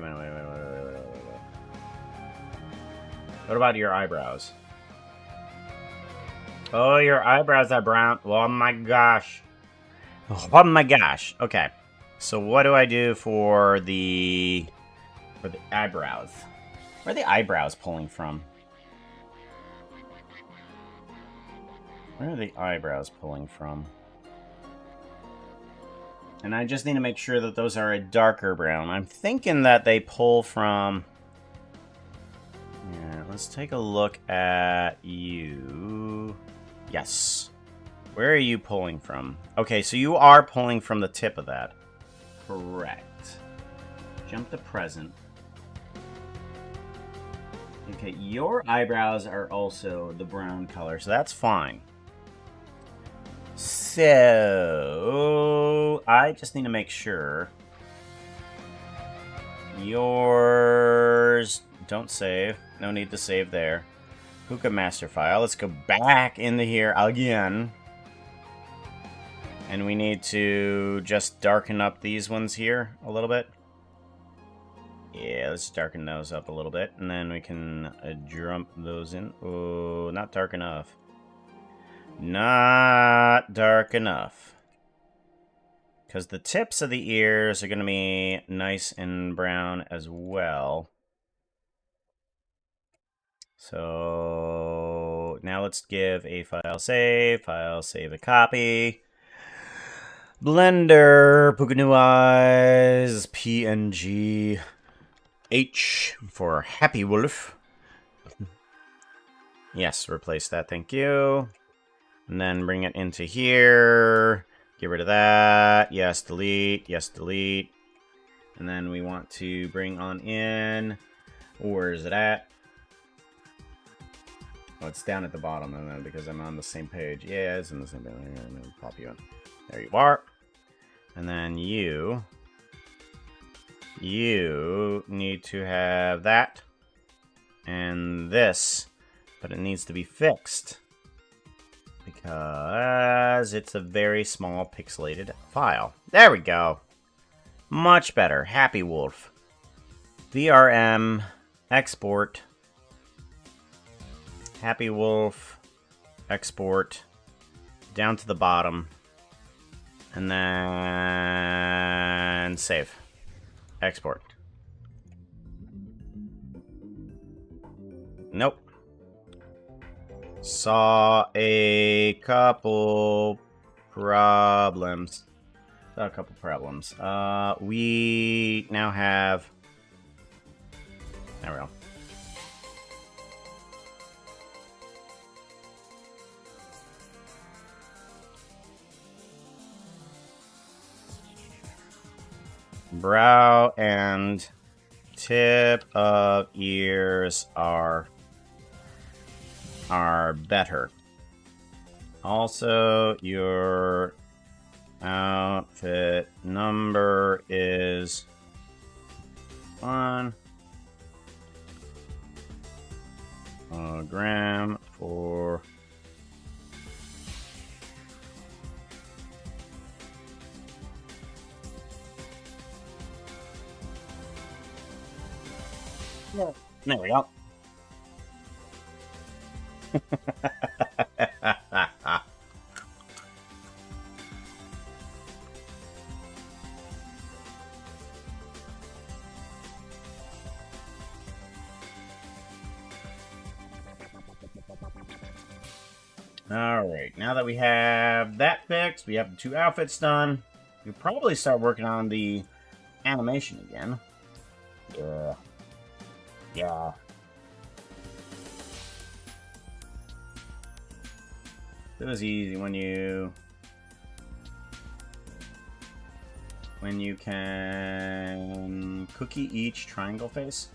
about your eyebrows? Oh, your eyebrows are brown. Oh my gosh. Oh my gosh. Okay. So what do I do for the eyebrows? Where are the eyebrows pulling from? Where are the eyebrows pulling from? And I just need to make sure that those are a darker brown. I'm thinking that they pull from... Yeah, let's take a look at you. Yes. Where are you pulling from? Okay, so you are pulling from the tip of that. Correct. Jump to present. Okay, your eyebrows are also the brown color, so that's fine. So, I just need to make sure yours don't save. No need to save there. Pooka master file. Let's go back into here again. And we need to just darken up these ones here a little bit. Yeah, let's darken those up a little bit. And then we can jump those in. Oh, not dark enough. Not dark enough. Because the tips of the ears are going to be nice and brown as well. So now let's give a file save a copy. Blender, Pooka New Eyes, PNG, H for Happy Wolf. Yes, replace that, thank you. And then bring it into here. Get rid of that. Yes, delete. Yes, delete. And then we want to bring on in. Where is it at? Oh, it's down at the bottom and then because I'm on the same page. Yeah, it's in the same page. I'm gonna pop you in. There you are. And then you need to have that and this, but it needs to be fixed. because it's a very small pixelated file. There we go. Much better. Happy Wolf. VRM export. Happy Wolf export down to the bottom. And then save. Export. Nope. Saw a couple problems. We now have... There we go. Brow and tip of ears are better. Also, your outfit number is 1 gram for there we go. Alright, now that we have that fixed, we have the 2 outfits done, we probably start working on the animation again. Yeah. It was easy when you can cookie each triangle face.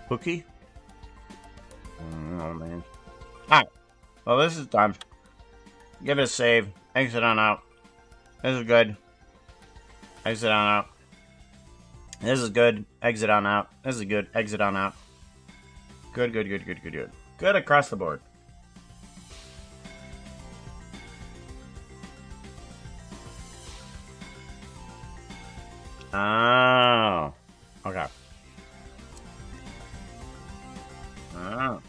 Cookie? Oh man. Alright. Well, this is done. Give it a save. Exit on out. This is good. Exit on out. This is good. Exit on out. This is good. Exit on out. Good, good, good, good, good, good. Good across the board. Oh. Okay. Oh.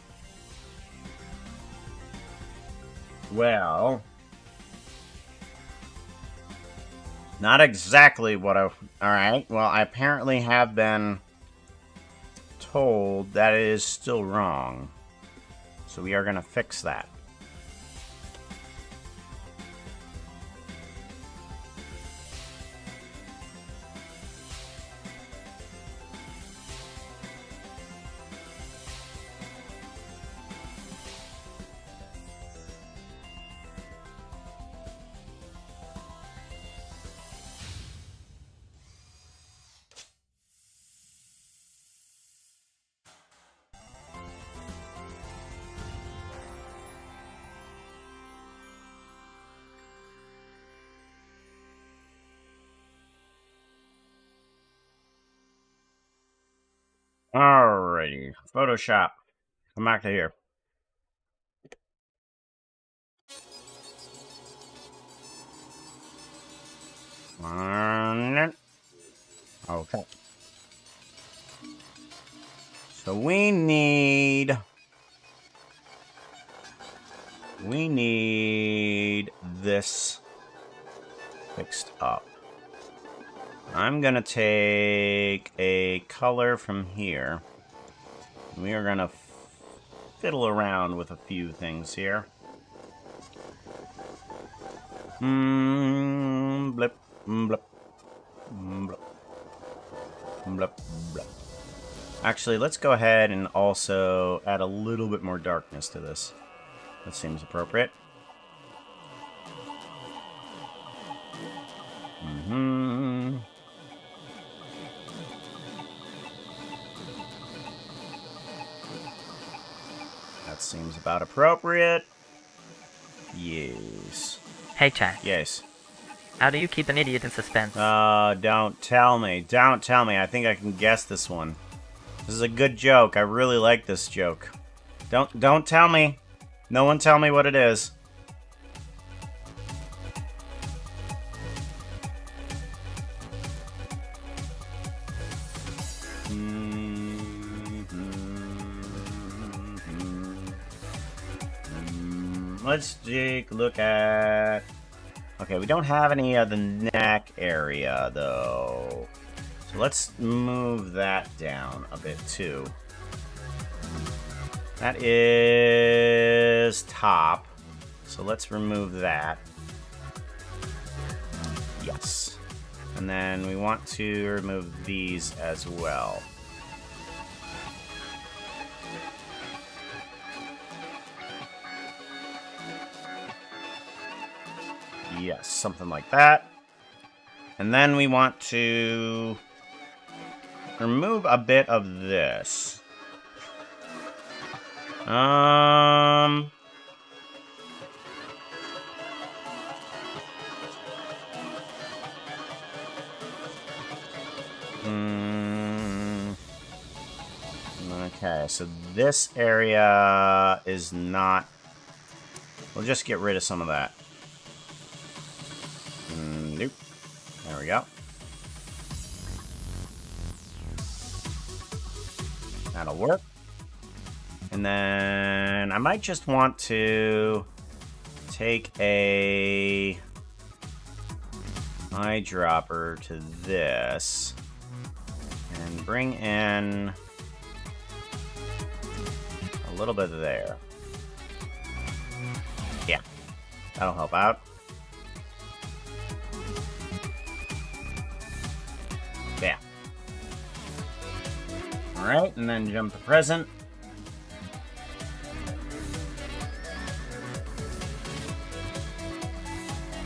Well. Not exactly what I... Alright, well, I apparently have been told that it is still wrong. So we are going to fix that. Alrighty, Photoshop. Come back to here. Okay. So we need this fixed up. I'm gonna take a color from here. We are gonna fiddle around with a few things here. Blip, blip, blip, blip, blip. Actually, let's go ahead and also add a little bit more darkness to this. That seems appropriate. That seems about appropriate. Yes. Hey, chat. Yes. How do you keep an idiot in suspense? Don't tell me. Don't tell me. I think I can guess this one. This is a good joke. I really like this joke. Don't tell me. No one tell me what it is. Let's take a look at... Okay, we don't have any of the neck area, though. So let's move that down a bit, too. That is top. So let's remove that. Yes. And then we want to remove these as well. Yes, something like that. And then we want to remove a bit of this. Okay, so this area is not... We'll just get rid of some of that. Nope. There we go. That'll work. And then I might just want to take a eyedropper to this and bring in a little bit there. Yeah, that'll help out. Yeah. Alright, and then jump to present.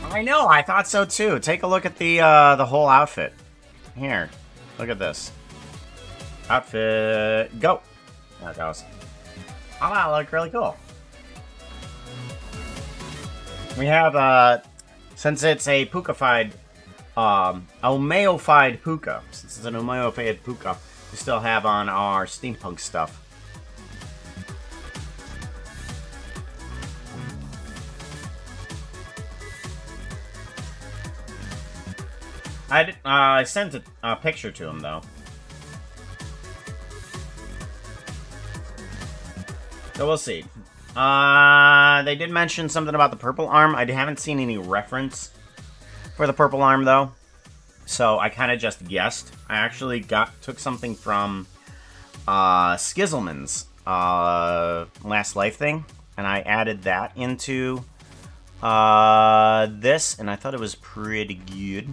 I know, I thought so too. Take a look at the whole outfit. Here, look at this. Outfit, go! There it goes. Oh, that look really cool. We have, since it's a Pooka-fied, Omeo-fied Pooka. Since it's an Omeo-fied Pooka, we still have on our steampunk stuff. I sent a picture to him, though. So we'll see. They did mention something about the purple arm. I haven't seen any reference for the purple arm, though. So I kind of just guessed. I actually took something from Skizzleman's Last Life thing, and I added that into this, and I thought it was pretty good.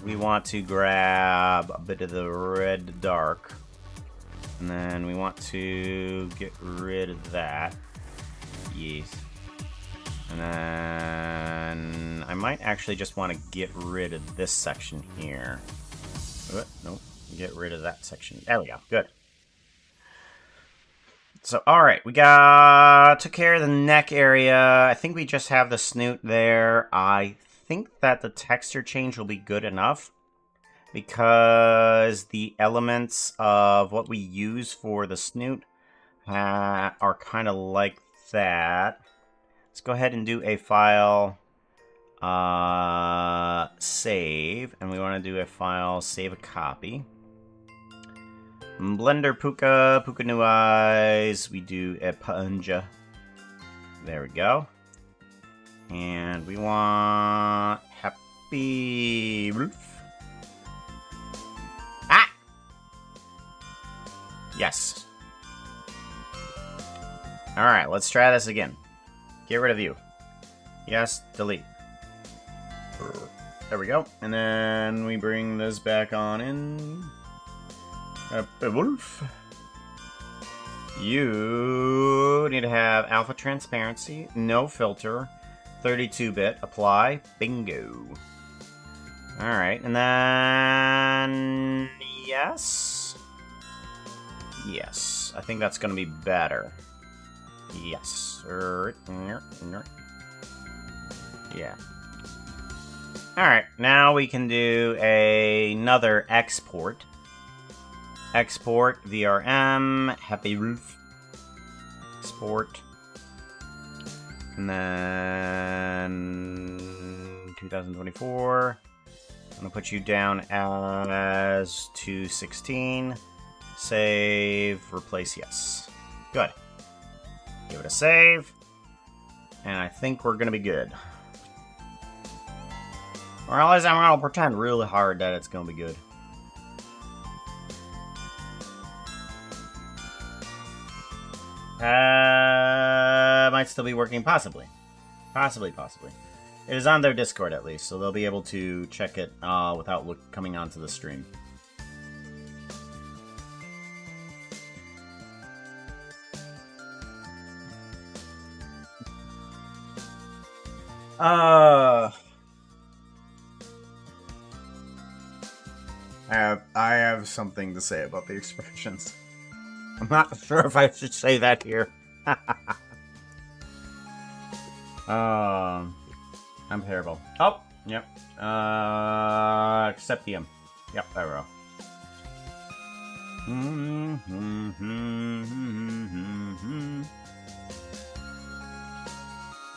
We want to grab a bit of the red dark, and then we want to get rid of that. Yes. And then I might actually just want to get rid of this section here. Nope. Get rid of that section. There we go. Good. So, alright. We took care of the neck area. I think we just have the snoot there. I think that the texture change will be good enough, because the elements of what we use for the snoot are kind of like that. Let's go ahead and do a file save, and we want to do a file save a copy. Blender Pooka New Eyes, we do a Punja. There we go. And we want Happy Roof. Ah! Yes. Alright, let's try this again. Get rid of you. Yes, delete. There we go. And then we bring this back on in. Happy Wolf. You need to have alpha transparency, no filter, 32-bit, apply, bingo. Alright, and then... Yes? Yes, I think that's going to be better. Yes. Yeah. Alright, now we can do another export. Export, VRM, Happy Roof. Export. And then 2024. I'm gonna put you down as 216. Save, replace yes. Good. Give it a save. And I think we're gonna be good. Or at least I'm gonna pretend really hard that it's gonna be good. Might still be working, possibly. Possibly. It is on their Discord at least, so they'll be able to check it without coming onto the stream. I have something to say about the expressions. I'm not sure if I should say that here. I'm terrible. Oh, yep. Accept the M. Yep, there we go.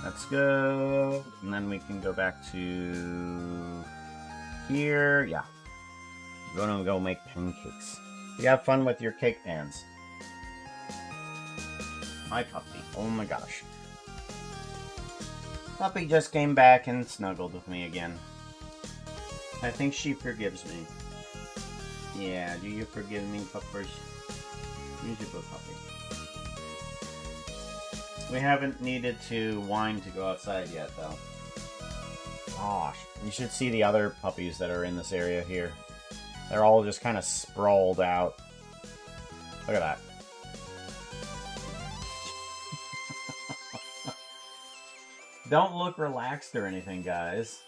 That's good. And then we can go back to here. Yeah. We're gonna go make pancakes. You have fun with your cake pans. My puppy. Oh my gosh. Puppy just came back and snuggled with me again. I think she forgives me. Yeah, do you forgive me, puppers? You're a good puppy. We haven't needed to whine to go outside yet, though. Gosh, you should see the other puppies that are in this area here. They're all just kind of sprawled out. Look at that. Don't look relaxed or anything, guys.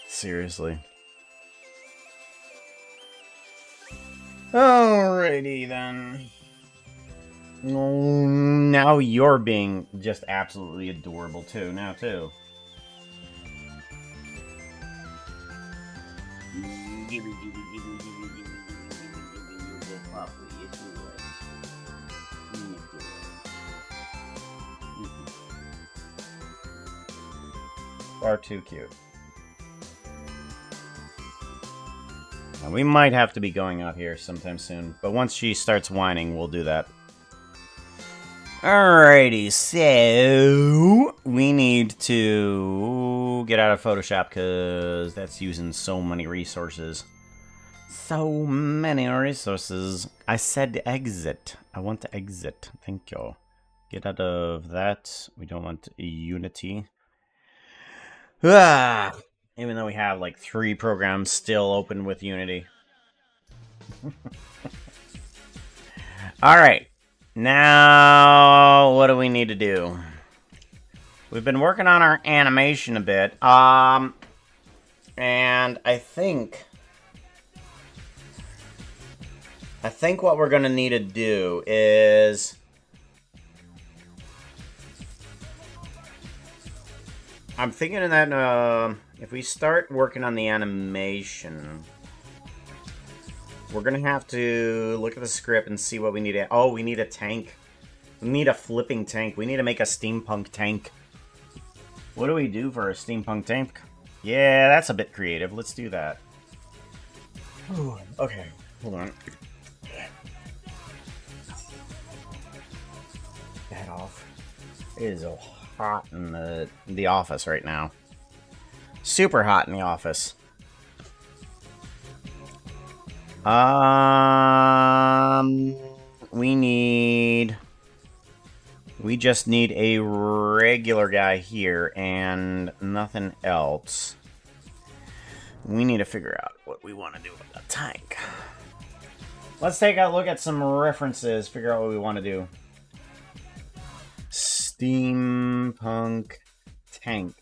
Seriously. Alrighty then. Now you're being just absolutely adorable too, now too. Far too cute. Now, we might have to be going out here sometime soon, but once she starts whining, we'll do that. Alrighty, so we need to get out of Photoshop because that's using so many resources. So many resources. I said exit. I want to exit. Thank you. Get out of that. We don't want Unity. Even though we have like 3 programs still open with Unity. Alright. Now, what do we need to do? We've been working on our animation a bit. And I think what we're going to need to do is... I'm thinking that if we start working on the animation... We're gonna have to look at the script and see what we need. Oh, we need a tank. We need a flipping tank. We need to make a steampunk tank. What do we do for a steampunk tank? Yeah, that's a bit creative. Let's do that. Ooh, okay, hold on. That off. It is so hot in the office right now. Super hot in the office. We just need a regular guy here and nothing else. We need to figure out what we want to do with the tank. Let's take a look at some references, figure out what we want to do. Steampunk tank.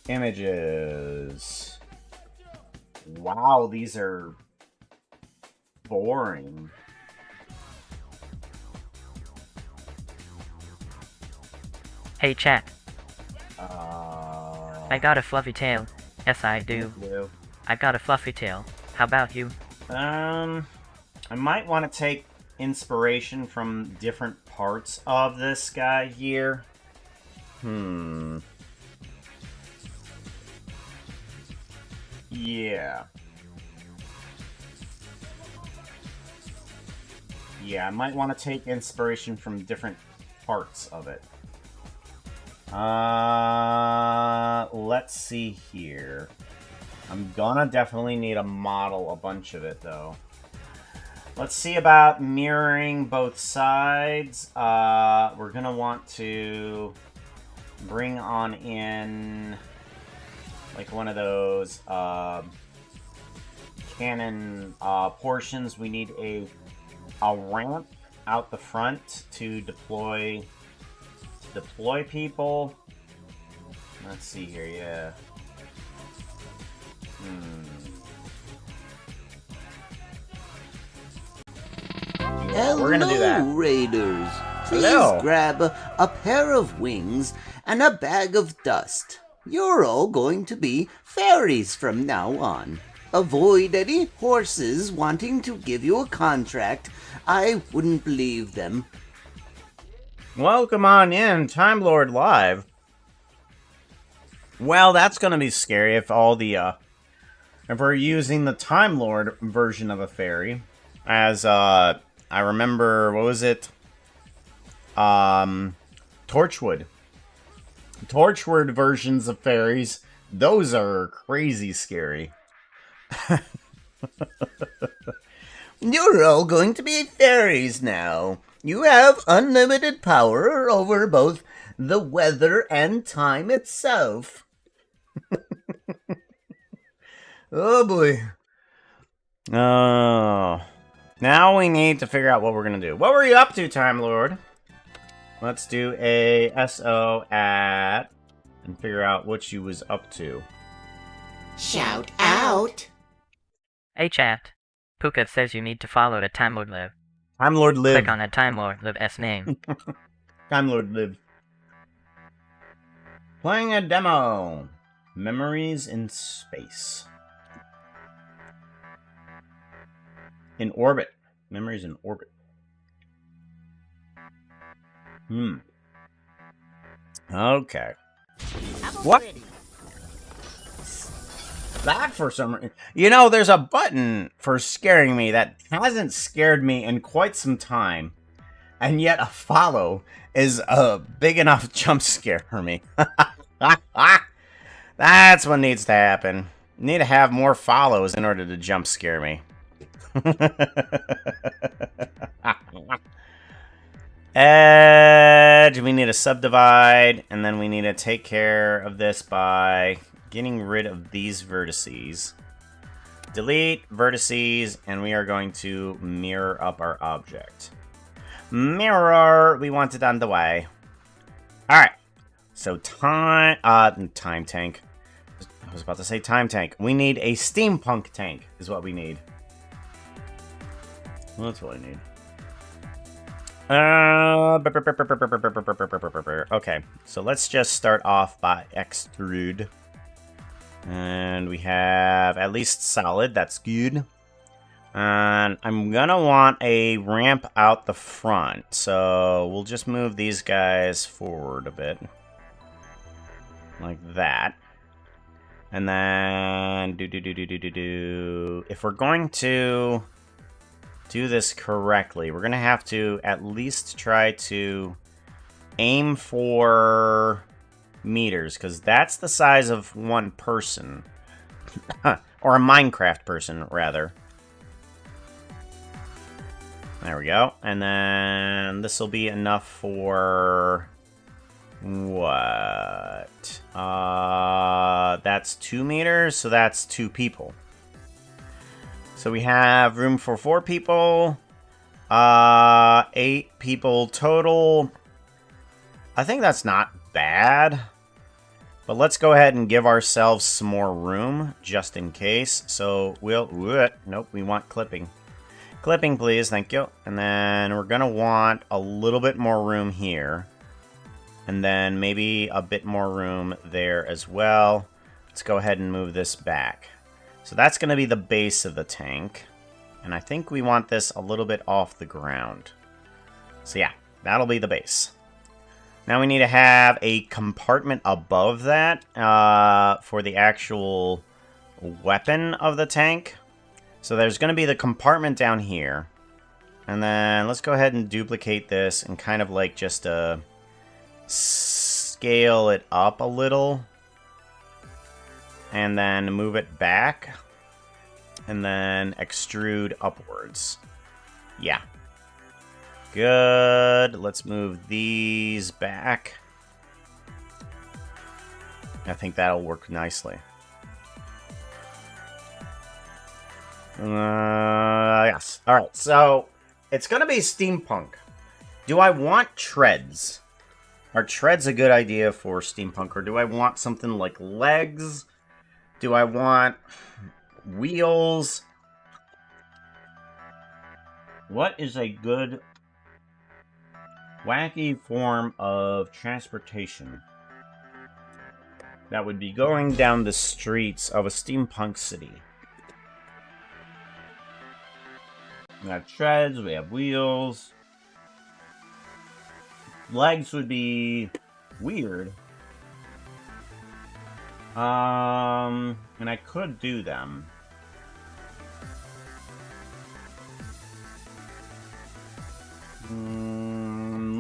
Images. Wow, these are boring. Hey chat, Uh, I got a fluffy tail. Yes, I do. Blue. I got a fluffy tail. How about you? I might want to take inspiration from different parts of this guy here. Yeah. Yeah, I might want to take inspiration from different parts of it. Let's see here. I'm gonna definitely need to model a bunch of it, though. Let's see about mirroring both sides. We're gonna want to bring on in like one of those cannon portions. We need a ramp out the front to deploy people. Let's see here, yeah. Hello, We're gonna do that. Raiders. Please Hello. grab a pair of wings and a bag of dust. You're all going to be fairies from now on. Avoid any horses wanting to give you a contract. I wouldn't believe them. Welcome on in, Time Lord Live. Well, that's gonna be scary if all the if we're using the Time Lord version of a fairy. As I remember, what was it? Torchwood. Torchwood versions of fairies. Those are crazy scary. You're all going to be fairies now. You have unlimited power over both the weather and time itself. Oh boy. Oh. Now we need to figure out what we're gonna do. What were you up to, Time Lord? Let's do a SO at and figure out what you was up to. Shout out. Hey chat, Pooka says you need to follow the Time Lord Live. Time Lord live. Click on the Time Lord Live S name. Time Lord live. Playing a demo. Memories in space. In orbit. Memories in orbit. Okay. What? That for some reason. You know, there's a button for scaring me that hasn't scared me in quite some time. And yet a follow is a big enough jump scare for me. That's what needs to happen. You need to have more follows in order to jump scare me. Edge, we need to subdivide, and then we need to take care of this by getting rid of these vertices. Delete vertices, and we are going to mirror up our object. Mirror, we want it on the way. Alright, so time tank. I was about to say time tank. We need a steampunk tank, is what we need. Well, that's what I need. Okay, so let's just start off by extrude. And we have at least solid, that's good. And I'm gonna want a ramp out the front, so we'll just move these guys forward a bit. Like that. And then if we're going to do this correctly, we're gonna have to at least try to aim for meters, because that's the size of one person. Or a Minecraft person, rather. There we go. And then this will be enough for what? That's 2 meters, so that's 2 people. So we have room for 4 people. 8 people total. I think that's not bad. But let's go ahead and give ourselves some more room, just in case. So we'll... Nope, we want clipping. Clipping, please, thank you. And then we're going to want a little bit more room here. And then maybe a bit more room there as well. Let's go ahead and move this back. So that's going to be the base of the tank. And I think we want this a little bit off the ground. So yeah, that'll be the base. Now we need to have a compartment above that for the actual weapon of the tank. So there's going to be the compartment down here. And then let's go ahead and duplicate this and kind of like just scale it up a little. And then move it back. And then extrude upwards. Yeah. Good. Let's move these back. I think that'll work nicely. Yes. Alright, so it's going to be steampunk. Do I want treads? Are treads a good idea for steampunk? Or do I want something like legs? Do I want wheels? What is a good wacky form of transportation that would be going down the streets of a steampunk city? We have treads, we have wheels. Legs would be weird. And I could do them.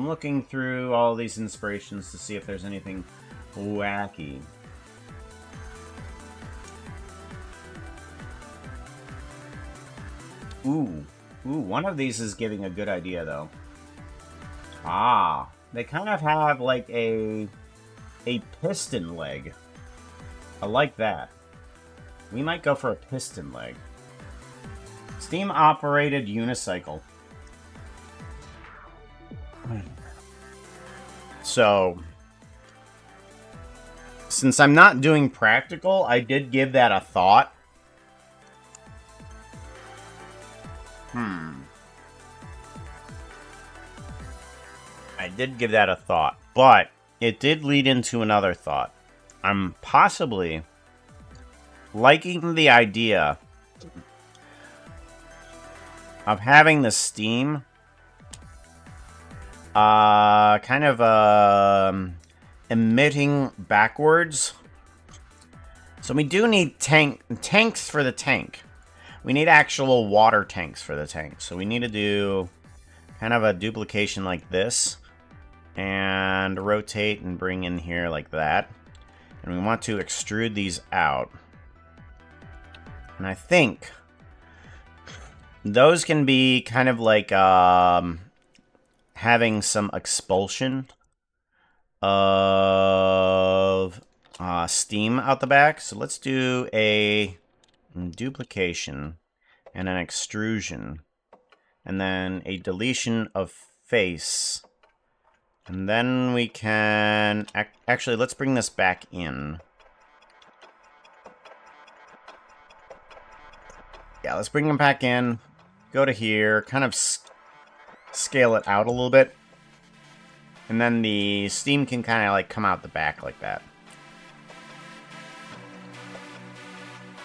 Looking through all these inspirations to see if there's anything wacky. Ooh, one of these is giving a good idea, though. Ah, they kind of have like a piston leg. I like that. We might go for a piston leg. Steam-operated unicycle. So, since I'm not doing practical, I did give that a thought. I did give that a thought, but it did lead into another thought. I'm possibly liking the idea of having the steam kind of emitting backwards. So we do need tanks for the tank. We need actual water tanks for the tank. So we need to do kind of a duplication like this. And rotate and bring in here like that. And we want to extrude these out. And I think those can be kind of like having some expulsion of steam out the back. So let's do a duplication and an extrusion. And then a deletion of face. And then we can... Actually, let's bring this back in. Yeah, let's bring them back in. Go to here. Kind of scale it out a little bit. And then the steam can kind of like come out the back like that.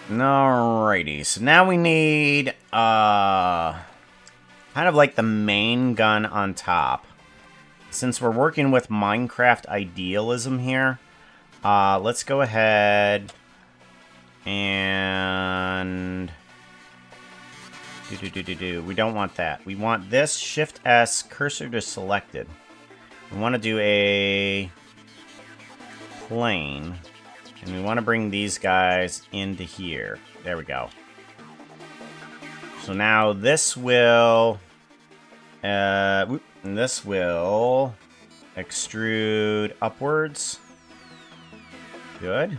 Alrighty, so now we need kind of like the main gun on top. Since we're working with Minecraft idealism here, let's go ahead and we don't want that. We want this Shift S cursor to selected. We want to do a plane, and we want to bring these guys into here. There we go. So now this will extrude upwards. Good.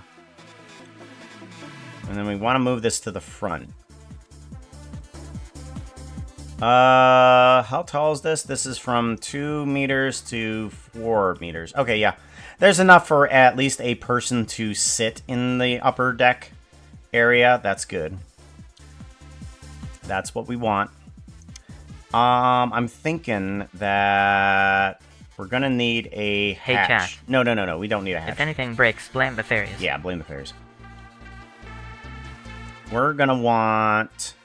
And then we want to move this to the front. How tall is this? This is from 2 meters to 4 meters. Okay, yeah. There's enough for at least a person to sit in the upper deck area. That's good. That's what we want. I'm thinking that we're gonna need a Hey, hatch. chat. No. We don't need a hatch. If anything breaks, blame the fairies. Yeah, blame the fairies. We're gonna want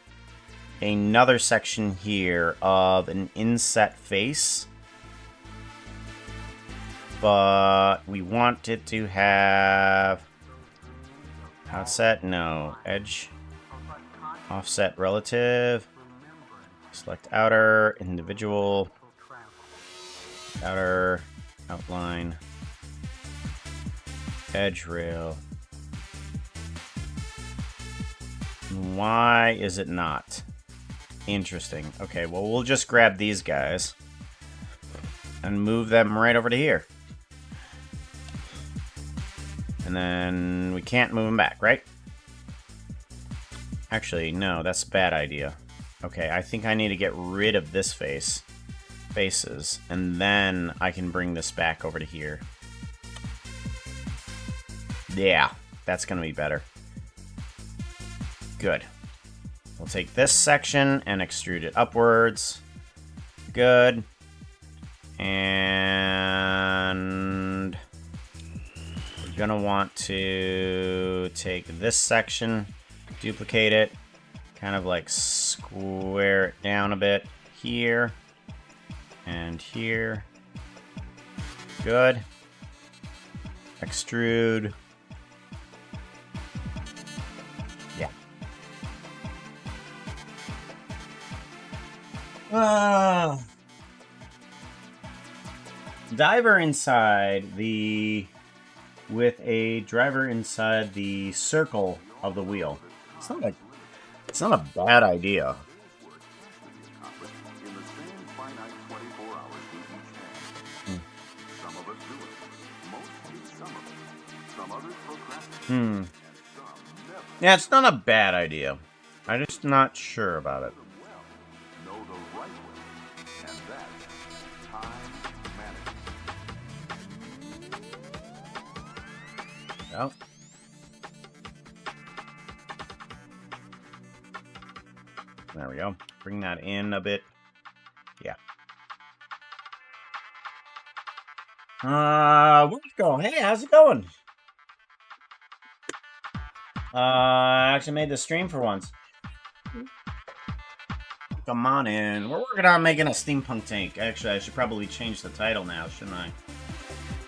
another section here of an inset face. But we want it to have outset, no, edge, offset relative, select outer, individual, outer, outline, edge rail. Why is it not? Interesting. Okay, well, we'll just grab these guys and move them right over to here. And then we can't move them back, right? Actually, no, that's a bad idea. Okay, I think I need to get rid of this faces, and then I can bring this back over to here. Yeah, that's gonna be better. Good. We'll take this section and extrude it upwards. Good. And we're gonna want to take this section, duplicate it, kind of like square it down a bit here and here. Good. Extrude. Yeah. Diver inside the... with a driver inside the circle of the wheel. It's not a bad idea. Yeah, it's not a bad idea. I'm just not sure about it. Oh. There we go. Bring that in a bit. Yeah. Where'd you go? Hey, how's it going? I actually made the stream for once. Come on in. We're working on making a steampunk tank. Actually, I should probably change the title now, shouldn't I?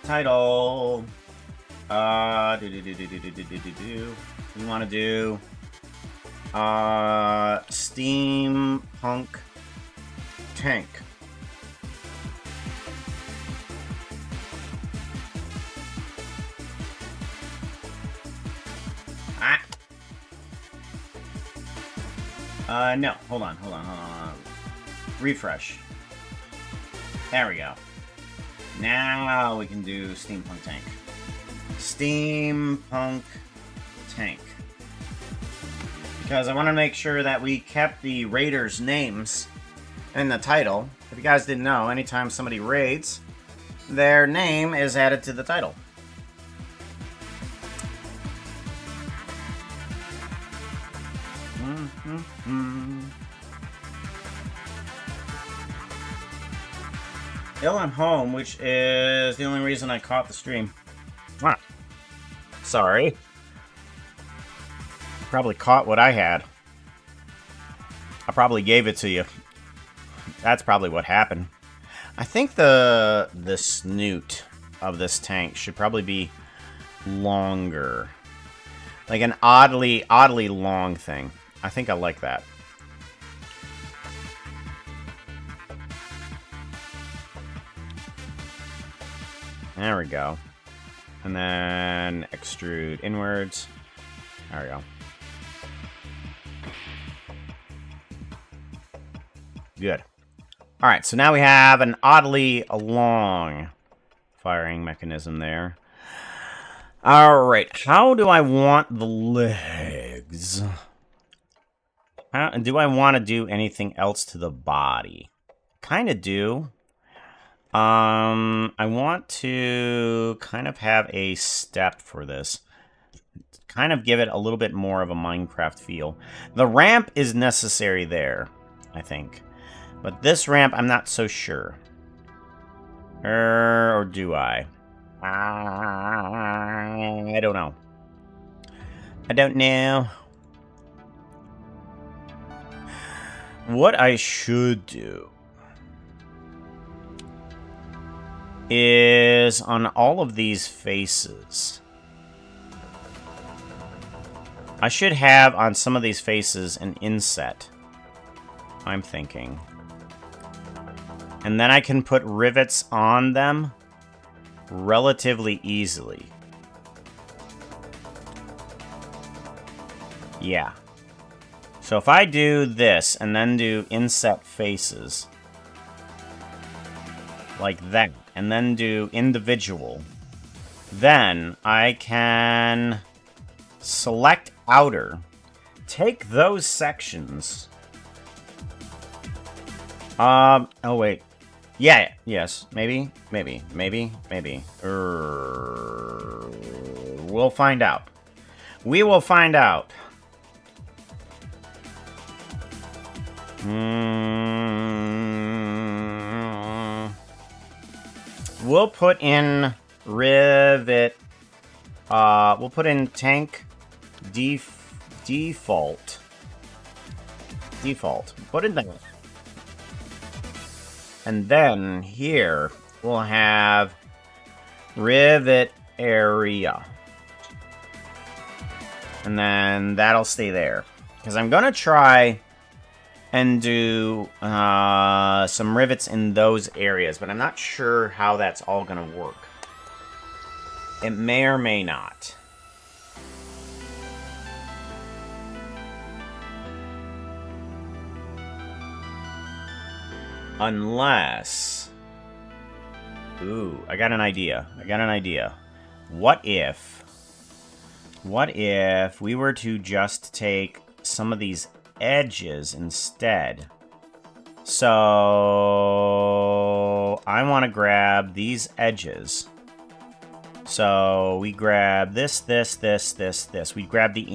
Title. We want to do steampunk tank. No, hold on. Refresh. There we go. Now we can do steampunk tank. Steampunk tank. Because I want to make sure that we kept the raiders' names in the title. If you guys didn't know, anytime somebody raids, their name is added to the title. Ill I'm home, which is the only reason I caught the stream. Ah, sorry. Probably caught what I had. I probably gave it to you. That's probably what happened. I think the snoot of this tank should probably be longer. Like an oddly long thing. I think I like that. There we go. And then extrude inwards. There we go. Good. Alright, so now we have an oddly long firing mechanism there. Alright, how do I want the legs? Do I want to do anything else to the body? Kind of do. I want to kind of have a step for this. Kind of give it a little bit more of a Minecraft feel. The ramp is necessary there, I think. But this ramp, I'm not so sure. Or do I? I don't know. I don't know. What I should do is on all of these faces, I should have on some of these faces an inset, I'm thinking. And then I can put rivets on them relatively easily. Yeah. So if I do this and then do inset faces like that, and then do individual, then I can select outer, take those sections. Oh wait. Yeah, yes, maybe. We'll find out. We will find out. We'll put in rivet. We'll put in tank default. Put in that. And then here we'll have rivet area. And then that'll stay there. Because I'm going to try and do some rivets in those areas, but I'm not sure how that's all going to work. It may or may not. Unless... Ooh, I got an idea. What if we were to just take some of these edges instead? So I want to grab these edges. So we grab this. We grab the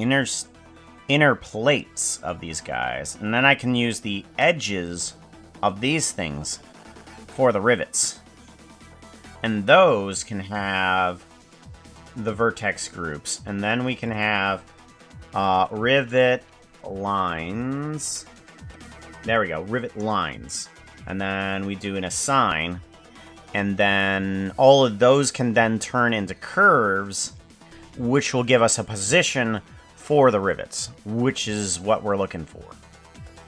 inner plates of these guys, and then I can use the edges of these things for the rivets. And those can have the vertex groups. And then we can have rivet lines. There we go, rivet lines. And then we do an assign. And then all of those can then turn into curves, which will give us a position for the rivets, which is what we're looking for.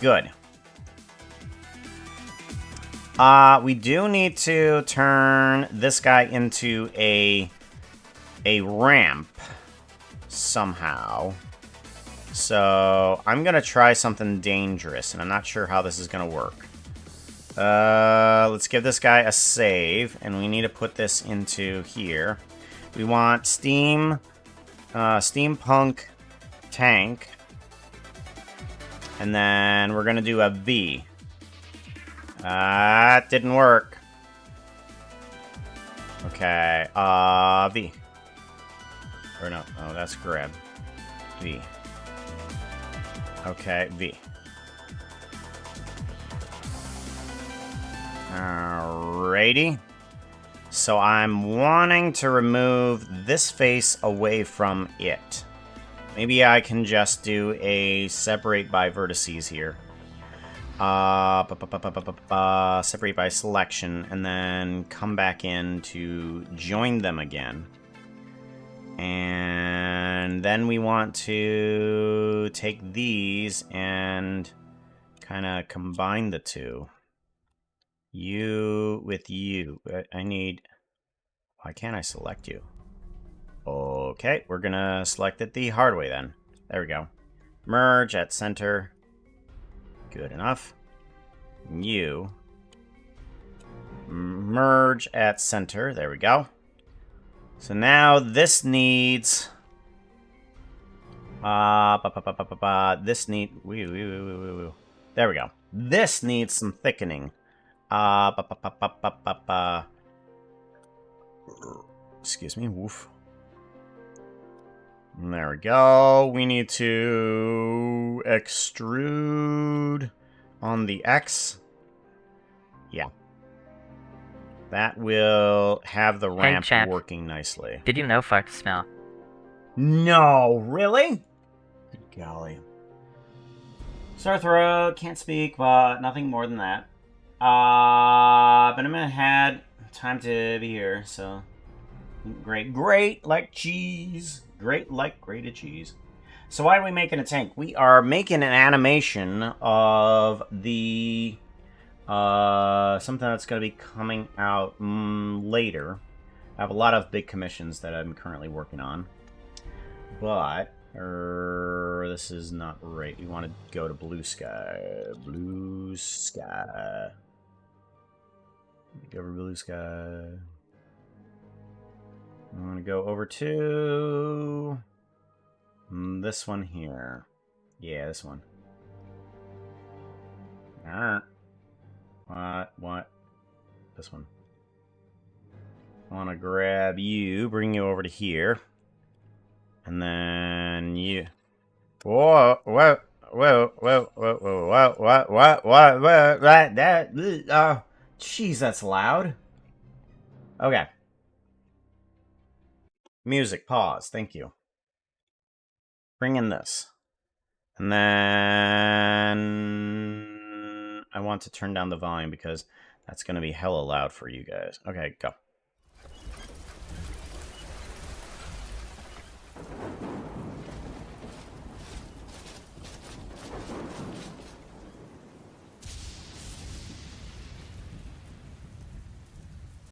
Good. We do need to turn this guy into a ramp somehow. So I'm gonna try something dangerous, and I'm not sure how this is gonna work. Let's give this guy a save, and we need to put this into here. We want steampunk tank, and then we're gonna do a V. That didn't work. Okay, V. Or no, oh, that's grab. V. Okay, V. Alrighty. So I'm wanting to remove this face away from it. Maybe I can just do a separate by vertices here. Separate by selection, and then come back in to join them again. And then we want to take these and kind of combine the two. You with you. I need... Why can't I select you? Okay, we're gonna select it the hard way then. There we go. Merge at center. Good enough. You. Merge at center. There we go. So now this needs... This need... There we go. This needs some thickening. Excuse me. Woof. There we go. We need to extrude on the X. Yeah. That will have the ramp chap. working nicely. Did you know farts smell? No, really? Good golly. Sore throat, can't speak, but nothing more than that. But I'm gonna had time to be here, so great like cheese. Great like grated cheese. So why are we making a tank? We are making an animation of the something that's gonna be coming out later. I have a lot of big commissions that I'm currently working on. But this is not right. We want to go to blue sky. Blue sky. Go over blue sky. I want to go over to this one here. Yeah, this one. What? This one. I want to grab you, bring you over to here. And then you. Whoa, what? That, jeez, that's loud. Okay. Music, pause, thank you. Bring in this. And then I want to turn down the volume because that's going to be hella loud for you guys. Okay, go.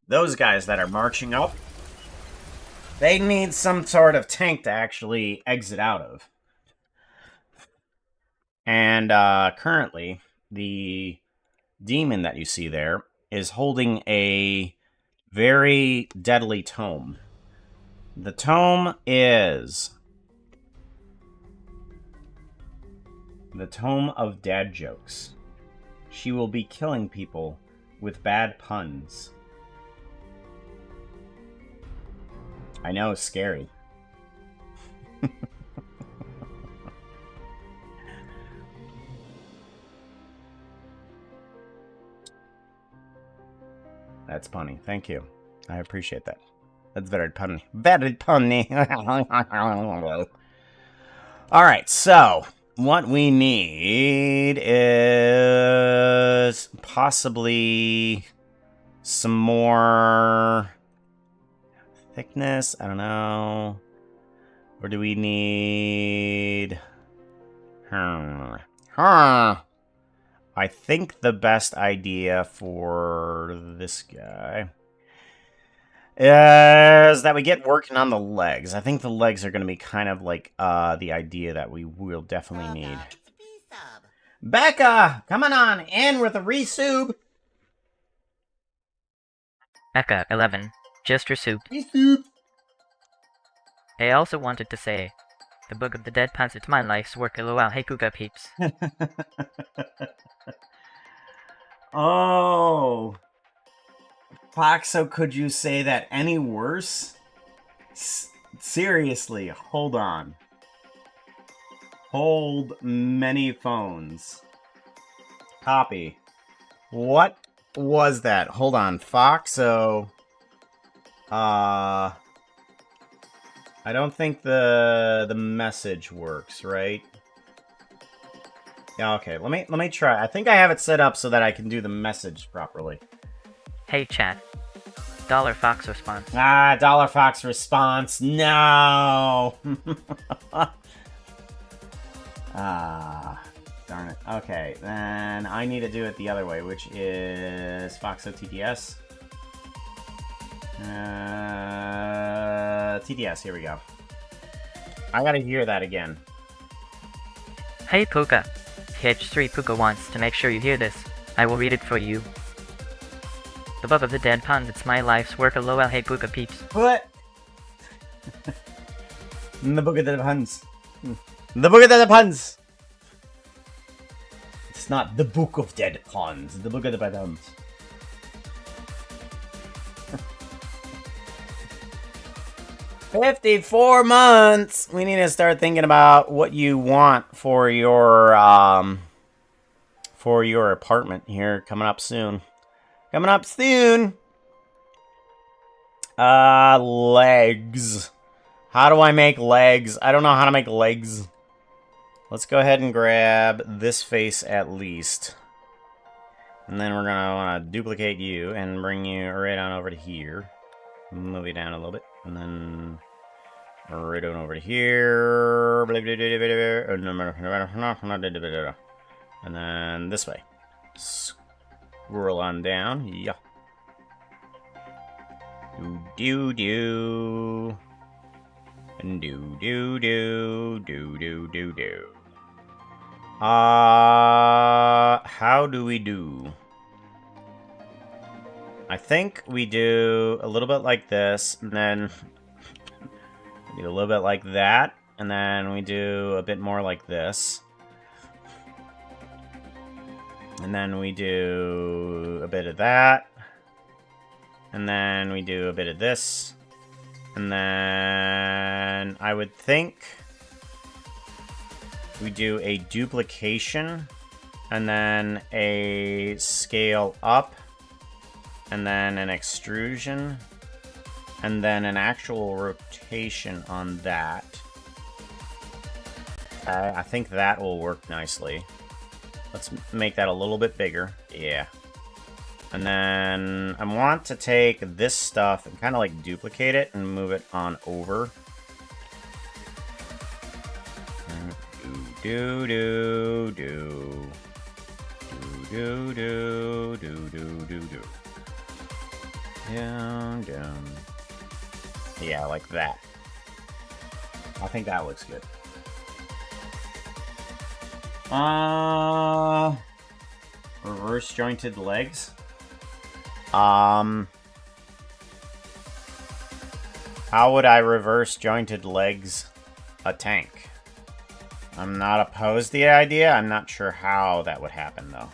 Those guys that are marching up, they need some sort of tank to actually exit out of. And currently, the demon that you see there is holding a very deadly tome. The tome is the Tome of Dad Jokes. She will be killing people with bad puns. I know, it's scary. That's punny. Thank you. I appreciate that. That's very punny. Very punny. Alright, so what we need is possibly some more thickness. I don't know. Or do we need... I think the best idea for this guy is that we get working on the legs. I think the legs are going to be kind of like the idea that we will definitely need. Becca, coming on in with a resub. Becca, 11. Just resoup. Resub. I also wanted to say, the Book of the Dead Puns, it's my life's work, lol, hey Pooka peeps. Oh. Foxo, could you say that any worse? Seriously, hold on. Hold many phones. Copy. What was that? Hold on, Foxo. I don't think the message works, right? Yeah, okay. Let me try. I think I have it set up so that I can do the message properly. Hey chat. Dollar Fox response. Ah, Dollar Fox response. No. Ah, darn it. Okay, then I need to do it the other way, which is Foxo TTS. TTS, here we go. I gotta hear that again. Hey Pooka. PH3 Pooka wants to make sure you hear this. I will read it for you. The Book of the Dead Puns, it's my life's work, lol, hey Pooka peeps. What? The Book of the Puns. The Book of the Puns! It's not the Book of Dead Puns. The Book of the Puns. $54 months! We need to start thinking about what you want for your apartment here coming up soon. Coming up soon! Legs. How do I make legs? I don't know how to make legs. Let's go ahead and grab this face at least. And then we're gonna wanna duplicate you and bring you right on over to here. Move you down a little bit. And then right on over to here. And then this way. Scroll on down. Yeah. Do. And do. How do we do? I think we do a little bit like this, and then we do a little bit like that, and then we do a bit more like this. And then we do a bit of that. And then we do a bit of this. And then I would think we do a duplication, and then a scale up, and then an extrusion, and then an actual rotation on that. I think that will work nicely. Let's make that a little bit bigger. Yeah. And then I want to take this stuff and kind of like duplicate it and move it on over. Do. Down. Yeah, like that. I think that looks good. Reverse jointed legs. How would I reverse jointed legs a tank? I'm not opposed to the idea. I'm not sure how that would happen, though.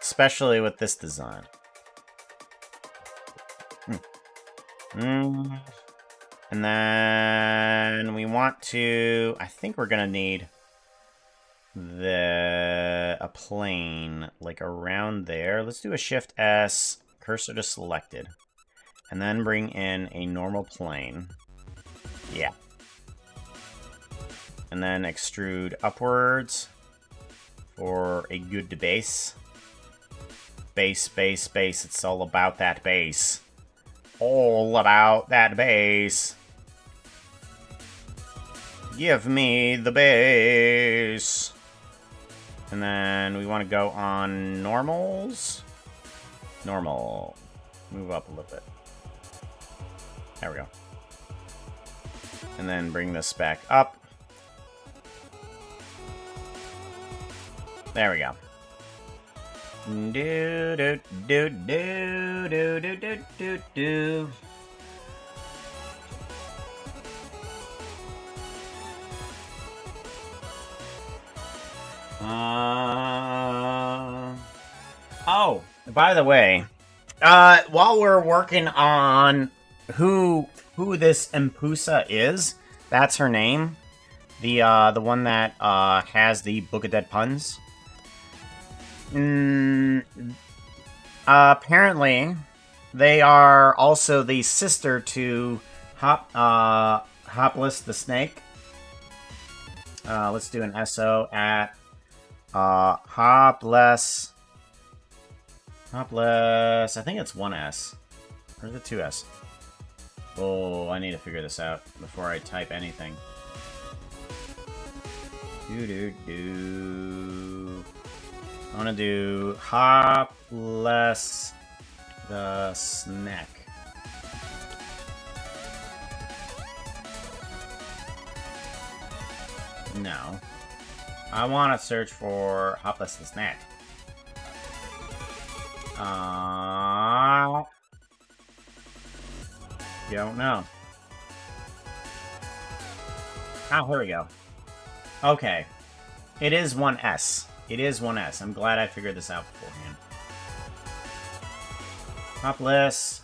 Especially with this design. And then we want to... I think we're going to need a plane, like around there. Let's do a Shift S, cursor to selected. And then bring in a normal plane. Yeah. And then extrude upwards for a good base. Base. It's all about that base. All about that base. Give me the base. And then we want to go on normals. Normal. Move up a little bit. There we go. And then bring this back up. There we go. Do. Oh, by the way, while we're working on who this Pooka is, that's her name. The one that has the Book of Dead Puns. Apparently, they are also the sister to Hopless the Snake. Let's do an SO at Hopless. I think it's one S. Or is it two S? Oh, I need to figure this out before I type anything. I want to do Hopless the Snake. No. I want to search for Hopless the Snake. Don't know. Oh, here we go. Okay. It is one S. It is one S. I'm glad I figured this out beforehand. Hopless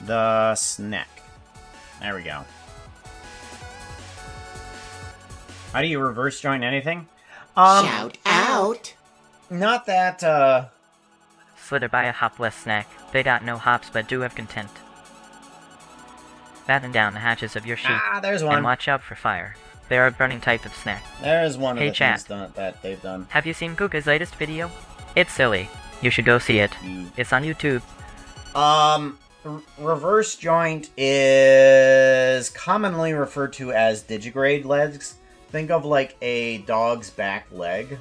the Snake. There we go. How do you reverse join anything? Shout out! Not that, Slither by a hopless snack. They got no hops but do have content. Batten down the hatches of your sheep. there's And one. watch out for fire. They are a burning type of snack. There's one Hey, of the chat. things that they've done. Have you seen Pooka's latest video? It's silly. You should go see it. It's on YouTube. Reverse joint is commonly referred to as digigrade legs. Think of like a dog's back leg.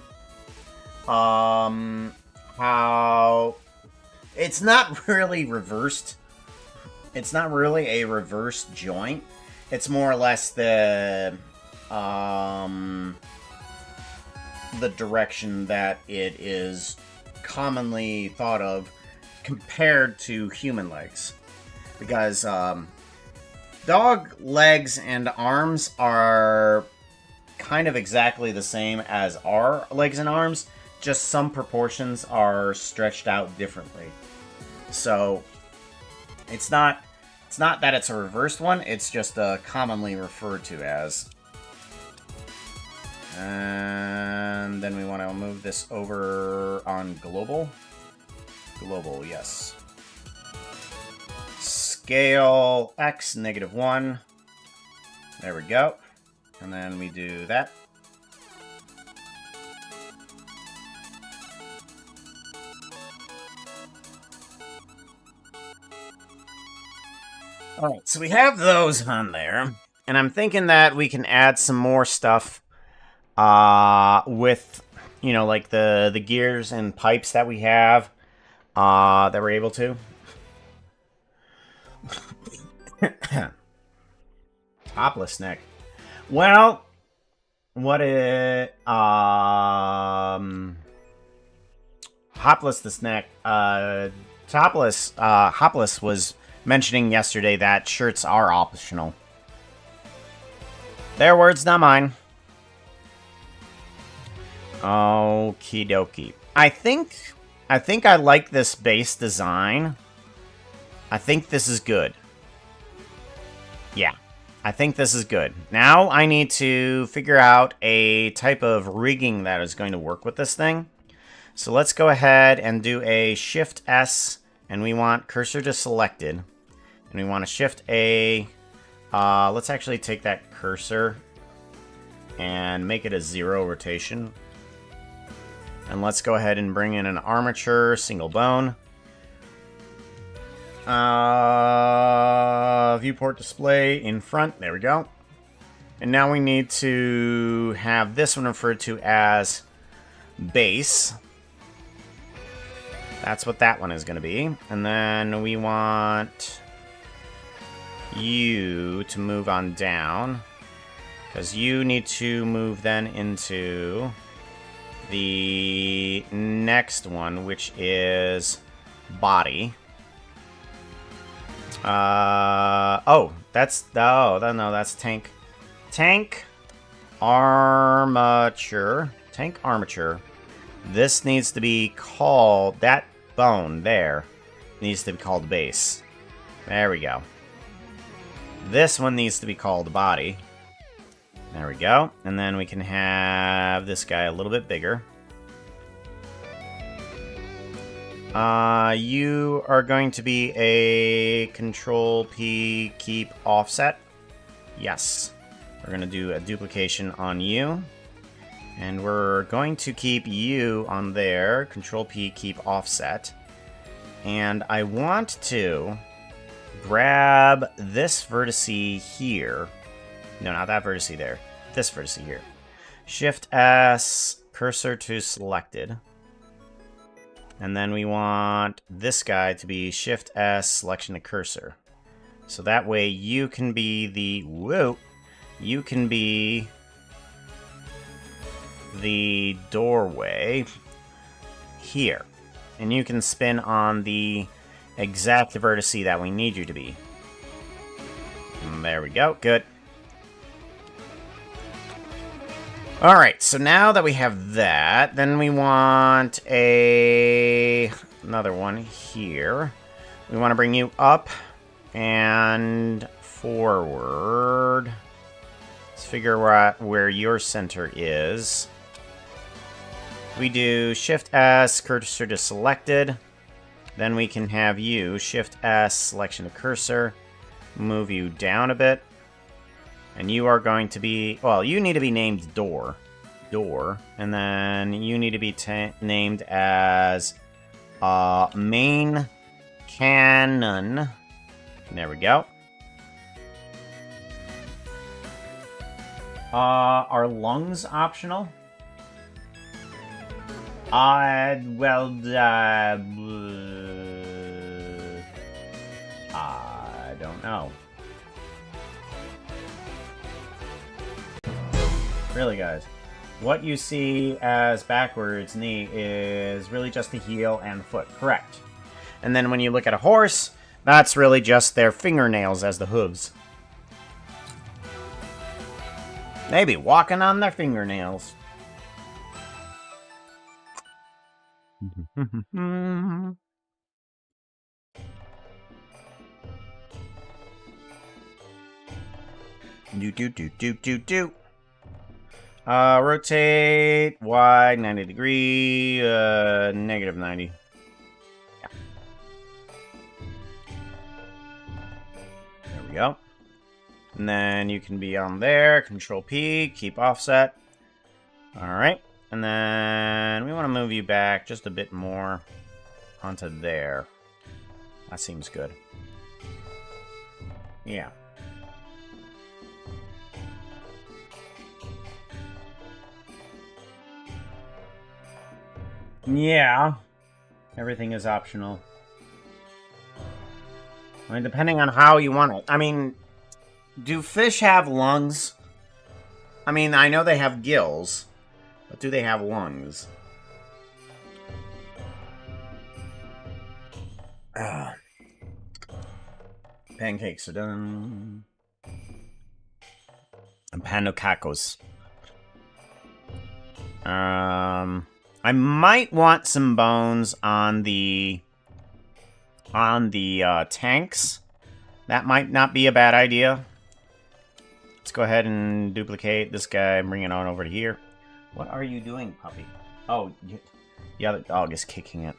How it's not really reversed. It's not really a reverse joint. It's more or less the direction that it is commonly thought of compared to human legs. Because dog legs and arms are kind of exactly the same as our legs and arms, just some proportions are stretched out differently. So it's not that it's a reversed one, it's just commonly referred to as. And then we want to move this over on global. Global, yes. Scale X, -1. There we go. And then we do that. Alright, so we have those on there. And I'm thinking that we can add some more stuff with, you know, like the gears and pipes that we have that we're able to. Topless neck. Well, what it Hopless the snack. Hopless was mentioning yesterday that shirts are optional. Their words, not mine. Okie dokie. I think I like this base design. I think this is good. Yeah, I think this is good. Now I need to figure out a type of rigging that is going to work with this thing. So let's go ahead and do a Shift S, and we want cursor to selected. And we want to Shift A. Let's actually take that cursor and make it a 0 rotation. And let's go ahead and bring in an armature, single bone. Viewport display in front. There we go. And now we need to have this one referred to as base. That's what that one is going to be. And then we want you to move on down, because you need to move then into the next one, which is body. No, that's tank. Tank armature. Tank armature. This needs to be called, that bone there needs to be called base. There we go. This one needs to be called body. There we go. And then we can have this guy a little bit bigger. You are going to be a Control P keep offset. Yes. We're going to do a duplication on you. And we're going to keep you on there. Control P keep offset. And I want to grab this vertice here. No, not that vertice there. This vertice here. Shift S, cursor to selected. And then we want this guy to be Shift S, selection to cursor. So that way you can be the... Whoa! You can be the doorway here. And you can spin on the exact vertice that we need you to be. And there we go. Good. Alright, so now that we have that, then we want another one here. We want to bring you up and forward. Let's figure out where your center is. We do Shift S, cursor to selected. Then we can have you Shift S, selection to cursor. Move you down a bit. And you are going to be, well, you need to be named Door. Door. And then you need to be named as Main Cannon. There we go. Are lungs optional? Well, I don't know. Really, guys. What you see as backwards knee is really just the heel and the foot. Correct. And then when you look at a horse, that's really just their fingernails as the hooves. They be walking on their fingernails. Do. Rotate Y 90 degree, negative 90. Yeah. There we go. And then you can be on there, Control P, keep offset. Alright. And then we want to move you back just a bit more onto there. That seems good. Yeah. Yeah. Everything is optional. I mean, depending on how you want it. I mean, do fish have lungs? I mean, I know they have gills, but do they have lungs? Pancakes are done. And panokakos. I might want some bones on the tanks. That might not be a bad idea. Let's go ahead and duplicate this guy and bring it on over to here. What are you doing, puppy? Oh, the other dog is kicking it.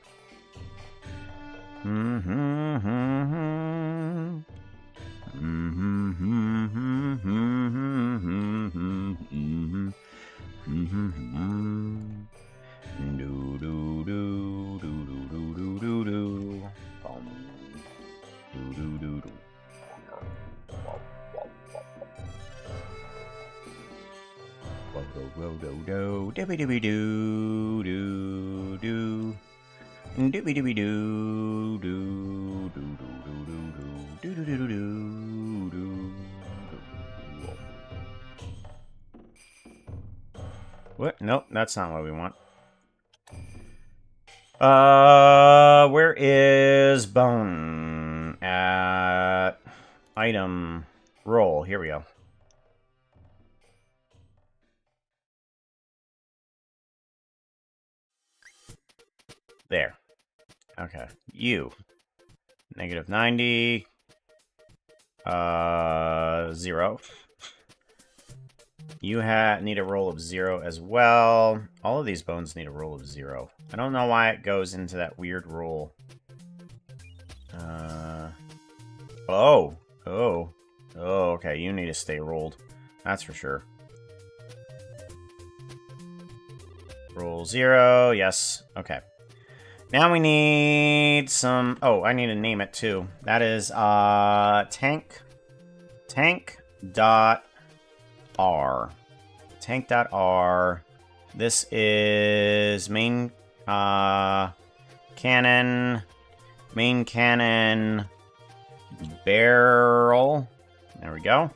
What? Nope, that's not what we want. Where is bone? At item roll. Here we go. There. Okay. You. Negative 90. 0. You need a roll of 0 as well. All of these bones need a roll of 0. I don't know why it goes into that weird roll. Oh, okay. You need to stay rolled. That's for sure. Roll 0. Yes. Okay. Now we need some... Oh, I need to name it too. That is tank dot R. Tank dot R. This is main cannon. Main cannon barrel. There we go.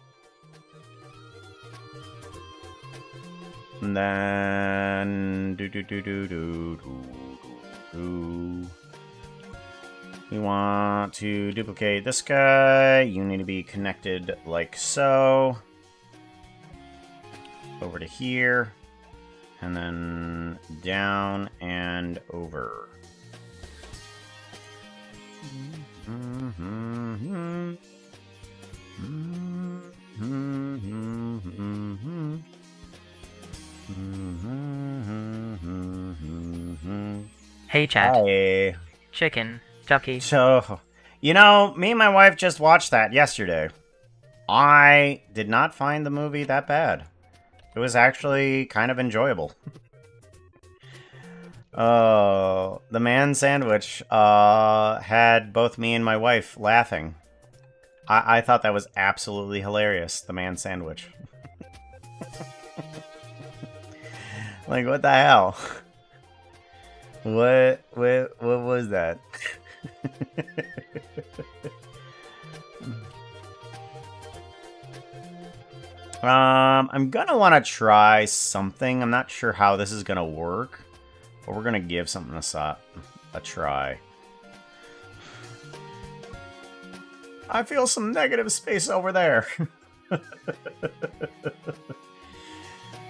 And then we want to duplicate this guy. You need to be connected like so. Over to here. And then down and over. Hey, chat. Hi. Chicken. Ducky. So, you know, me and my wife just watched that yesterday. I did not find the movie that bad. It was actually kind of enjoyable. The man sandwich had both me and my wife laughing. I thought that was absolutely hilarious, the man sandwich. Like, what the hell? What was that? I'm gonna want to try something. I'm not sure how this is gonna work, but we're gonna give something a try. I feel some negative space over there.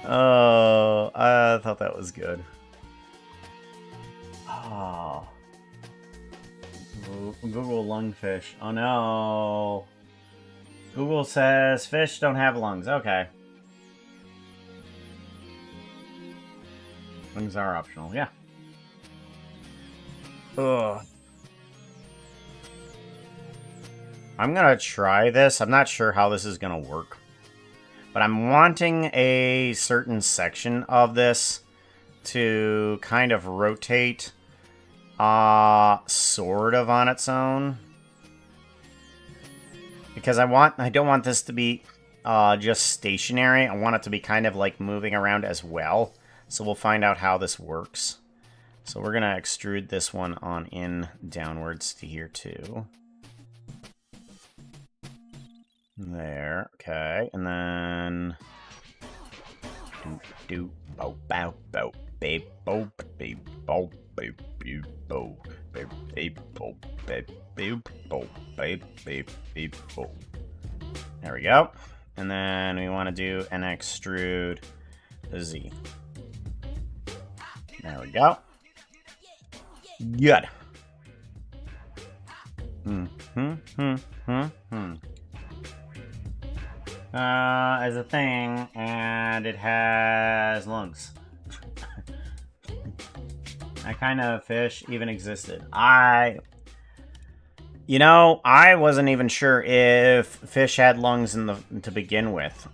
Oh, I thought that was good. Oh. Google lungfish. Oh no. Google says fish don't have lungs. Okay. Lungs are optional. Yeah. Ugh. I'm gonna try this. I'm not sure how this is gonna work. But I'm wanting a certain section of this to kind of rotate sort of on its own. Because I don't want this to be just stationary. I want it to be kind of like moving around as well. So we'll find out how this works. So we're gonna extrude this one on in downwards to here too. There, okay, and then do bow bow bow babe bow babe bow babe bow babe babe bow babe babe bow babe babe bow. There we go. And then we want to do an extrude the Z. There we go. Good. As a thing, and it has lungs. That kind of fish even existed. You know, I wasn't even sure if fish had lungs to begin with.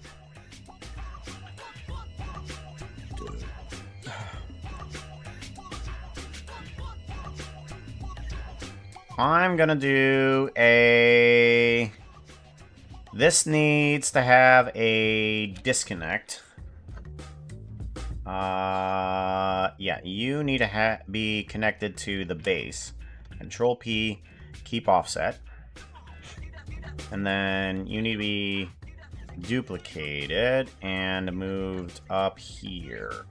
I'm gonna do a... This needs to have a disconnect. Yeah, you need to be connected to the base. Control P, keep offset. And then you need to be duplicated and moved up here.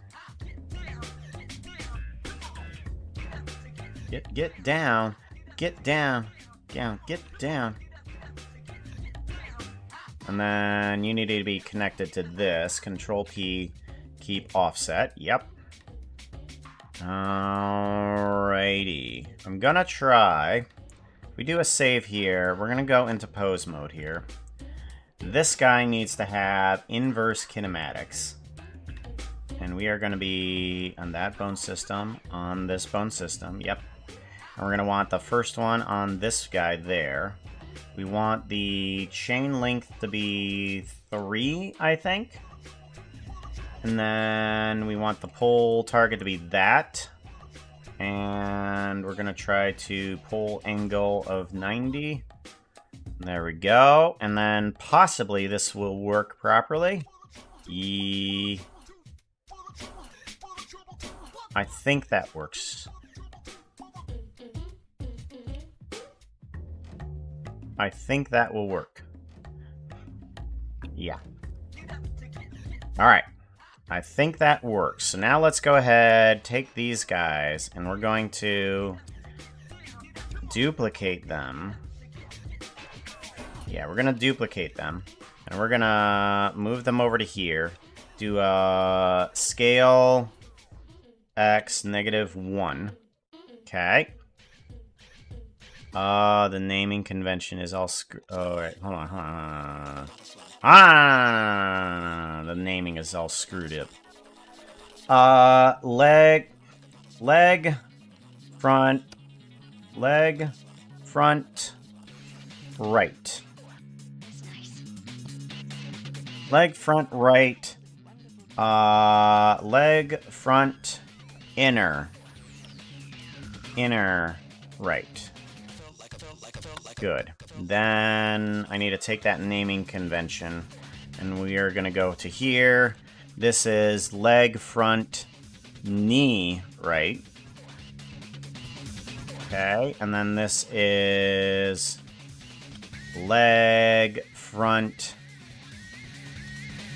Get down. Get down. Get down. And then you need to be connected to this. Control P, keep offset. Yep. Alrighty. I'm gonna try. If we do a save here, we're gonna go into pose mode here. This guy needs to have inverse kinematics. And we are gonna be on that bone system, on this bone system. Yep. And we're gonna want the first one on this guy there. We want the chain length to be 3, I think. And then we want the pole target to be that. And we're going to try to pole angle of 90. There we go. And then possibly this will work properly. I think that works. I think that will work. Yeah. Alright. I think that works. So now let's go ahead, take these guys, and we're going to duplicate them. Yeah, we're going to duplicate them. And we're going to move them over to here. Do a scale x -1. Okay. The naming convention is all oh, wait, hold on. The naming is all screwed up. Leg front, leg, front, right. Leg, front, right. Leg, front, inner. Inner, right. Good. Then I need to take that naming convention, and we are going to go to here. This is leg, front, knee, right. Okay, and then this is leg, front,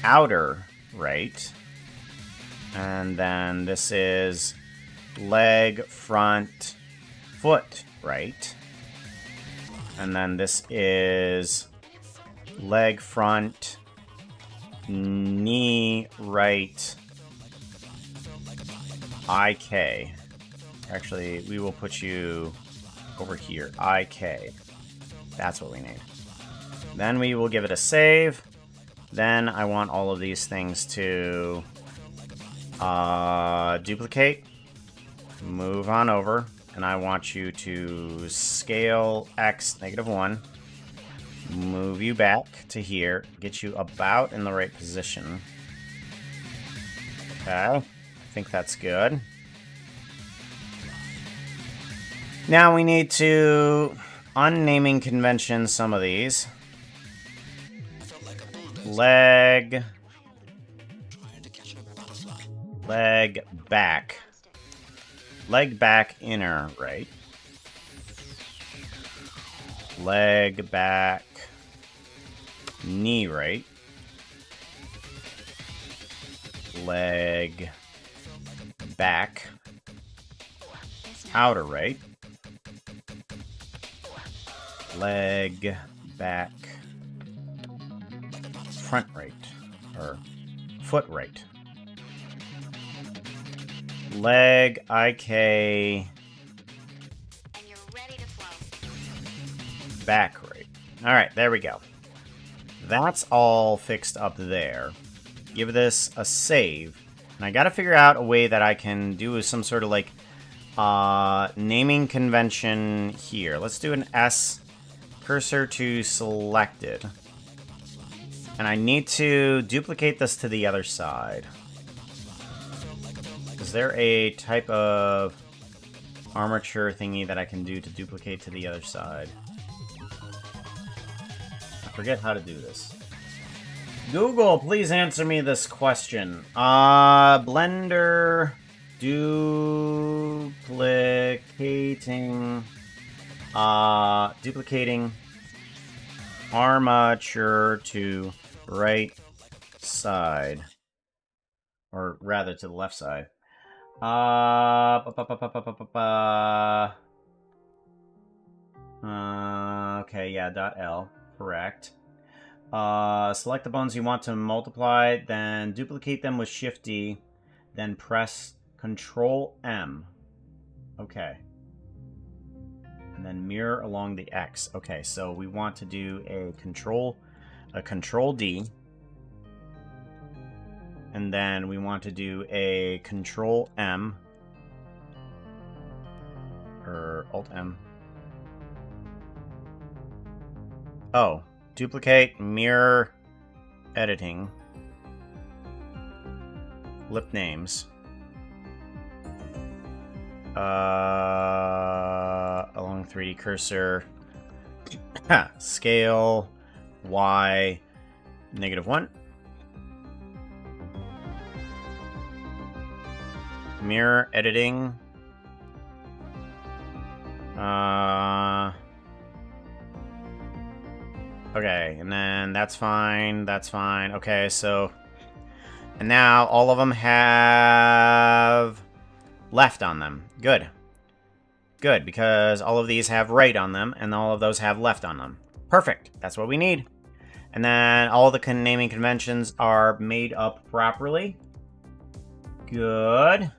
outer, right. And then this is leg, front, foot, right. And then this is leg, front, knee, right, IK. Actually, we will put you over here, IK. That's what we need. Then we will give it a save. Then I want all of these things to duplicate, move on over, and I want you to scale X -1, move you back to here, get you about in the right position. Okay, I think that's good. Now we need to unnaming convention some of these. Leg. Leg back. Leg back inner, right? Leg back knee, right? Leg back outer, right? Leg back front right, or foot right. Leg IK And you're ready to flow. back right. Alright, there we go. That's all fixed up there. Give this a save. And I gotta figure out a way that I can do some sort of like naming convention here. Let's do an S cursor to selected. And I need to duplicate this to the other side. Is there a type of armature thingy that I can do to duplicate to the other side? I forget how to do this. Google, please answer me this question. Blender duplicating duplicating armature to right side, or rather to the left side. Okay, yeah, .l, correct. Select the bones you want to multiply, then duplicate them with Shift D, then press Control M. Okay. And then mirror along the X. Okay, so we want to do a Control D. And then we want to do a Control M. Or Alt M. Oh, duplicate, mirror, editing. Lip names. Along 3D cursor. Scale Y -1. Mirror editing. Okay, and then that's fine, that's fine. Okay, so... And now all of them have left on them. Good. Good, because all of these have right on them, and all of those have left on them. Perfect. That's what we need. And then all the naming conventions are made up properly. Good.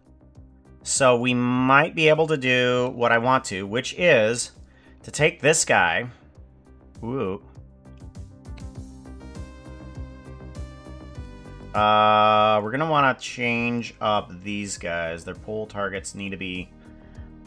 So we might be able to do what I want to, which is to take this guy. Ooh. We're gonna want to change up these guys. Their pull targets need to be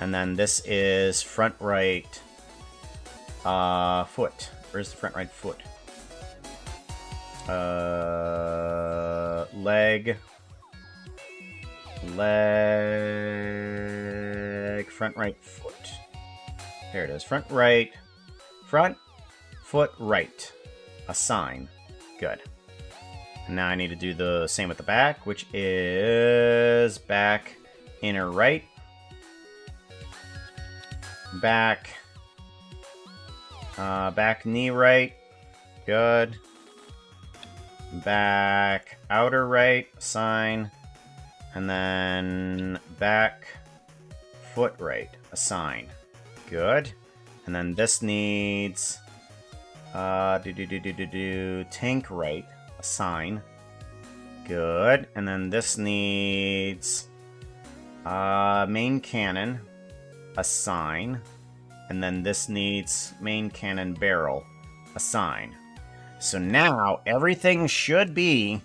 And then this is front right foot. Where's the front right foot? Leg, front right foot. There it is. Front foot right. Assign. Good. And now I need to do the same with the back, which is back inner right. Back knee right. Good. Back outer right, assign. And then back foot right, assign. Good. And then this needs tank right, assign. Good. And then this needs main cannon, assign. And then this needs main cannon barrel, assign. So now everything should be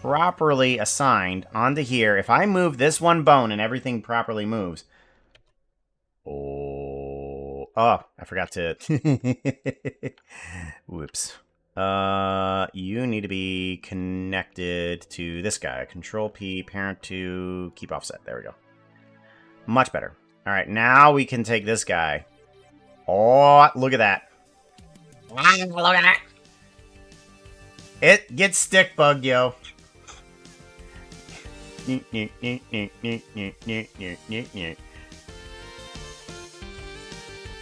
properly assigned onto here. If I move this one bone and everything properly moves. Oh, I forgot to. Whoops. You need to be connected to this guy. Control P, parent to keep offset. There we go. Much better. All right, now we can take this guy. Oh, look at that. Look at that. It gets stick bugged, yo.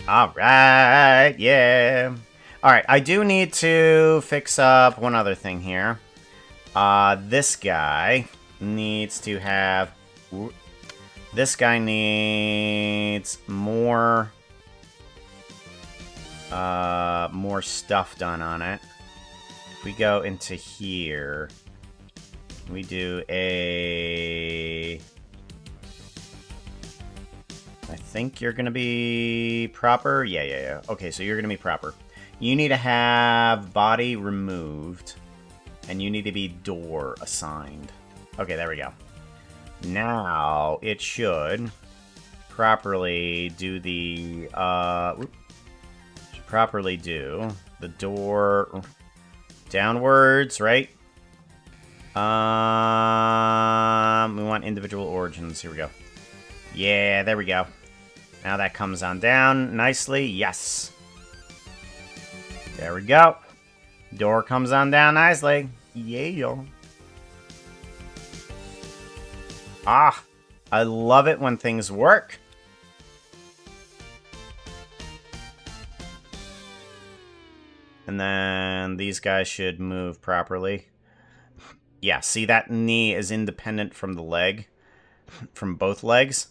Alright, yeah. Alright, I do need to fix up one other thing here. This guy needs to have... This guy needs more stuff done on it. If we go into here, we do a... I think you're going to be proper. Yeah. Okay, so you're going to be proper. You need to have body removed, and you need to be door assigned. Okay, there we go. Now, it should properly do the... should properly do the door... Downwards, right? We want individual origins. Here we go. Yeah, there we go. Now that comes on down nicely. Yes. There we go. Door comes on down nicely. Yeah. Ah, I love it when things work. And then these guys should move properly. Yeah, see, that knee is independent from the leg, from both legs.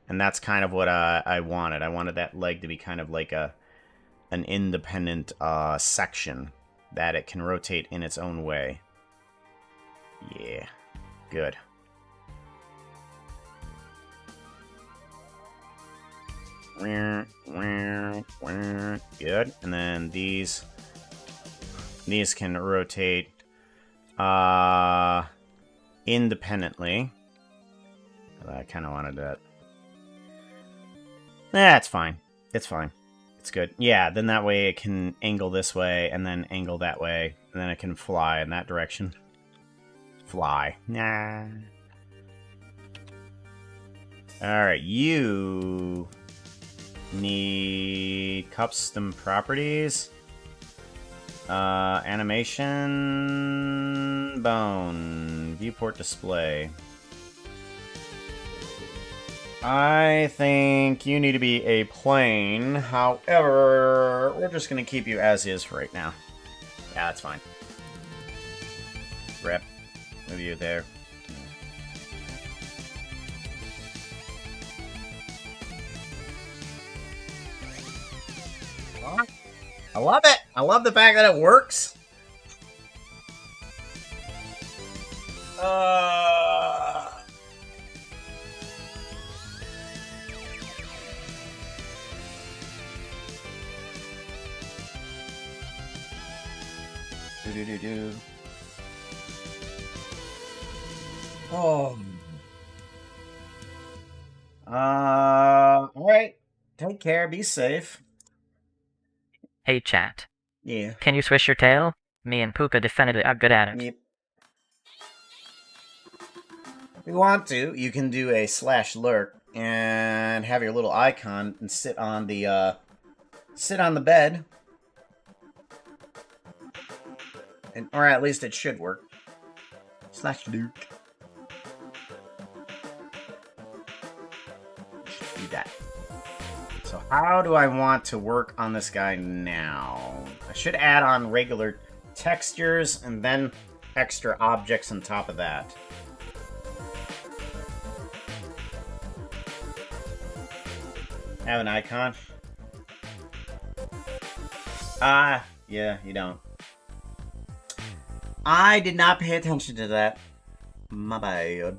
And that's kind of what I wanted. I wanted that leg to be kind of like an independent section that it can rotate in its own way. Yeah, good. Good. And then these can rotate independently. I kind of wanted that. It's fine. It's fine. It's good. Yeah, then that way it can angle this way and then angle that way. And then it can fly in that direction. Fly. Nah. Alright, you need custom properties. Animation, bone, viewport display. I think you need to be a plane. However, we're just going to keep you as is for right now. Yeah, that's fine. Rep. Move you there. I love it. I love the fact that it works. Do. Oh. Alright. Take care. Be safe. Hey, chat. Yeah. Can you swish your tail? Me and Pooka definitely are good at it. Yep. If you want to, you can do a /lurk and have your little icon and sit on the bed. Or at least it should work. /lurk. Do that. So how do I want to work on this guy now? I should add on regular textures and then extra objects on top of that. Have an icon? Yeah, you don't. I did not pay attention to that. My bad.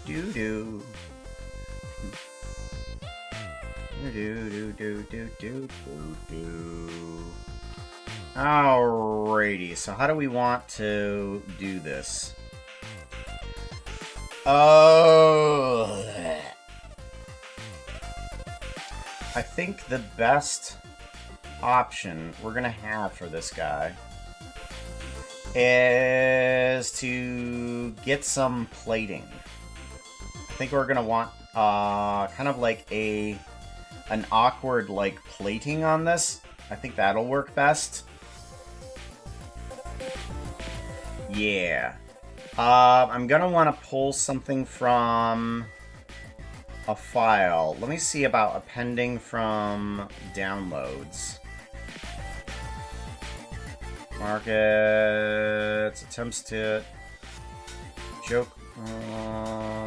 Do. Alrighty, so how do we want to do this? Oh, I think the best option we're gonna have for this guy is to get some plating. I think we're gonna want kind of like an awkward like plating on this. I think that'll work best. Yeah. I'm gonna want to pull something from a file. Let me see about appending from downloads. Markets, attempts to joke,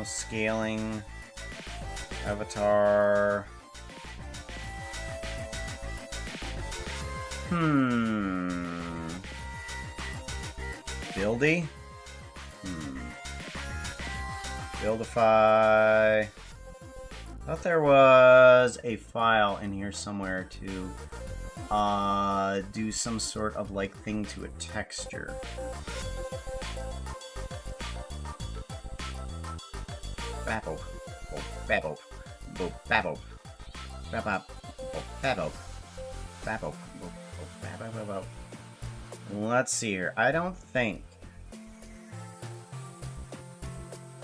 scaling, avatar. Buildy? Buildify. I thought there was a file in here somewhere to do some sort of like thing to a texture. Babble. Oh, babble. Oh, babble. Babble. Oh, babble. Babble. Oh, babble. Let's see here. I don't think.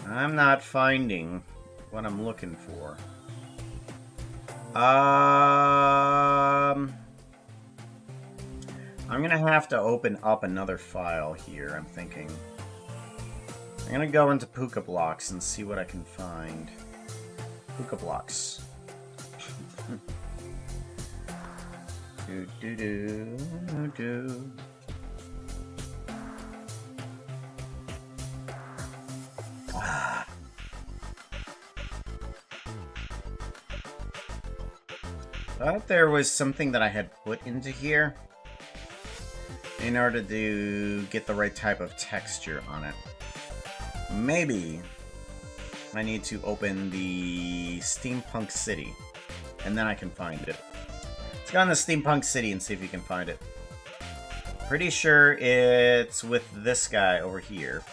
I'm not finding what I'm looking for. I'm gonna have to open up another file here, I'm thinking. I'm gonna go into Pooka blocks and see what I can find. Pooka blocks. do. Thought there was something that I had put into here in order to get the right type of texture on it. Maybe I need to open the Steampunk City, and then I can find it. Let's go on the Steampunk City and see if you can find it. Pretty sure it's with this guy over here.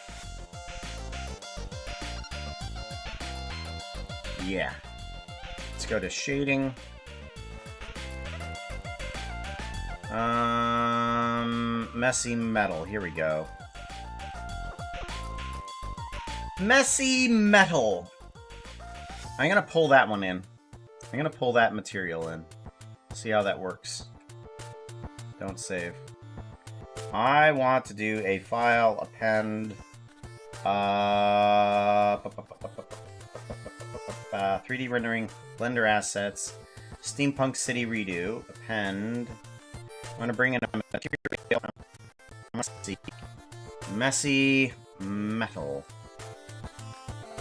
Yeah. Let's go to shading. Messy metal. Here we go. Messy metal. I'm gonna pull that one in. I'm gonna pull that material in. See how that works. Don't save. I want to do a file append 3D rendering Blender assets Steampunk City redo append. I'm gonna bring in a material. Messy metal.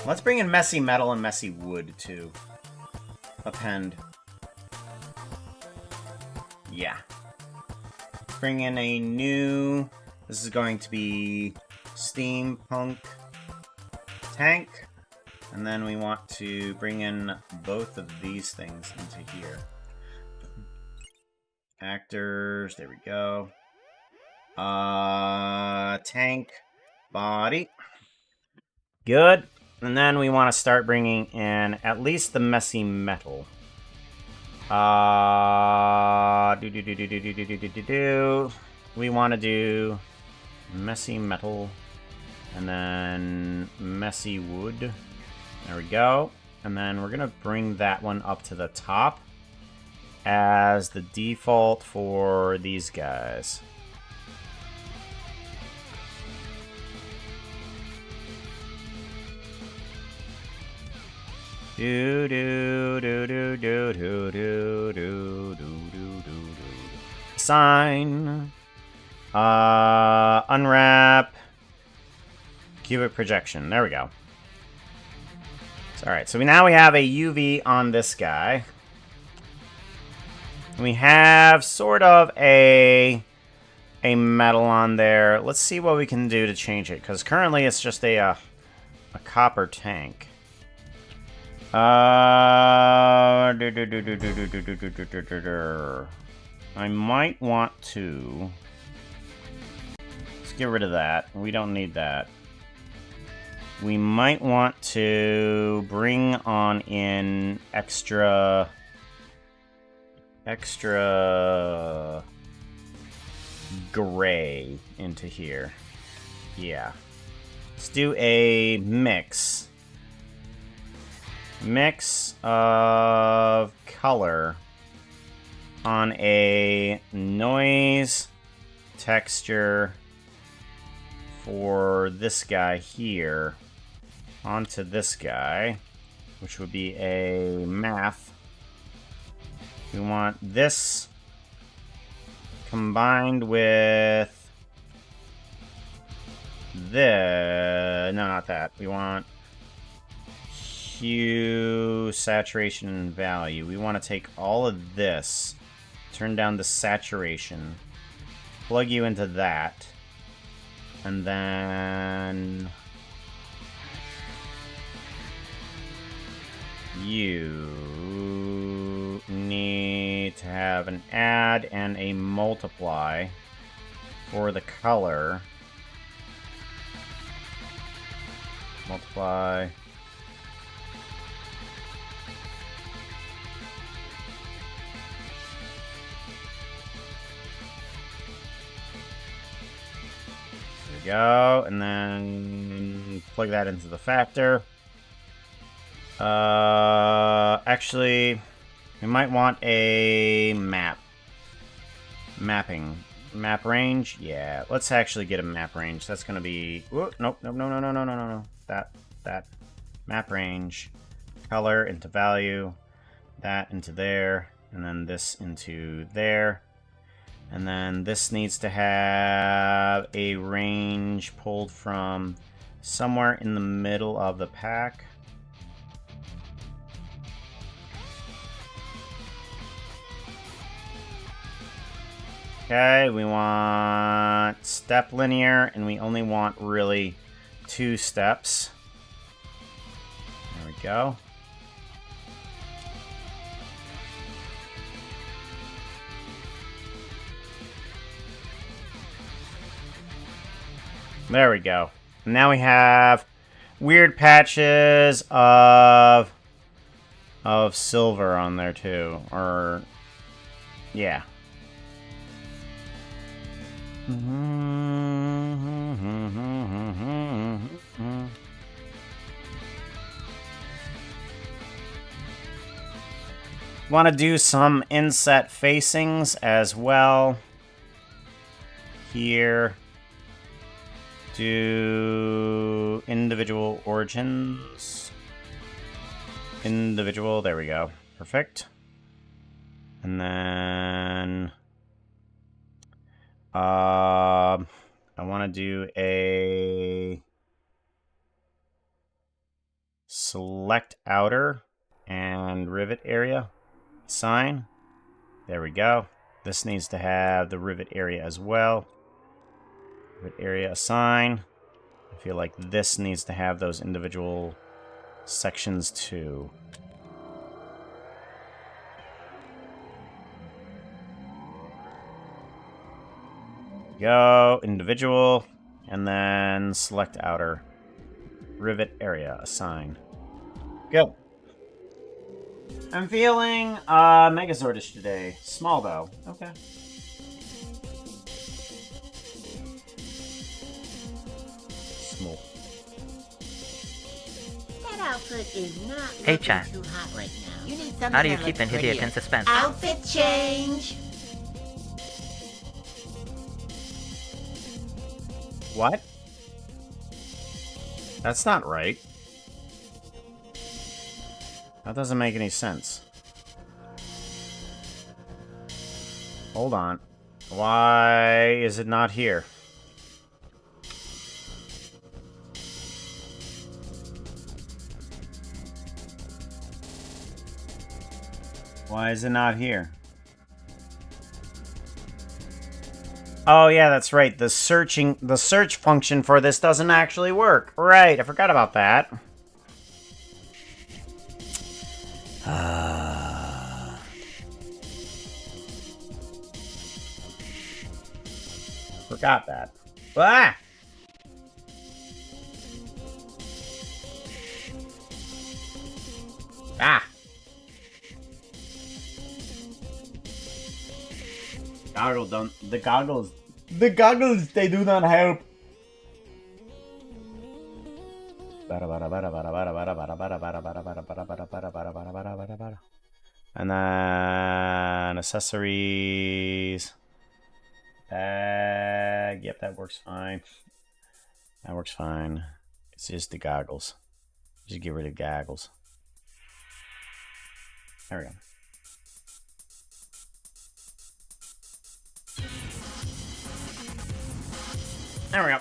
Let's bring in messy metal and messy wood too. Append. Yeah. Bring in a new. This is going to be steampunk tank. And then we want to bring in both of these things into here. Actors, there we go. Tank, body. Good. And then we want to start bringing in at least the messy metal. We want to do messy metal and then messy wood. There we go. And then we're going to bring that one up to the top as the default for these guys. Do do do do do do do do do do do. Sign. Unwrap. Cubic projection. There we go. Alright, so now we have a UV on this guy. We have sort of a metal on there. Let's see what we can do to change it, because currently it's just a copper tank. I might want to... Let's get rid of that. We don't need that. We might want to bring on in extra gray into here. Yeah. Let's do a mix of color on a noise texture for this guy here onto this guy, which would be a math. We want this combined with the... No, not that. We want hue, saturation, and value. We want to take all of this, turn down the saturation, plug you into that, and then you need to have an add and a multiply for the color. Multiply. There we go, and then plug that into the factor. Actually, we might want a mapping. Map range? Yeah, let's actually get a map range. That's gonna be... Ooh, nope, nope, no, no, no, no, no, no, no. That. Map range. Color into value. That into there. And then this into there. And then this needs to have a range pulled from somewhere in the middle of the pack. Okay, we want step linear, and we only want really 2 steps. There we go. There we go. Now we have weird patches of silver on there too, or yeah. Want to do some inset facings as well. Here. Do individual origins. Individual, there we go. Perfect. And then I want to do a select outer and rivet area sign. There we go. This needs to have the rivet area as well. Rivet area assign. I feel like this needs to have those individual sections too. Go individual and then select outer. Rivet area. Assign. Go. I'm feeling Megazordish today. Small though. Okay. Small. That outfit is not Hey, looking chat. too hot right now. You need something How do you that keep looks an idiot prettier. in suspense? Outfit change. What? That's not right. That doesn't make any sense. Hold on. Why is it not here? Why is it not here? Oh yeah, that's right. The search function for this doesn't actually work. Right, I forgot about that. Forgot that. Ah! Ah! Goggles don't. The goggles. The goggles, they do not help. And then accessories. Bag. Yep, that works fine. That works fine. It's just the goggles. Just get rid of goggles. There we go. There we go.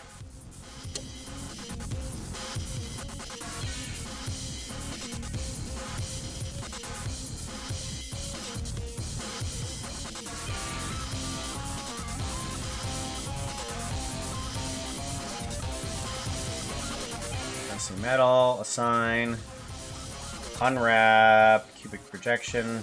Messy metal, assign, unwrap, cubic projection.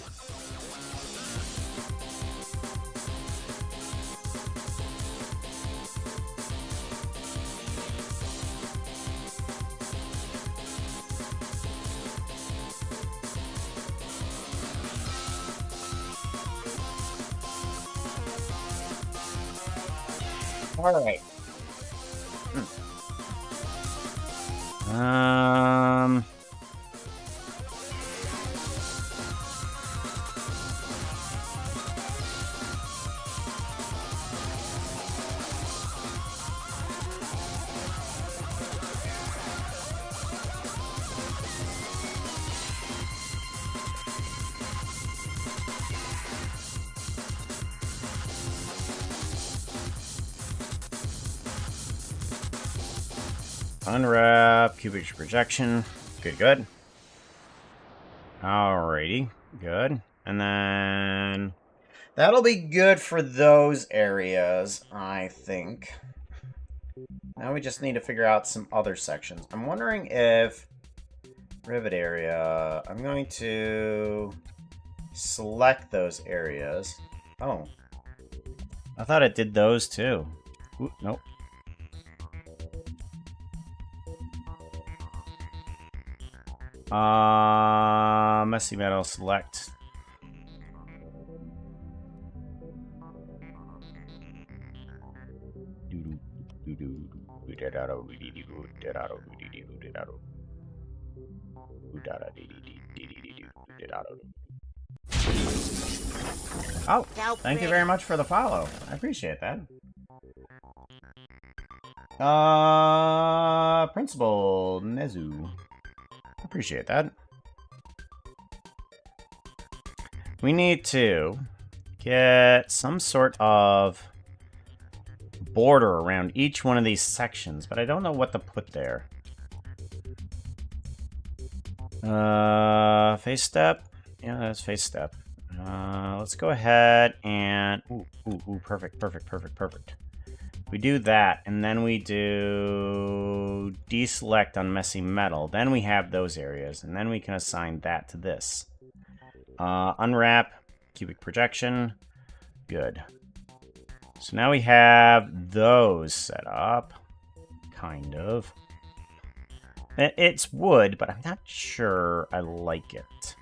All right. Unwrap, cubic projection. Good, good. Alrighty, good. And then that'll be good for those areas, I think. Now we just need to figure out some other sections. I'm wondering if rivet area, I'm going to select those areas. Oh, I thought it did those too. Ooh, nope. Messy metal select. Oh, thank you very much for the follow. I appreciate that. Principal Nezu. Appreciate that. We need to get some sort of border around each one of these sections, but I don't know what to put there. Face step? Yeah, that's face step. Let's go ahead and... Ooh, perfect. We do that, and then we do deselect on messy metal. Then we have those areas, and then we can assign that to this. Unwrap, cubic projection. Good. So now we have those set up. Kind of. It's wood, but I'm not sure I like it.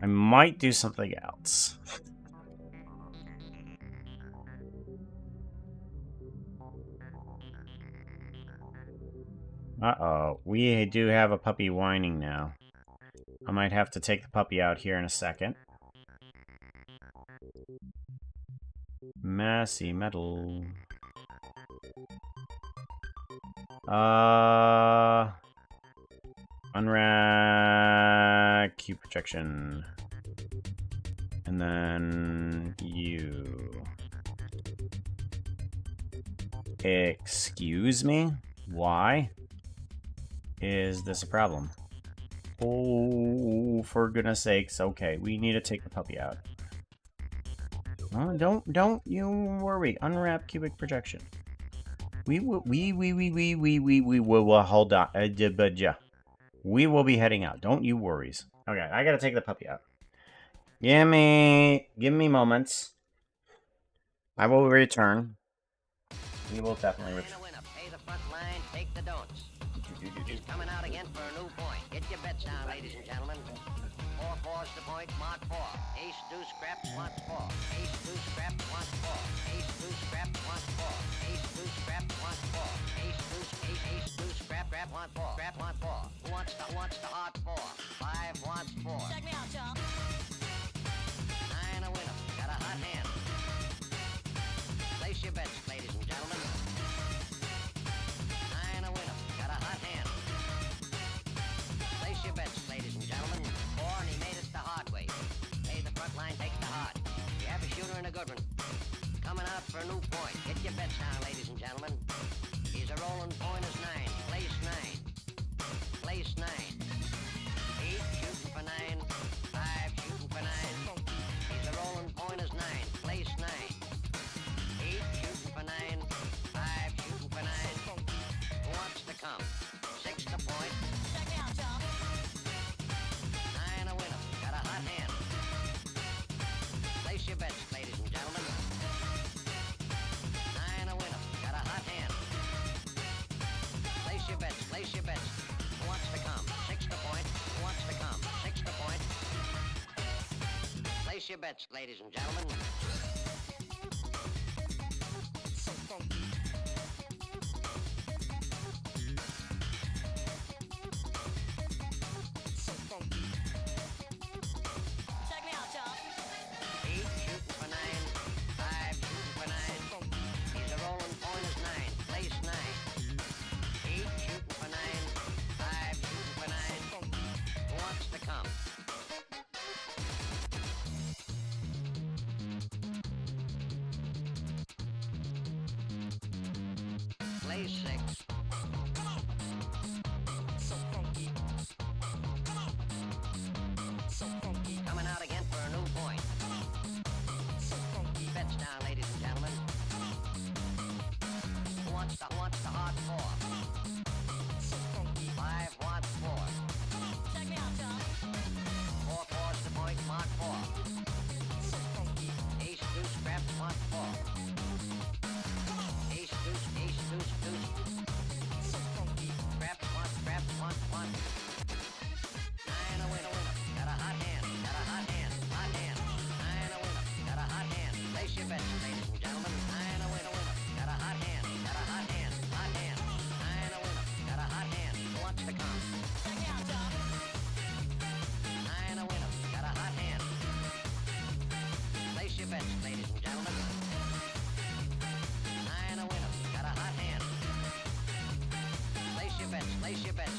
I might do something else. Uh-oh. We do have a puppy whining now. I might have to take the puppy out here in a second. Messy metal. Unwrap cube projection. And then you. Excuse me? Why is this a problem? Oh, for goodness sakes. Okay, we need to take the puppy out. Oh, don't you worry. Unwrap cubic projection. We will hold on. We will be heading out. Don't you worries. Okay, I gotta take the puppy out. Give me moments. I will return. We will definitely return. Pay the front line, take the don'ts. He's coming out again for a new point. Get your bets down, ladies and gentlemen. 4 fours to point, mark 4. Ace, deuce, scrap, wants 4. Ace, deuce, scrap, wants 4. Ace, deuce, scrap, wants 4. Ace, deuce, scrap, wants 4. Ace, deuce, ace, deuce, scrap, wants 4. Scrap, wants 4. Who wants the hard 4? 5 wants 4. Check me out, y'all. 9 a winner. Got a hot hand. Place your bets, ladies and gentlemen. 9 a winner. Got a hot hand. Place your bets, ladies and gentlemen. 4 and he made it the hard way. Pay the front line, take the hard. We have a shooter and a good one. Coming out for a new point. Get your bets down, ladies and gentlemen. He's a rolling point is 9. Place 9. Place 9. 8 shooting for 9. 5 shooting for 9. He's a rolling point is 9. Place 9. 8 shooting for 9. 5 shooting for 9. Who wants to come? 6 to point. Check me out, y'all. 9 a winner. Got a hot hand. Place your bets, ladies and gentlemen. 9 a winner. Got a hot hand. Place your bets. Place your bets. Who wants to come? 6 to point. Who wants to come? 6 to point. Place your bets, ladies and gentlemen. Check me out, y'all. 8 shooting for 9. 5 shooting for 9. He's a rolling point is 9. Place 9. 8 shooting for 9. 5 shooting for 9. Who wants to come? Place 6. Coming out again for a new point. Bets down, ladies and gentlemen. Who wants the hard 4? 5 wants 4. Check me out, y'all. 4 fours to point, mark 4. Ace, deuce, scrap, want 4. Ace, deuce, deuce. Scrap, want 1. 9 a winner. Got a hot hand. 9 a winner. Got a hot hand. Place your bets, ladies and gentlemen. 9 a winner. Got a hot hand. 9 a winner. Got a hot hand. Who wants to come? Check me out, y'all. 9 a winner. Got a hot hand. Place your bets, ladies and gentlemen. 9 a winner. Got a hot hand. Place your bets.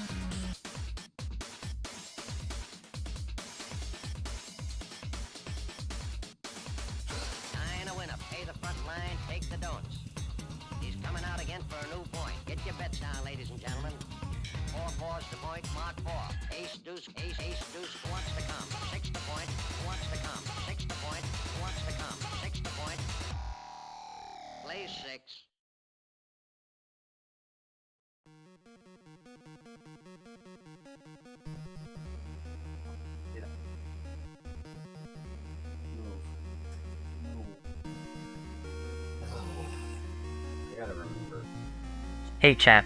9 a winner. Pay the front line, take the don'ts. He's coming out again for a new point. Get your bets down, ladies and gentlemen. 4 fours to point, mark 4. Ace, deuce, deuce. Who wants to come? 6 to point. Who wants to come? 6 to point. Who wants to come? 6 to point. Play 6. gotta remember. Hey chat.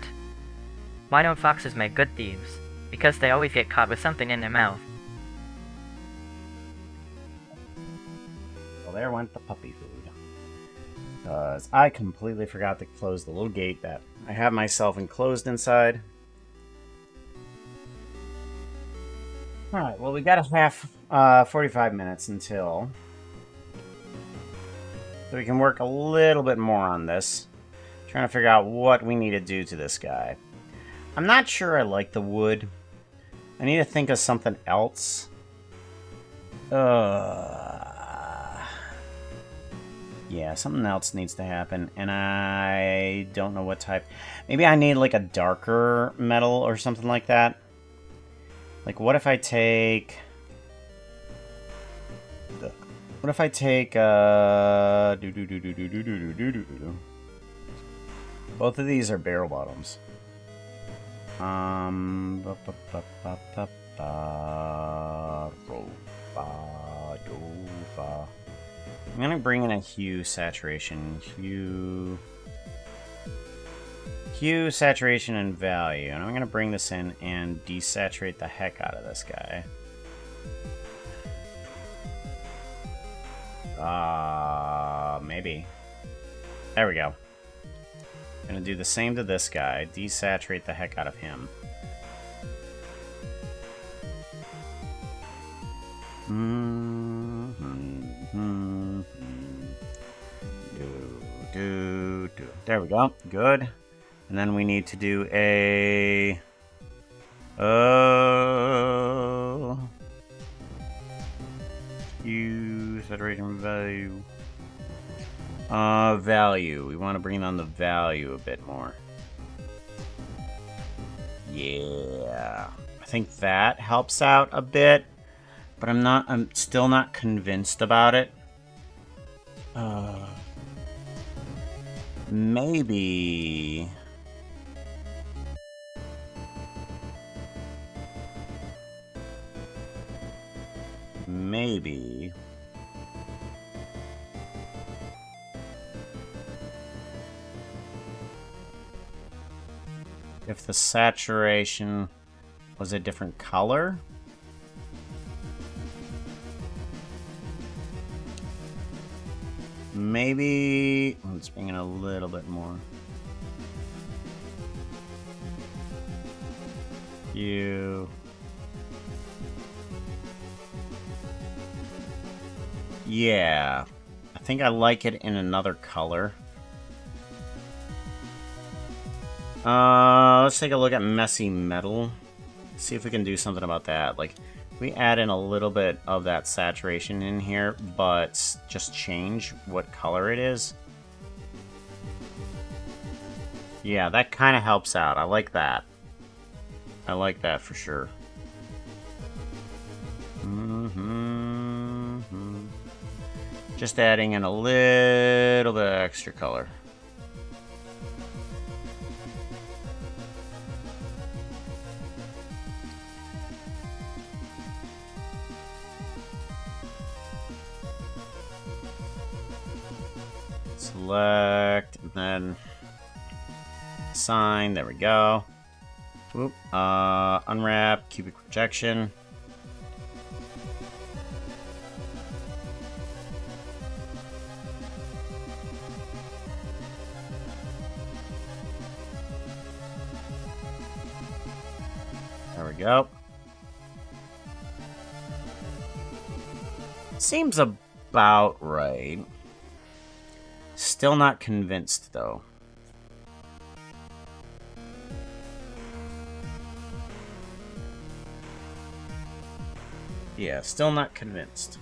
Why don't foxes make good thieves? Because they always get caught with something in their mouth. Well, there went the puppy food. Because I completely forgot to close the little gate that I have myself enclosed inside. Alright, well, we got a half, 45 minutes until. So we can work a little bit more on this. Trying to figure out what we need to do to this guy. I'm not sure I like the wood. I need to think of something else. Yeah, something else needs to happen, and I don't know what type. Maybe I need, like, a darker metal or something like that. Like, what if I take... What if I take, both of these are barrel bottoms. I'm gonna bring in a hue saturation. Hue, saturation, and value. And I'm gonna bring this in and desaturate the heck out of this guy. Maybe. There we go. I'm gonna do the same to this guy. Desaturate the heck out of him. There we go. Good. And then we need to do a... Hue, saturation, value. Value. We want to bring on the value a bit more. Yeah. I think that helps out a bit. But I'm still not convinced about it. Maybe... Maybe... If the saturation was a different color? Maybe... Let's bring in a little bit more. Yeah. I think I like it in another color. Let's take a look at messy metal. See if we can do something about that. Like, we add in a little bit of that saturation in here, but just change what color it is. Yeah, that kind of helps out. I like that. I like that for sure. Just adding in a little bit of extra color. Select, and then assign, there we go. Whoop, unwrap, cubic projection. There we go. Seems about right. Still not convinced, though. Yeah, still not convinced.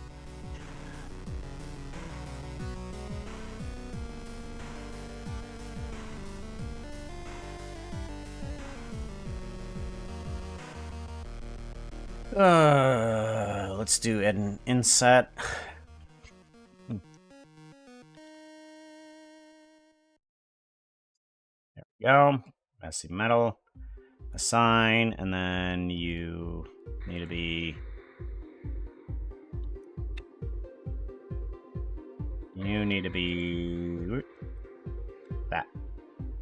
Let's do an inset. There we go. Messy metal. Assign, and then you need to be... You need to be... That.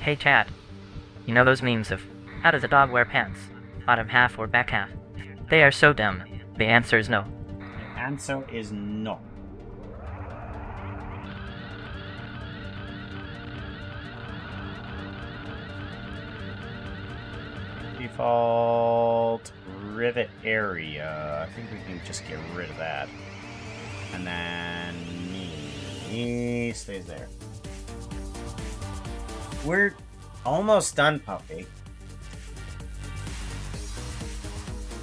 Hey Chad, you know those memes of, how does a dog wear pants? Bottom half or back half? They are so dumb. The answer is no. The answer is no. Default rivet area. I think we can just get rid of that. And then he stays there. We're almost done, puppy.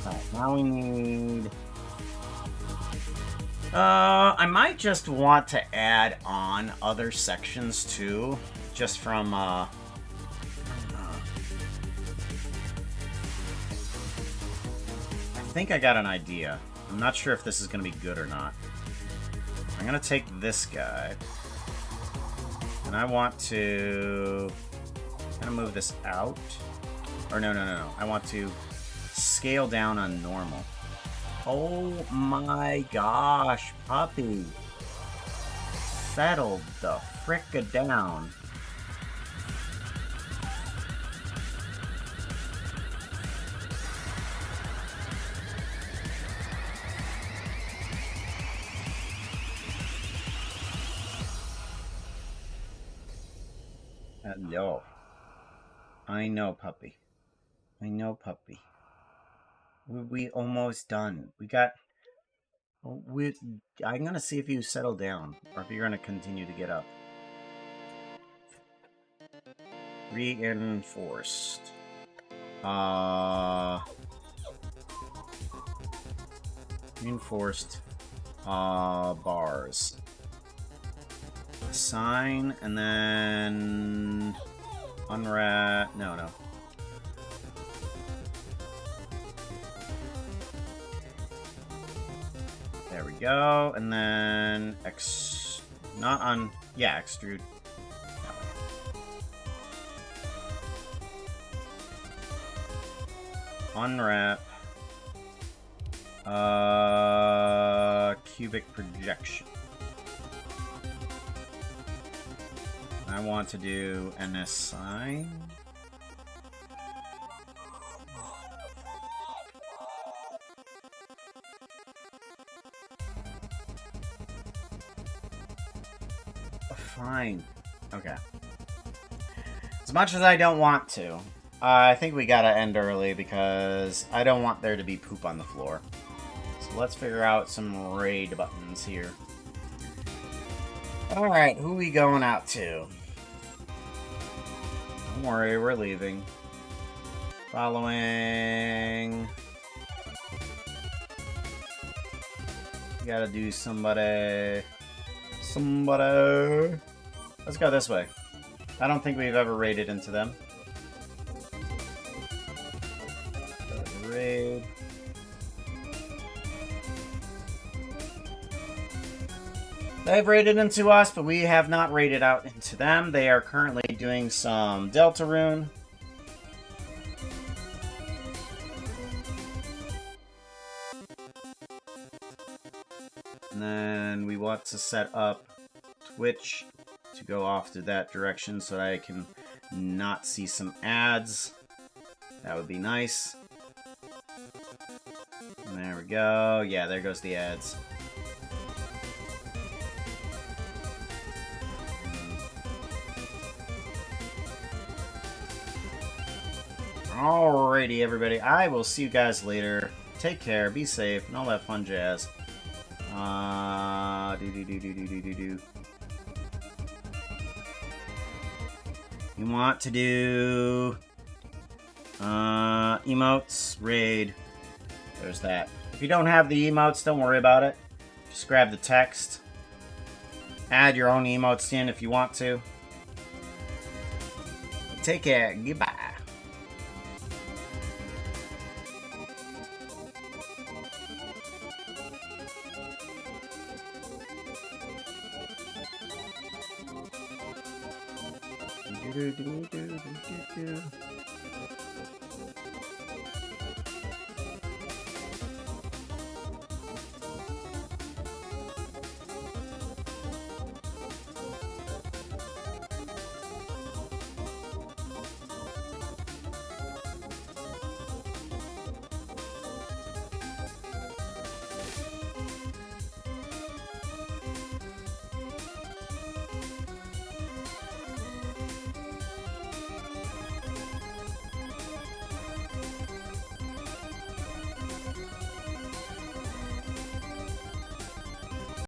Alright, now we need... I might just want to add on other sections too, just from, I think I got an idea. I'm not sure if this is going to be good or not. I'm going to take this guy, and I want to kind of move this out. Or no. I want to scale down on normal. Oh my gosh, puppy. Settle the fricka down. Hello. I know, puppy. I know, puppy. We almost done. We got... I'm gonna see if you settle down, or if you're gonna continue to get up. Reinforced. Reinforced bars. Assign, and then unwrap. No. There we go, and then extrude. Unwrap. Cubic projection. I want to do an assign. Fine. Okay. As much as I don't want to, I think we gotta end early because I don't want there to be poop on the floor. So let's figure out some raid buttons here. Alright, who we going out to? Don't worry, we're leaving. Following... We gotta do somebody... Let's go this way. I don't think we've ever raided into them. Raid. They've raided into us, but we have not raided out into them. They are currently doing some Deltarune. And then we want to set up Twitch to go off to that direction so that I can not see some ads. That would be nice. And there we go. Yeah, there goes the ads. Alrighty, everybody. I will see you guys later. Take care, be safe, and all that fun jazz. You want to do emotes, raid. There's that. If you don't have the emotes, don't worry about it. Just grab the text. Add your own emotes in if you want to. Take care. Goodbye. Do do do do do do do.